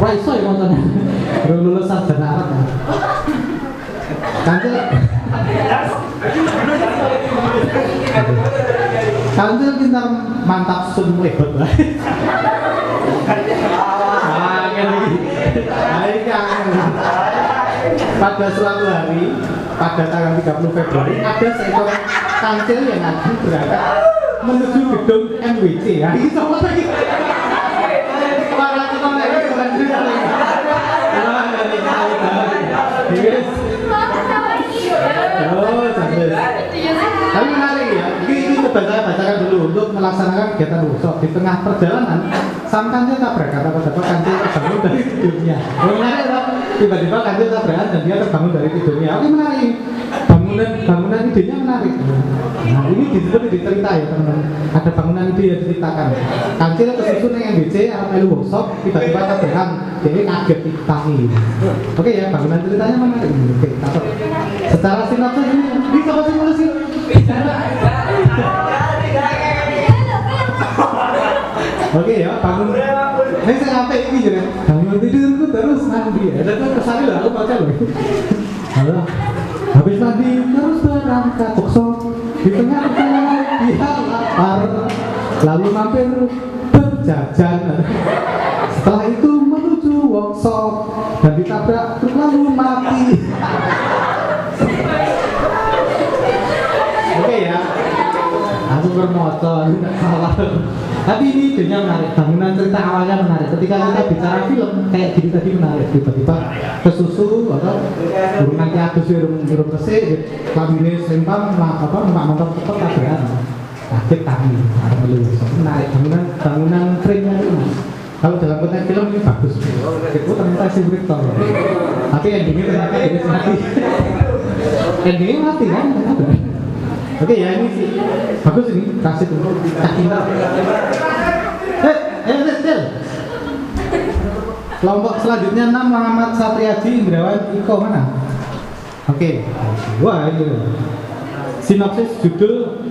Wah iso ya maksudnya. Belum lulus sarjana Arab kan. Kancil. Kancil pintar mantap sum lebet lah. Pada suatu hari, pada tanggal 30 Februari, ada seekor kancil yang akan berangkat menuju gedung MWC. Ya, ini sama lagi. Para kita lagi bukan cerita lagi. Oh, cantik. Tapi menarik ya. Ini coba saya bacakan dulu untuk melaksanakan kegiatan workshop di tengah perjalanan. Sang kancil tabrak kata-kata kancil terbangun dari tidurnya. Menarik lah. Tiba-tiba kancil tabrakan dan dia terbangun dari tidurnya. Oke, menarik. Bangunan idenya menarik. Nah, ini disebut di cerita ya teman-teman. Ada bangunan ide yang diceritakan. Kancil kesusun yang MBC atau melu workshop tiba-tiba tabrakan. Jadi kaget ditangi. Oke ya, bangunan ceritanya menarik. Oke, takut. Secara sinopsis ini siapa sih nulis sih? Oke ya, bangun. Ini saya ngapain ini jadi bangun tidurku terus mandi. Ada tuh kesannya lah, aku baca loh. Halo. Habis mandi terus berangkat workshop. Di tengah perjalanan dia lapar, lalu mampir berjajan. Setelah itu menuju workshop dan ditabrak truk lalu mati. Oke ya, aku bermoto, tidak salah. Tapi ini idenya menarik, bangunan cerita awalnya menarik. Ketika kita bicara film, kayak gini tadi menarik. Tiba-tiba kesusu atau burung nanti adus burung kesik, kambingnya sempang, numpak cepat tabrakan. Kaget kami, ada melu. Menarik, bangunan frame-nya itu. Kalau dalam konteks film ini bagus. Itu ternyata si Victor. Tapi endingnya ternyata jadi mati. Endingnya mati kan? Oke ya, ini sih bagus ini, kasih untuk cinta. Kelompok selanjutnya 6 Muhammad Satriaji Indrawan Iko mana? Oke. Wah ini sinopsis judul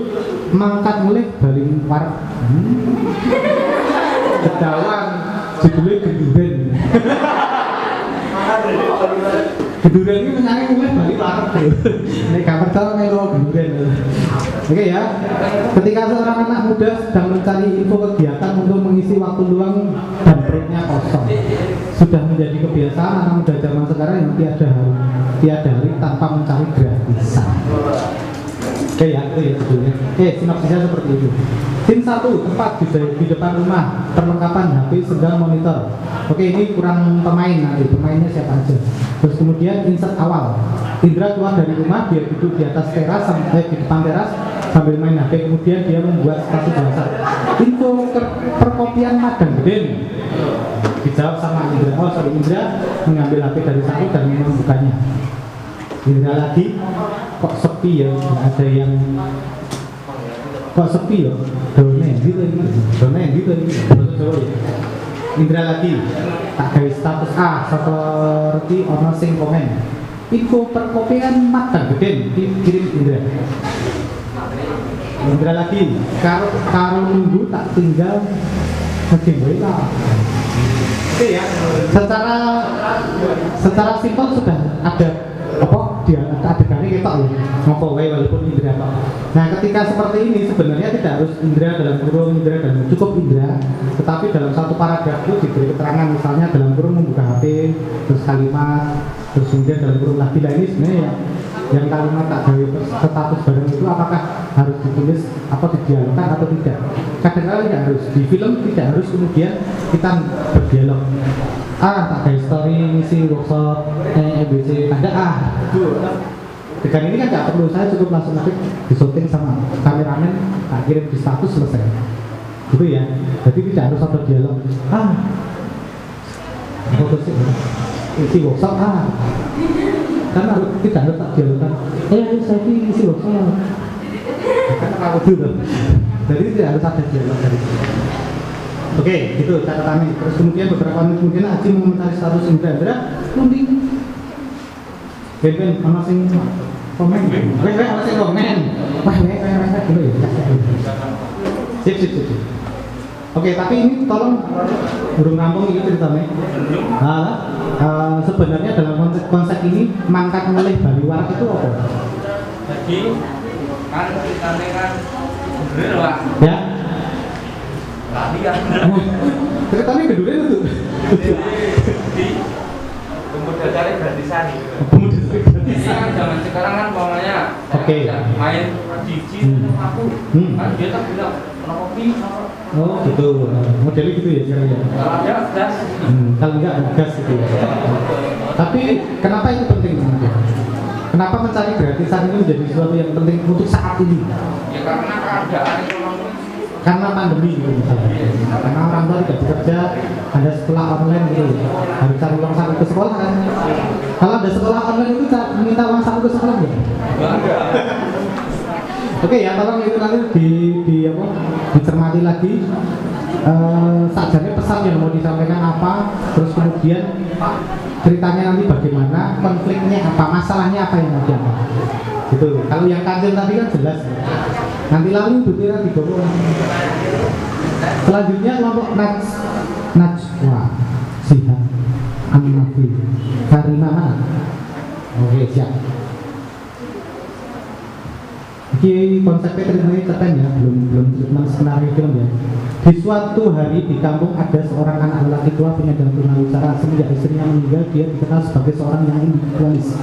Mangkat Mulih Baling War. Kedawang judulnya Genduren. Genduren ini menyanyi mulai balik larut. Ini kabar tahu melo genduren. Oke ya. Ketika seorang anak muda sedang mencari info kegiatan untuk mengisi waktu luang dan perutnya kosong, sudah menjadi kebiasaan anak muda zaman sekarang yang tiada hari tanpa mencari gratisan. Oke ya, itu ya judulnya. Oke, sinopsisnya seperti itu. Scene 1, tempat di depan rumah, perlengkapan HP, sendal, monitor. Oke, ini kurang pemain nanti, pemainnya siapa aja. Terus kemudian insert awal. Indra keluar dari rumah, dia duduk di atas teras, di depan teras sambil main HP. Kemudian dia membuat status WhatsApp. Info perkopian Madang Geden. Dijawab sama Indra. Oh sorry, Indra mengambil HP dari satu dan membukanya. Indra lagi, kok sepi ya, ada yang kok sepi ya, done gitu ini, Indra lagi, tak gawe status seperti ono sing komen, info perkopian Madang Geden, dikirim Indra. Indra lagi, karo nunggu tak tinggal ngegame lah. Oke ya, secara simpel sudah ada dia adegannya ketok ya, ngopo wae walaupun Indra tok. Nah ketika seperti ini sebenarnya tidak harus Indra dalam kurung Indra dan cukup Indra, tetapi dalam satu paragraf itu diberi keterangan misalnya dalam kurung membuka HP, terus kalimat, terus kemudian dalam kurung lagi. Nah ini sebenarnya yang kalimat tak gawe status bareng itu apakah harus ditulis atau didialogkan atau tidak? Kadang-kadang tidak harus, di film tidak harus kemudian kita berdialog. Tak ada story misi workshop MBC ada dengan ini kan nggak perlu, saya cukup langsung nanti disuting sama kameramen, tak kirim di status selesai gitu ya. Jadi tidak harus ada dialog foto sih isi workshop karena tidak harus tak dialogkan saya isi workshop karena kalau dulu jadi tidak harus ada dialog dari itu. Oke, gitu catatannya. Terus kemudian beberapa menit kemudian Aji mengomentari status Indra mending ben ana sing komen. Weh ana sing komen. Wah, dulu ya. Sip. Oke, tapi ini tolong burung rampung ini ceritanya. Sebenarnya dalam konsep ini mangkat mulih Bali Warak itu apa? Jadi kan ceritanya kan Bener Pak. Ya. Tadi kan. Ceritanya kedua itu. Di pemuda cari gratisan gitu. Pemuda cari gratisan. Kan zaman sekarang kan umpamanya Oke. main Cici aku kan dia tak bilang kenapa kenapa. Oh gitu. Modelnya gitu ya sekarang ya. Kalau ada gas. Kalau enggak gas gitu ya. Tapi kenapa itu penting sebenarnya? Kenapa mencari gratisan itu menjadi sesuatu yang penting untuk saat ini? Ya karena keadaan ekonomi. Karena pandemi gitu misalnya. Karena orang tua tidak bekerja, ada sekolah online gitu, harus cari uang saku ke sekolah kan? Kalau ada sekolah online itu minta uang saku ke sekolah nggak? Oke ya, tolong itu nanti dicermati lagi. Sajane pesan yang mau disampaikan apa, terus kemudian ceritanya nanti bagaimana, konfliknya apa, masalahnya apa yang mau diangkat. Gitu. Kalau yang kajian tadi kan jelas. Nanti lalu butiran digomong. Selanjutnya kelompok Najwa Siha An-Nafi Karima mana? Oke siap. Ini konsepnya ceritanya cerpen ya, belum treatment skenario film ya. Di suatu hari di kampung ada seorang anak lelaki tua penyandang tunawisara. Semenjak istrinya meninggal, dia dikenal sebagai seorang yang individualis.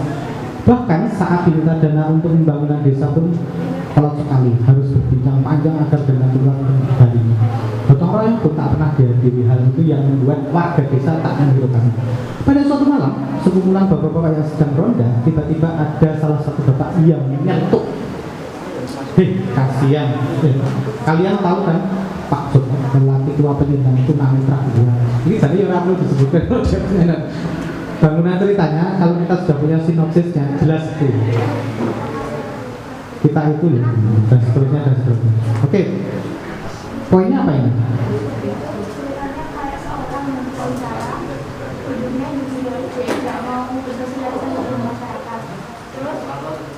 Bahkan saat diminta dana untuk pembangunan desa pun kolot sekali, harus berbincang panjang agar dana keluar darinya. Gotong royong pun tak pernah dihadiri, hal itu yang membuat warga desa tak menghiraukan. Pada suatu malam, sekumpulan bapak-bapak yang sedang ronda, tiba-tiba ada salah satu bapak yang menyentuh. Kasihan. Kalian tahu kan Pak Joko, lelaki tua penyandang tunanetra dua. Ini tadi orang perlu disebutkan kalau dia penyandang. Bangunan ceritanya, kalau kita sudah punya sinopsisnya, jelas itu. Kita itu ya, dan seterusnya. Oke, poinnya apa ini? Ceritanya kayak seorang yang berbicara, ujungnya juga tidak mau bersosialisasi dengan masyarakat. Terus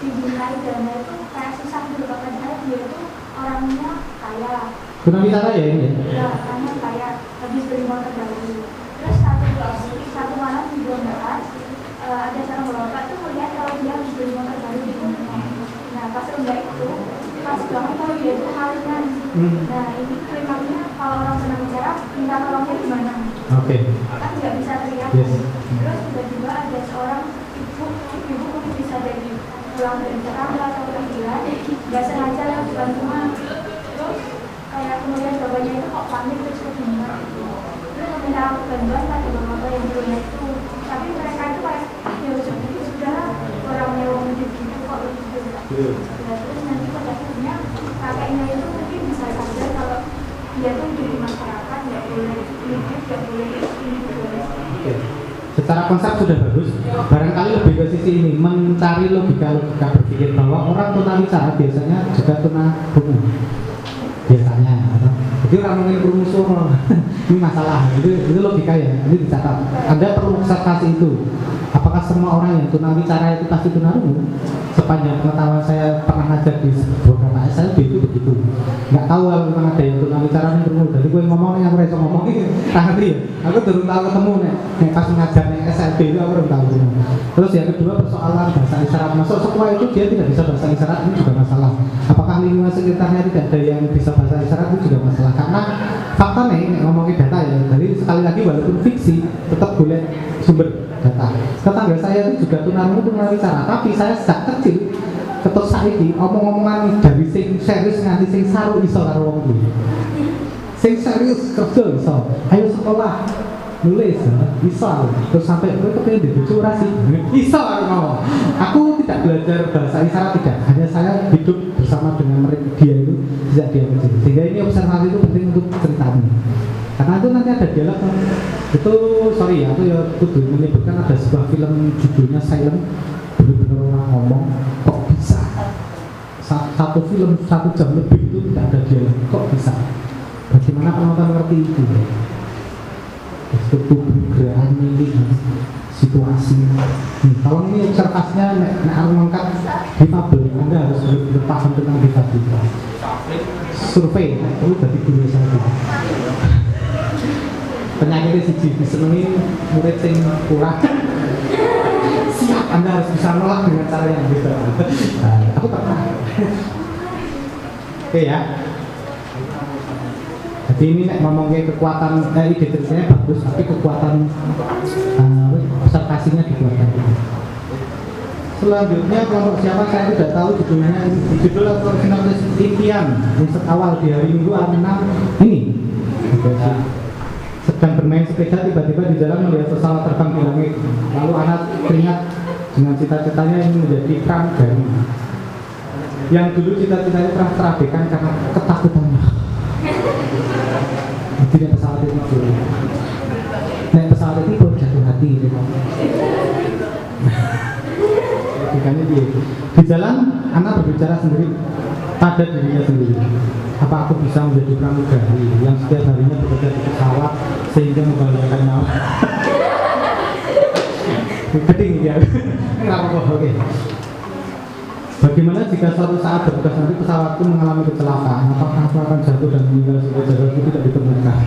dimintai dana itu kayak susah gitu, padahal dia itu orangnya kaya. Tunawisara ya ini? Ya, orangnya kaya, habis beli motor baru. Terus satu malam di Gondaan, ada seorang bapak tuh melihat kalau dia habis beli motor baru di rumah. Nah pas enggak itu, pas banget kalau dia itu halingan. Nah ini klimaknya kalau orang senang bicara, minta tolongnya gimana? Oke. Kan nggak bisa teriak. Yes. Terus tiba-tiba ada seorang ibu mungkin bisa dari pulang dari Jakarta atau panggilan, nggak sengaja lewat depan rumah. Terus kayak kemudian bapaknya itu kok panik terus kedengar. Terus meminta bantuan pada bapak yang di rumah itu. Tapi mereka itu kayak ya sudah orang yang gitu kok begitu. Nah, terus nanti pada akhirnya kakeknya itu mungkin bisa sadar kalau dia tuh di masyarakat nggak boleh hidup, nggak boleh individualis. Secara konsep sudah bagus, barangkali lebih ke sisi ini, mencari logika berpikir bahwa orang tunawisara biasanya juga tunarungu biasanya, atau jadi orang mungkin bermusuh ini masalah, itu logika ya, ini dicatat. Anda perlu observasi itu. Apakah semua orang yang tunawicara itu pasti tunarungu? Sepanjang pengetahuan saya pernah ngajar di beberapa SLB itu begitu. Nggak tahu kalau memang ada yang tunawicara yang tunarungu. Jadi gue ngomong nih, aku bisa ngomong ini, ngerti ya? Aku baru tahu ketemu nih, pas ngajar nih SLB itu aku baru tahu. Terus yang kedua persoalan bahasa isyarat. Masuk sekolah itu dia tidak bisa bahasa isyarat, ini juga masalah. Apakah lingkungan sekitarnya tidak ada yang bisa bahasa isyarat, itu juga masalah. Karena fakta nih ngomongin data ya. Jadi sekali lagi walaupun fiksi tetap boleh sumber data. Tetangga saya itu juga tunawicara, tapi saya sejak kecil ketok saiki omong-omongan dari sing serius nganti sing saru iso karo wong kuwi. Sing serius kerja iso. Ayo sekolah nulis iso. Terus sampai kowe kepengin dadi bojo ora sih? Iso aku ngomong. Aku tidak belajar bahasa isyarat tidak. Hanya saya hidup bersama dengan mereka dia itu sejak dia kecil. Sehingga ini observasi itu penting untuk ceritamu. Karena itu nanti ada dialog itu, sorry ya, aku ya kudu menyebutkan ada sebuah film judulnya Silent, benar-benar orang ngomong kok bisa satu film 1 jam lebih itu tidak ada dialog, kok bisa, bagaimana penonton ngerti itu ya? Struktur gerakan milik situasi. Kalau ini observasinya harus mengangkat difabel, Anda harus benar-benar paham tentang difabel. Survei, itu dari guru saya. Penyakitnya siji disenengi murid sing kurang siap, Anda harus bisa nolak dengan cara yang beda. Aku pernah. Oke ya. Jadi ini nek ngomongnya kekuatan ide ceritanya bagus, tapi kekuatan observasinya dikuatkan. Selanjutnya kelompok siapa saya tidak tahu judulnya. Judul atau finalis impian insert awal di hari Minggu 6 ini. Sedang bermain sepeda tiba-tiba di jalan melihat pesawat terbang di langit. Lalu anak teringat dengan cita-citanya ingin menjadi pramugari. Yang dulu cita-citanya pernah terabaikan karena ketakutannya. Tidak pesawat itu. Nek pesawat itu baru jatuh hati gitu. Di jalan, anak berbicara sendiri pada dirinya sendiri. Apa aku bisa menjadi pramugari yang setiap harinya bekerja di pesawat sehingga membahayakan nyawa? Keting ya. Oke. Bagaimana jika suatu saat bertugas nanti pesawatku mengalami kecelakaan? Apakah aku akan jatuh dan meninggal sehingga jasadku tidak ditemukan?